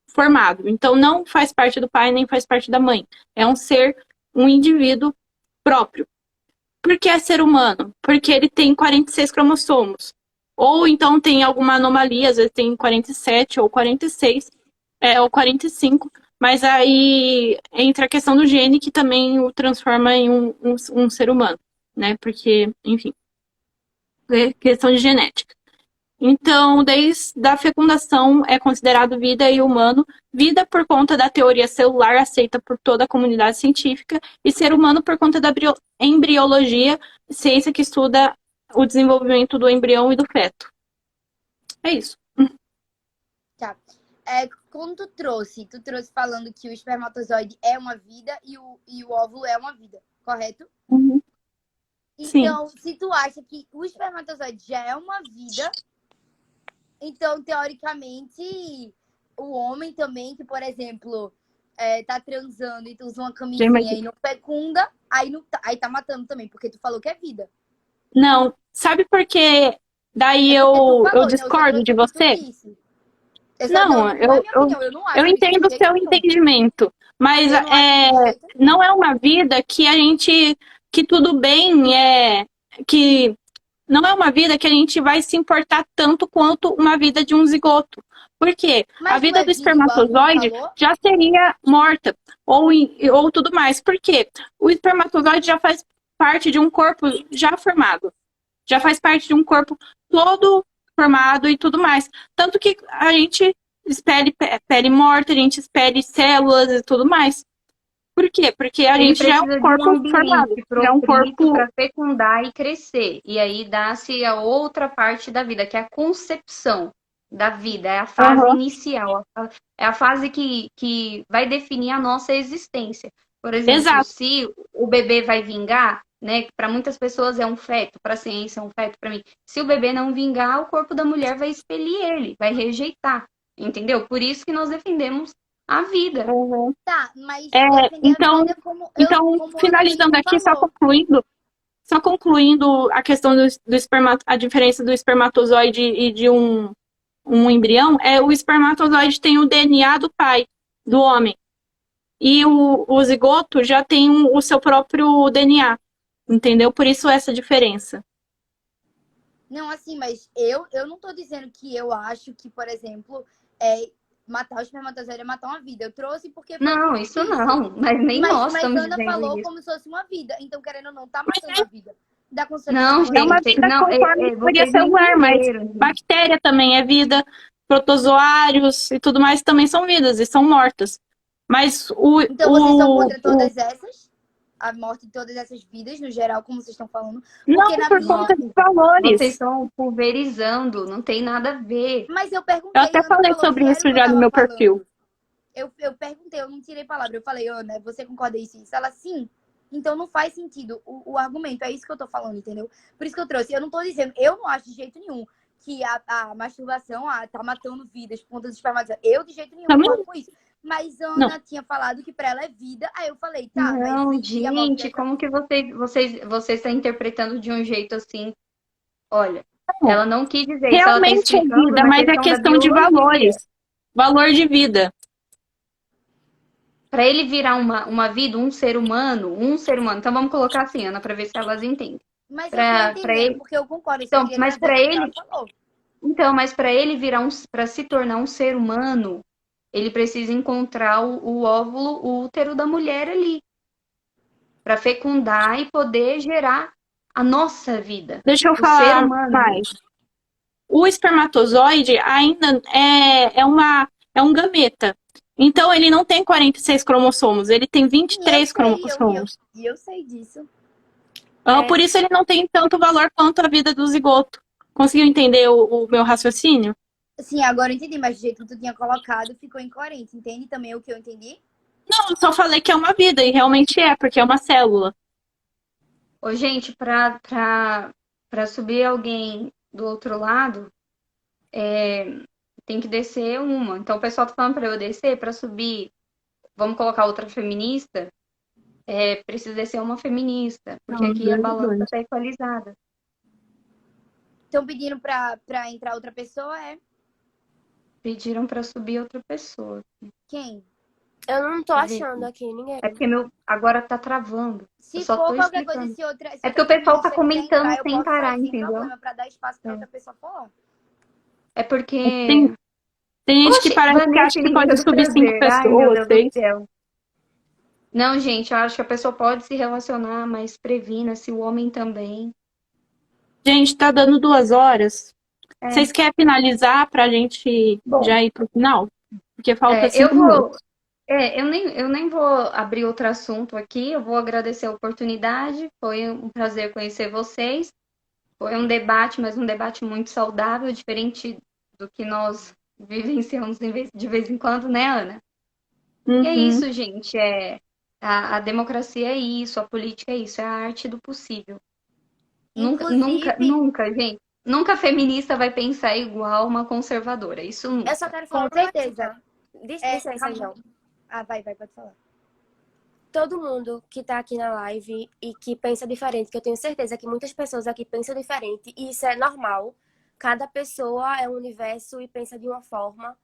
S1: formado. Então não faz parte do pai nem faz parte da mãe. É um ser, um indivíduo próprio. Por que é ser humano? Porque ele tem 46 cromossomos. Ou então tem alguma anomalia, às vezes tem 47 ou 46, ou 45. Mas aí entra a questão do gene que também o transforma em um ser humano, né? Porque, enfim, é questão de genética. Então, desde a fecundação é considerado vida e humano, vida por conta da teoria celular aceita por toda a comunidade científica, e ser humano por conta da embriologia, ciência que estuda o desenvolvimento do embrião e do feto. É isso.
S5: Tá. Quando tu trouxe falando que o espermatozoide é uma vida e o óvulo é uma vida, correto?
S1: Uhum.
S5: Então, se tu acha que o espermatozoide já é uma vida, então, teoricamente, o homem também, que, por exemplo, tá transando e tu usa uma
S1: Já
S5: camisinha
S1: imagino.
S5: e não fecunda, aí tá matando também, porque tu falou que é vida.
S1: Não, sabe por que daí
S5: É porque tu
S1: eu
S5: falou, né? Eu só
S1: discordo
S5: trouxe
S1: de
S5: o que tu
S1: você?
S5: disse. Não,
S1: Não,
S5: não é minha opinião, eu não
S1: eu
S5: acho isso
S1: entendo
S5: de
S1: o
S5: jeito
S1: seu
S5: nenhum.
S1: entendimento, mas
S5: Eu não acho isso de jeito nenhum.
S1: não é uma vida que a gente, que tudo bem, que não é uma vida que a gente vai se importar tanto quanto uma vida de um zigoto. Por quê? A
S5: Mas não
S1: vida
S5: é
S1: do
S5: vida igual tu
S1: espermatozoide
S5: falou?
S1: já seria morta, ou tudo mais. Por quê? O espermatozoide já faz parte de um corpo já formado. Já faz parte de um corpo todo formado e tudo mais. Tanto que a gente espere pele morta, a gente espere células e tudo mais. Por quê? Porque a
S6: Ele
S1: gente já é um
S6: precisa de um
S1: corpo formado,
S6: ambiente
S1: já é um
S6: propício
S1: corpo.
S6: para fecundar e crescer. E aí dá-se a outra parte da vida, que é a concepção da vida, é a fase
S1: Aham,
S6: inicial, é a fase que vai definir a nossa existência. Por exemplo,
S1: exato.
S6: se o bebê vai vingar, né, que para muitas pessoas é um feto, para a ciência é um feto, para mim, se o bebê não vingar, o corpo da mulher vai expelir ele, vai rejeitar, entendeu? Por isso que nós defendemos a vida.
S1: Uhum.
S5: Tá, mas
S1: É,
S5: defender a
S1: então,
S5: vida como, como a Ana
S1: finalizando
S5: mesmo
S1: aqui,
S5: falou.
S1: só concluindo a questão a diferença do espermatozoide e de um embrião, o espermatozoide tem o DNA do pai, do homem. E o zigoto já tem o seu próprio DNA, entendeu? Por isso essa diferença.
S5: Não, assim, mas eu não tô dizendo que eu acho que, por exemplo, matar o espermatozoide é matar uma vida. Eu trouxe porque foi o que
S6: Não,
S5: eu
S6: isso
S5: disse.
S6: não, mas nem nós
S5: Mas
S6: estamos
S5: Ana
S6: dizendo
S5: falou
S6: isso.
S5: como se fosse uma vida. Então, querendo ou não, tá
S1: Mas
S5: matando a vida da
S6: Não,
S5: concepção
S1: é uma
S6: gente,
S5: realmente.
S1: vida
S6: não,
S1: conforme teoria
S6: vocês não
S1: celular, mas
S6: entenderam, gente.
S1: bactéria também é vida, protozoários e tudo mais também são vidas e são mortas. Mas
S5: Então, vocês são contra todas essas? A morte de todas essas vidas, no geral, como vocês estão falando? Porque
S1: não
S5: na
S1: por
S5: minha.
S1: conta de valores.
S6: Vocês estão pulverizando, não tem nada a ver.
S5: Mas eu
S1: Eu
S5: perguntei,
S1: até
S5: Ana
S1: falei
S5: falou
S1: sobre
S5: que era
S1: isso
S5: o que eu
S1: já no
S5: tava
S1: meu
S5: falando.
S1: perfil.
S5: Eu perguntei, eu não tirei palavra. Eu falei, Ana, você concorda isso e isso? Ela, sim. Então não faz sentido o argumento. É isso que eu tô falando, entendeu? Por isso que eu trouxe. Eu não tô dizendo, eu não acho de jeito nenhum que a masturbação tá matando vidas por conta dos espermatozoides. Eu de jeito nenhum
S1: Também
S5: concordo com isso. Mas
S1: não.
S5: Ana tinha falado que pra ela é vida. Aí eu falei, tá,
S6: Não,
S5: mas e a morte
S6: gente,
S5: dessa
S6: como que você está interpretando de um jeito assim? Olha,
S1: Não.
S6: ela não quis dizer isso, ela está
S1: Realmente é
S6: explicando
S1: vida,
S6: na
S1: mas é
S6: questão da
S1: questão de
S6: biologia.
S1: valores. Valor de vida.
S6: Para ele virar uma vida, um ser humano. Então vamos colocar assim, Ana, para ver se elas entendem.
S5: Mas eu tô entendendo,
S6: ele,
S5: porque eu concordo. Eu só
S6: então,
S5: queria
S6: mas
S5: trazer
S6: para
S5: o que ela
S6: ele,
S5: falou.
S6: então, mas para ele virar para se tornar um ser humano, ele precisa encontrar o óvulo, o útero da mulher ali, para fecundar e poder gerar a nossa vida,
S1: Deixa eu
S6: o ser
S1: falar
S6: humano.
S1: mais. O espermatozoide ainda é um gameta. Então, ele não tem 46 cromossomos, ele tem 23 cromossomos.
S5: E eu sei disso.
S1: Por isso ele não tem tanto valor quanto a vida do zigoto. Conseguiu entender o meu raciocínio?
S5: Sim, agora eu entendi, mas do jeito que tu tinha colocado ficou incoerente. Entende também o que eu entendi?
S1: Não, eu só falei que é uma vida, e realmente porque é uma célula.
S6: Ô, gente, para subir alguém do outro lado, tem que descer uma. Então o pessoal tá falando para eu descer, para subir, vamos colocar outra feminista, precisa descer uma feminista, porque aqui a balança tá equalizada.
S5: Estão pedindo pra entrar outra pessoa,
S6: Pediram para subir outra pessoa.
S5: Quem?
S7: Eu não tô achando aqui ninguém.
S6: É porque agora tá travando.
S5: Se
S6: eu só
S5: for
S6: tô
S5: qualquer
S6: explicando.
S5: coisa, se outra.
S6: É porque o pessoal tá
S5: feminista quiser
S6: comentando
S5: entrar, eu
S6: sem
S5: posso
S6: parar,
S5: sair sem
S6: entendeu?
S5: problema, pra dar espaço pra outra pessoa falar.
S6: É porque...
S1: Tem gente que parece que acha que pode subir 5 pessoas,
S6: Ai,
S1: 6.
S6: Não, gente, eu acho que a pessoa pode se relacionar, mas previna-se o homem também.
S1: Gente, tá dando 2 horas.
S6: É.
S1: Vocês querem finalizar pra gente já ir pro final? Porque falta 5 minutos.
S6: Eu nem vou abrir outro assunto aqui, eu vou agradecer a oportunidade, foi um prazer conhecer vocês. Foi um debate, mas um debate muito saudável, diferente do que nós vivenciamos de vez em quando, né, Ana?
S1: Uhum.
S6: E é isso, gente. A democracia é isso, a política é isso, é a arte do possível. Nunca, gente. Nunca a feminista vai pensar igual uma conservadora. Isso nunca.
S7: Eu só quero falar
S5: Com certeza.
S7: Licença,
S5: calma.
S7: João.
S5: Vai, pode falar.
S7: Todo mundo que tá aqui na live e que pensa diferente, que eu tenho certeza que muitas pessoas aqui pensam diferente, e isso é normal. Cada pessoa é um universo e pensa de uma forma.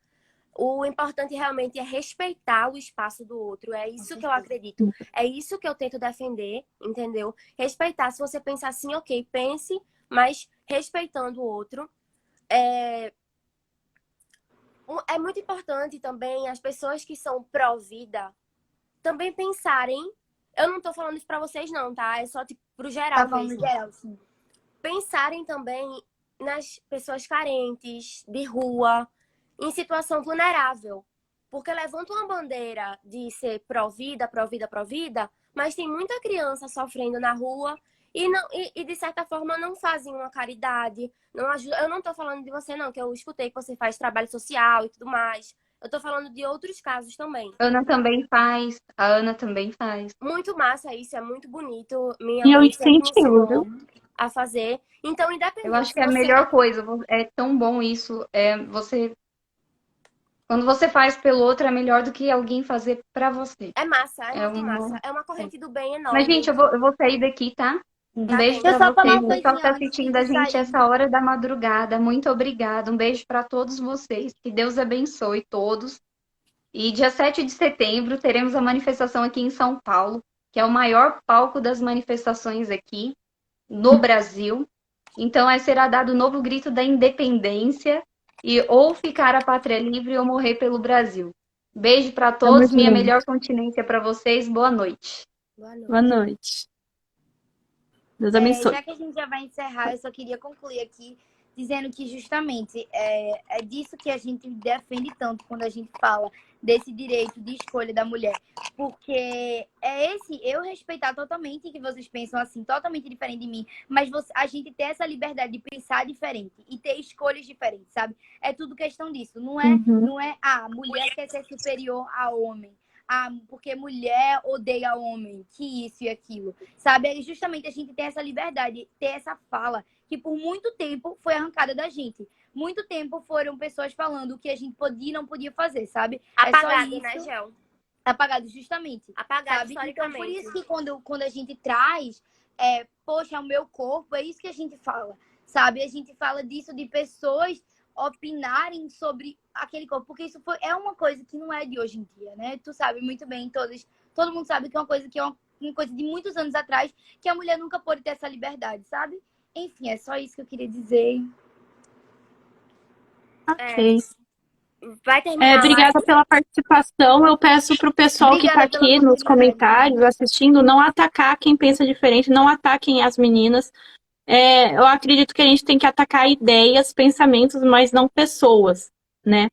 S7: O importante realmente é respeitar o espaço do outro. É isso que eu acredito. É isso que eu tento defender, entendeu? Respeitar. Se você pensar assim, ok, pense, mas respeitando o outro. É muito importante também as pessoas que são pró-vida também pensarem. Eu não tô falando isso pra vocês, não, tá? É só tipo, pro geral.
S5: Tá falando
S7: mesmo.
S5: geral, sim.
S7: Pensarem também nas pessoas carentes, de rua, em situação vulnerável. Porque levantam uma bandeira de ser pró-vida, pró-vida, pró-vida, mas tem muita criança sofrendo na rua e de certa forma não fazem uma caridade, não ajuda. Eu não tô falando de você, não, que eu escutei que você faz trabalho social e tudo mais. Eu tô falando de outros casos também.
S6: Ana também faz, a Ana também faz.
S7: Muito massa isso, é muito bonito. Minha
S1: E eu
S7: mãe sempre me
S1: incentivo,
S7: ensinou
S1: viu?
S7: a fazer. Então, independente
S6: Eu acho que
S7: se
S6: é a
S7: você...
S6: melhor coisa, é tão bom isso, quando você faz pelo outro é melhor do que alguém fazer pra você.
S7: É massa, é
S6: É
S7: muito
S6: uma...
S7: massa. É uma corrente do bem
S6: Mas,
S7: enorme.
S6: gente, eu vou sair daqui, tá? Um
S7: Tá
S6: beijo
S7: bem.
S5: Deixa eu
S6: pra
S5: só falar
S6: vocês.
S5: uma
S6: O pessoal que tá
S5: coisinha antes
S6: assistindo
S5: de
S6: a gente
S5: sair.
S6: essa hora da madrugada, muito obrigada. Um beijo pra todos vocês. Que Deus abençoe todos. E dia 7 de setembro teremos a manifestação aqui em São Paulo, que é o maior palco das manifestações aqui no Brasil. Então, será dado o novo grito da independência e ou ficar a pátria livre ou morrer pelo Brasil. Beijo para
S1: Tamo
S6: todos, minha
S1: junto.
S6: melhor continência para vocês. Boa noite.
S7: Boa noite.
S1: Boa noite. Deus abençoe.
S5: Já que a gente já vai encerrar, eu só queria concluir aqui dizendo que justamente é disso que a gente defende tanto quando a gente fala desse direito de escolha da mulher. Porque eu respeitar totalmente que vocês pensam assim, totalmente diferente de mim, mas a gente ter essa liberdade de pensar diferente e ter escolhas diferentes, sabe? É tudo questão disso. Não é a mulher quer ser superior ao homem. Porque mulher odeia homem, que isso e aquilo, sabe? É justamente a gente ter essa liberdade, ter essa fala, que por muito tempo foi arrancada da gente. Muito tempo foram pessoas falando o que a gente podia e não podia fazer, sabe?
S7: Apagado,
S5: é só
S7: né,
S5: isso.
S7: Gel?
S5: Apagado, justamente.
S7: Apagado,
S5: Sabe? Então,
S7: historicamente.
S5: por isso que quando a gente traz, poxa, é o meu corpo, é isso que a gente fala, sabe? A gente fala disso de pessoas opinarem sobre aquele corpo, porque isso é uma coisa que não é de hoje em dia, né? Tu sabe muito bem, todo mundo sabe que é uma coisa uma coisa de muitos anos atrás, que a mulher nunca pôde ter essa liberdade, sabe? Enfim, é só isso que eu queria dizer.
S1: Ok.
S7: Vai terminar a
S1: Obrigada
S7: live?
S1: pela participação. Eu peço para o pessoal que está
S5: Obrigada pela
S1: aqui nos
S5: oportunidade.
S1: comentários assistindo não atacar quem pensa diferente, não ataquem as meninas. Eu acredito que a gente tem que atacar ideias, pensamentos, mas não pessoas, né?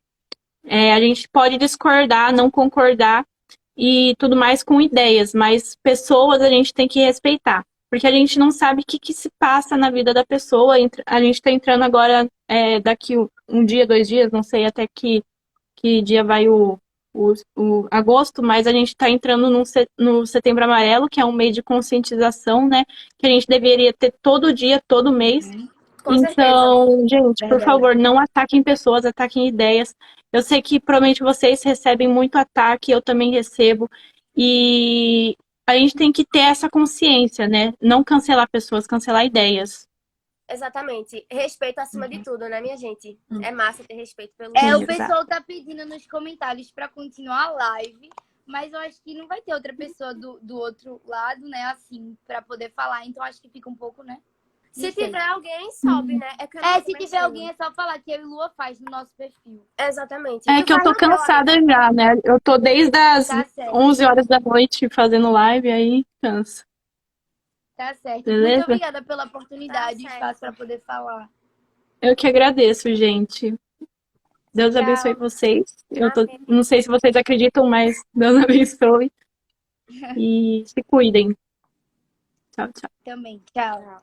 S1: A gente pode discordar, não concordar e tudo mais com ideias, mas pessoas a gente tem que respeitar, porque a gente não sabe o que se passa na vida da pessoa. A gente está entrando agora, daqui um dia, 2 dias, não sei até que dia vai o agosto, mas a gente está entrando no Setembro Amarelo, que é um mês de conscientização, né? Que a gente deveria ter todo dia, todo mês.
S7: Com
S1: Então, gente, por
S5: Verdade.
S1: favor, não ataquem pessoas, ataquem ideias. Eu sei que provavelmente vocês recebem muito ataque, eu também recebo. E a gente tem que ter essa consciência, né? Não cancelar pessoas, cancelar ideias.
S7: Exatamente. Respeito acima de tudo, né, minha gente? É massa ter respeito pelo
S1: Sim,
S5: O
S1: exato.
S5: pessoal tá pedindo nos comentários para continuar a live, mas eu acho que não vai ter outra pessoa do outro lado, né, assim, para poder falar. Então acho que fica um pouco, né?
S7: Se tiver alguém, sobe, né? Que eu não tô
S5: Se tiver
S7: mexendo.
S5: alguém é só falar que eu e Lua faz no nosso perfil.
S7: Exatamente.
S1: É
S7: Tu
S1: que eu
S7: faz
S1: tô
S7: no teu,
S1: cansada
S7: amiga.
S1: já, né? Eu tô desde as
S5: Tá certo.
S1: 11 horas da noite fazendo live, aí cansa.
S5: Tá certo.
S1: Beleza?
S5: Muito obrigada pela oportunidade e
S7: Tá certo.
S5: espaço para poder falar.
S1: Eu que agradeço, gente. Deus
S5: Tchau.
S1: abençoe vocês.
S7: Amém.
S1: Não sei se vocês acreditam, mas Deus abençoe. E se cuidem. Tchau, tchau.
S5: Também. Tchau.
S7: Tchau.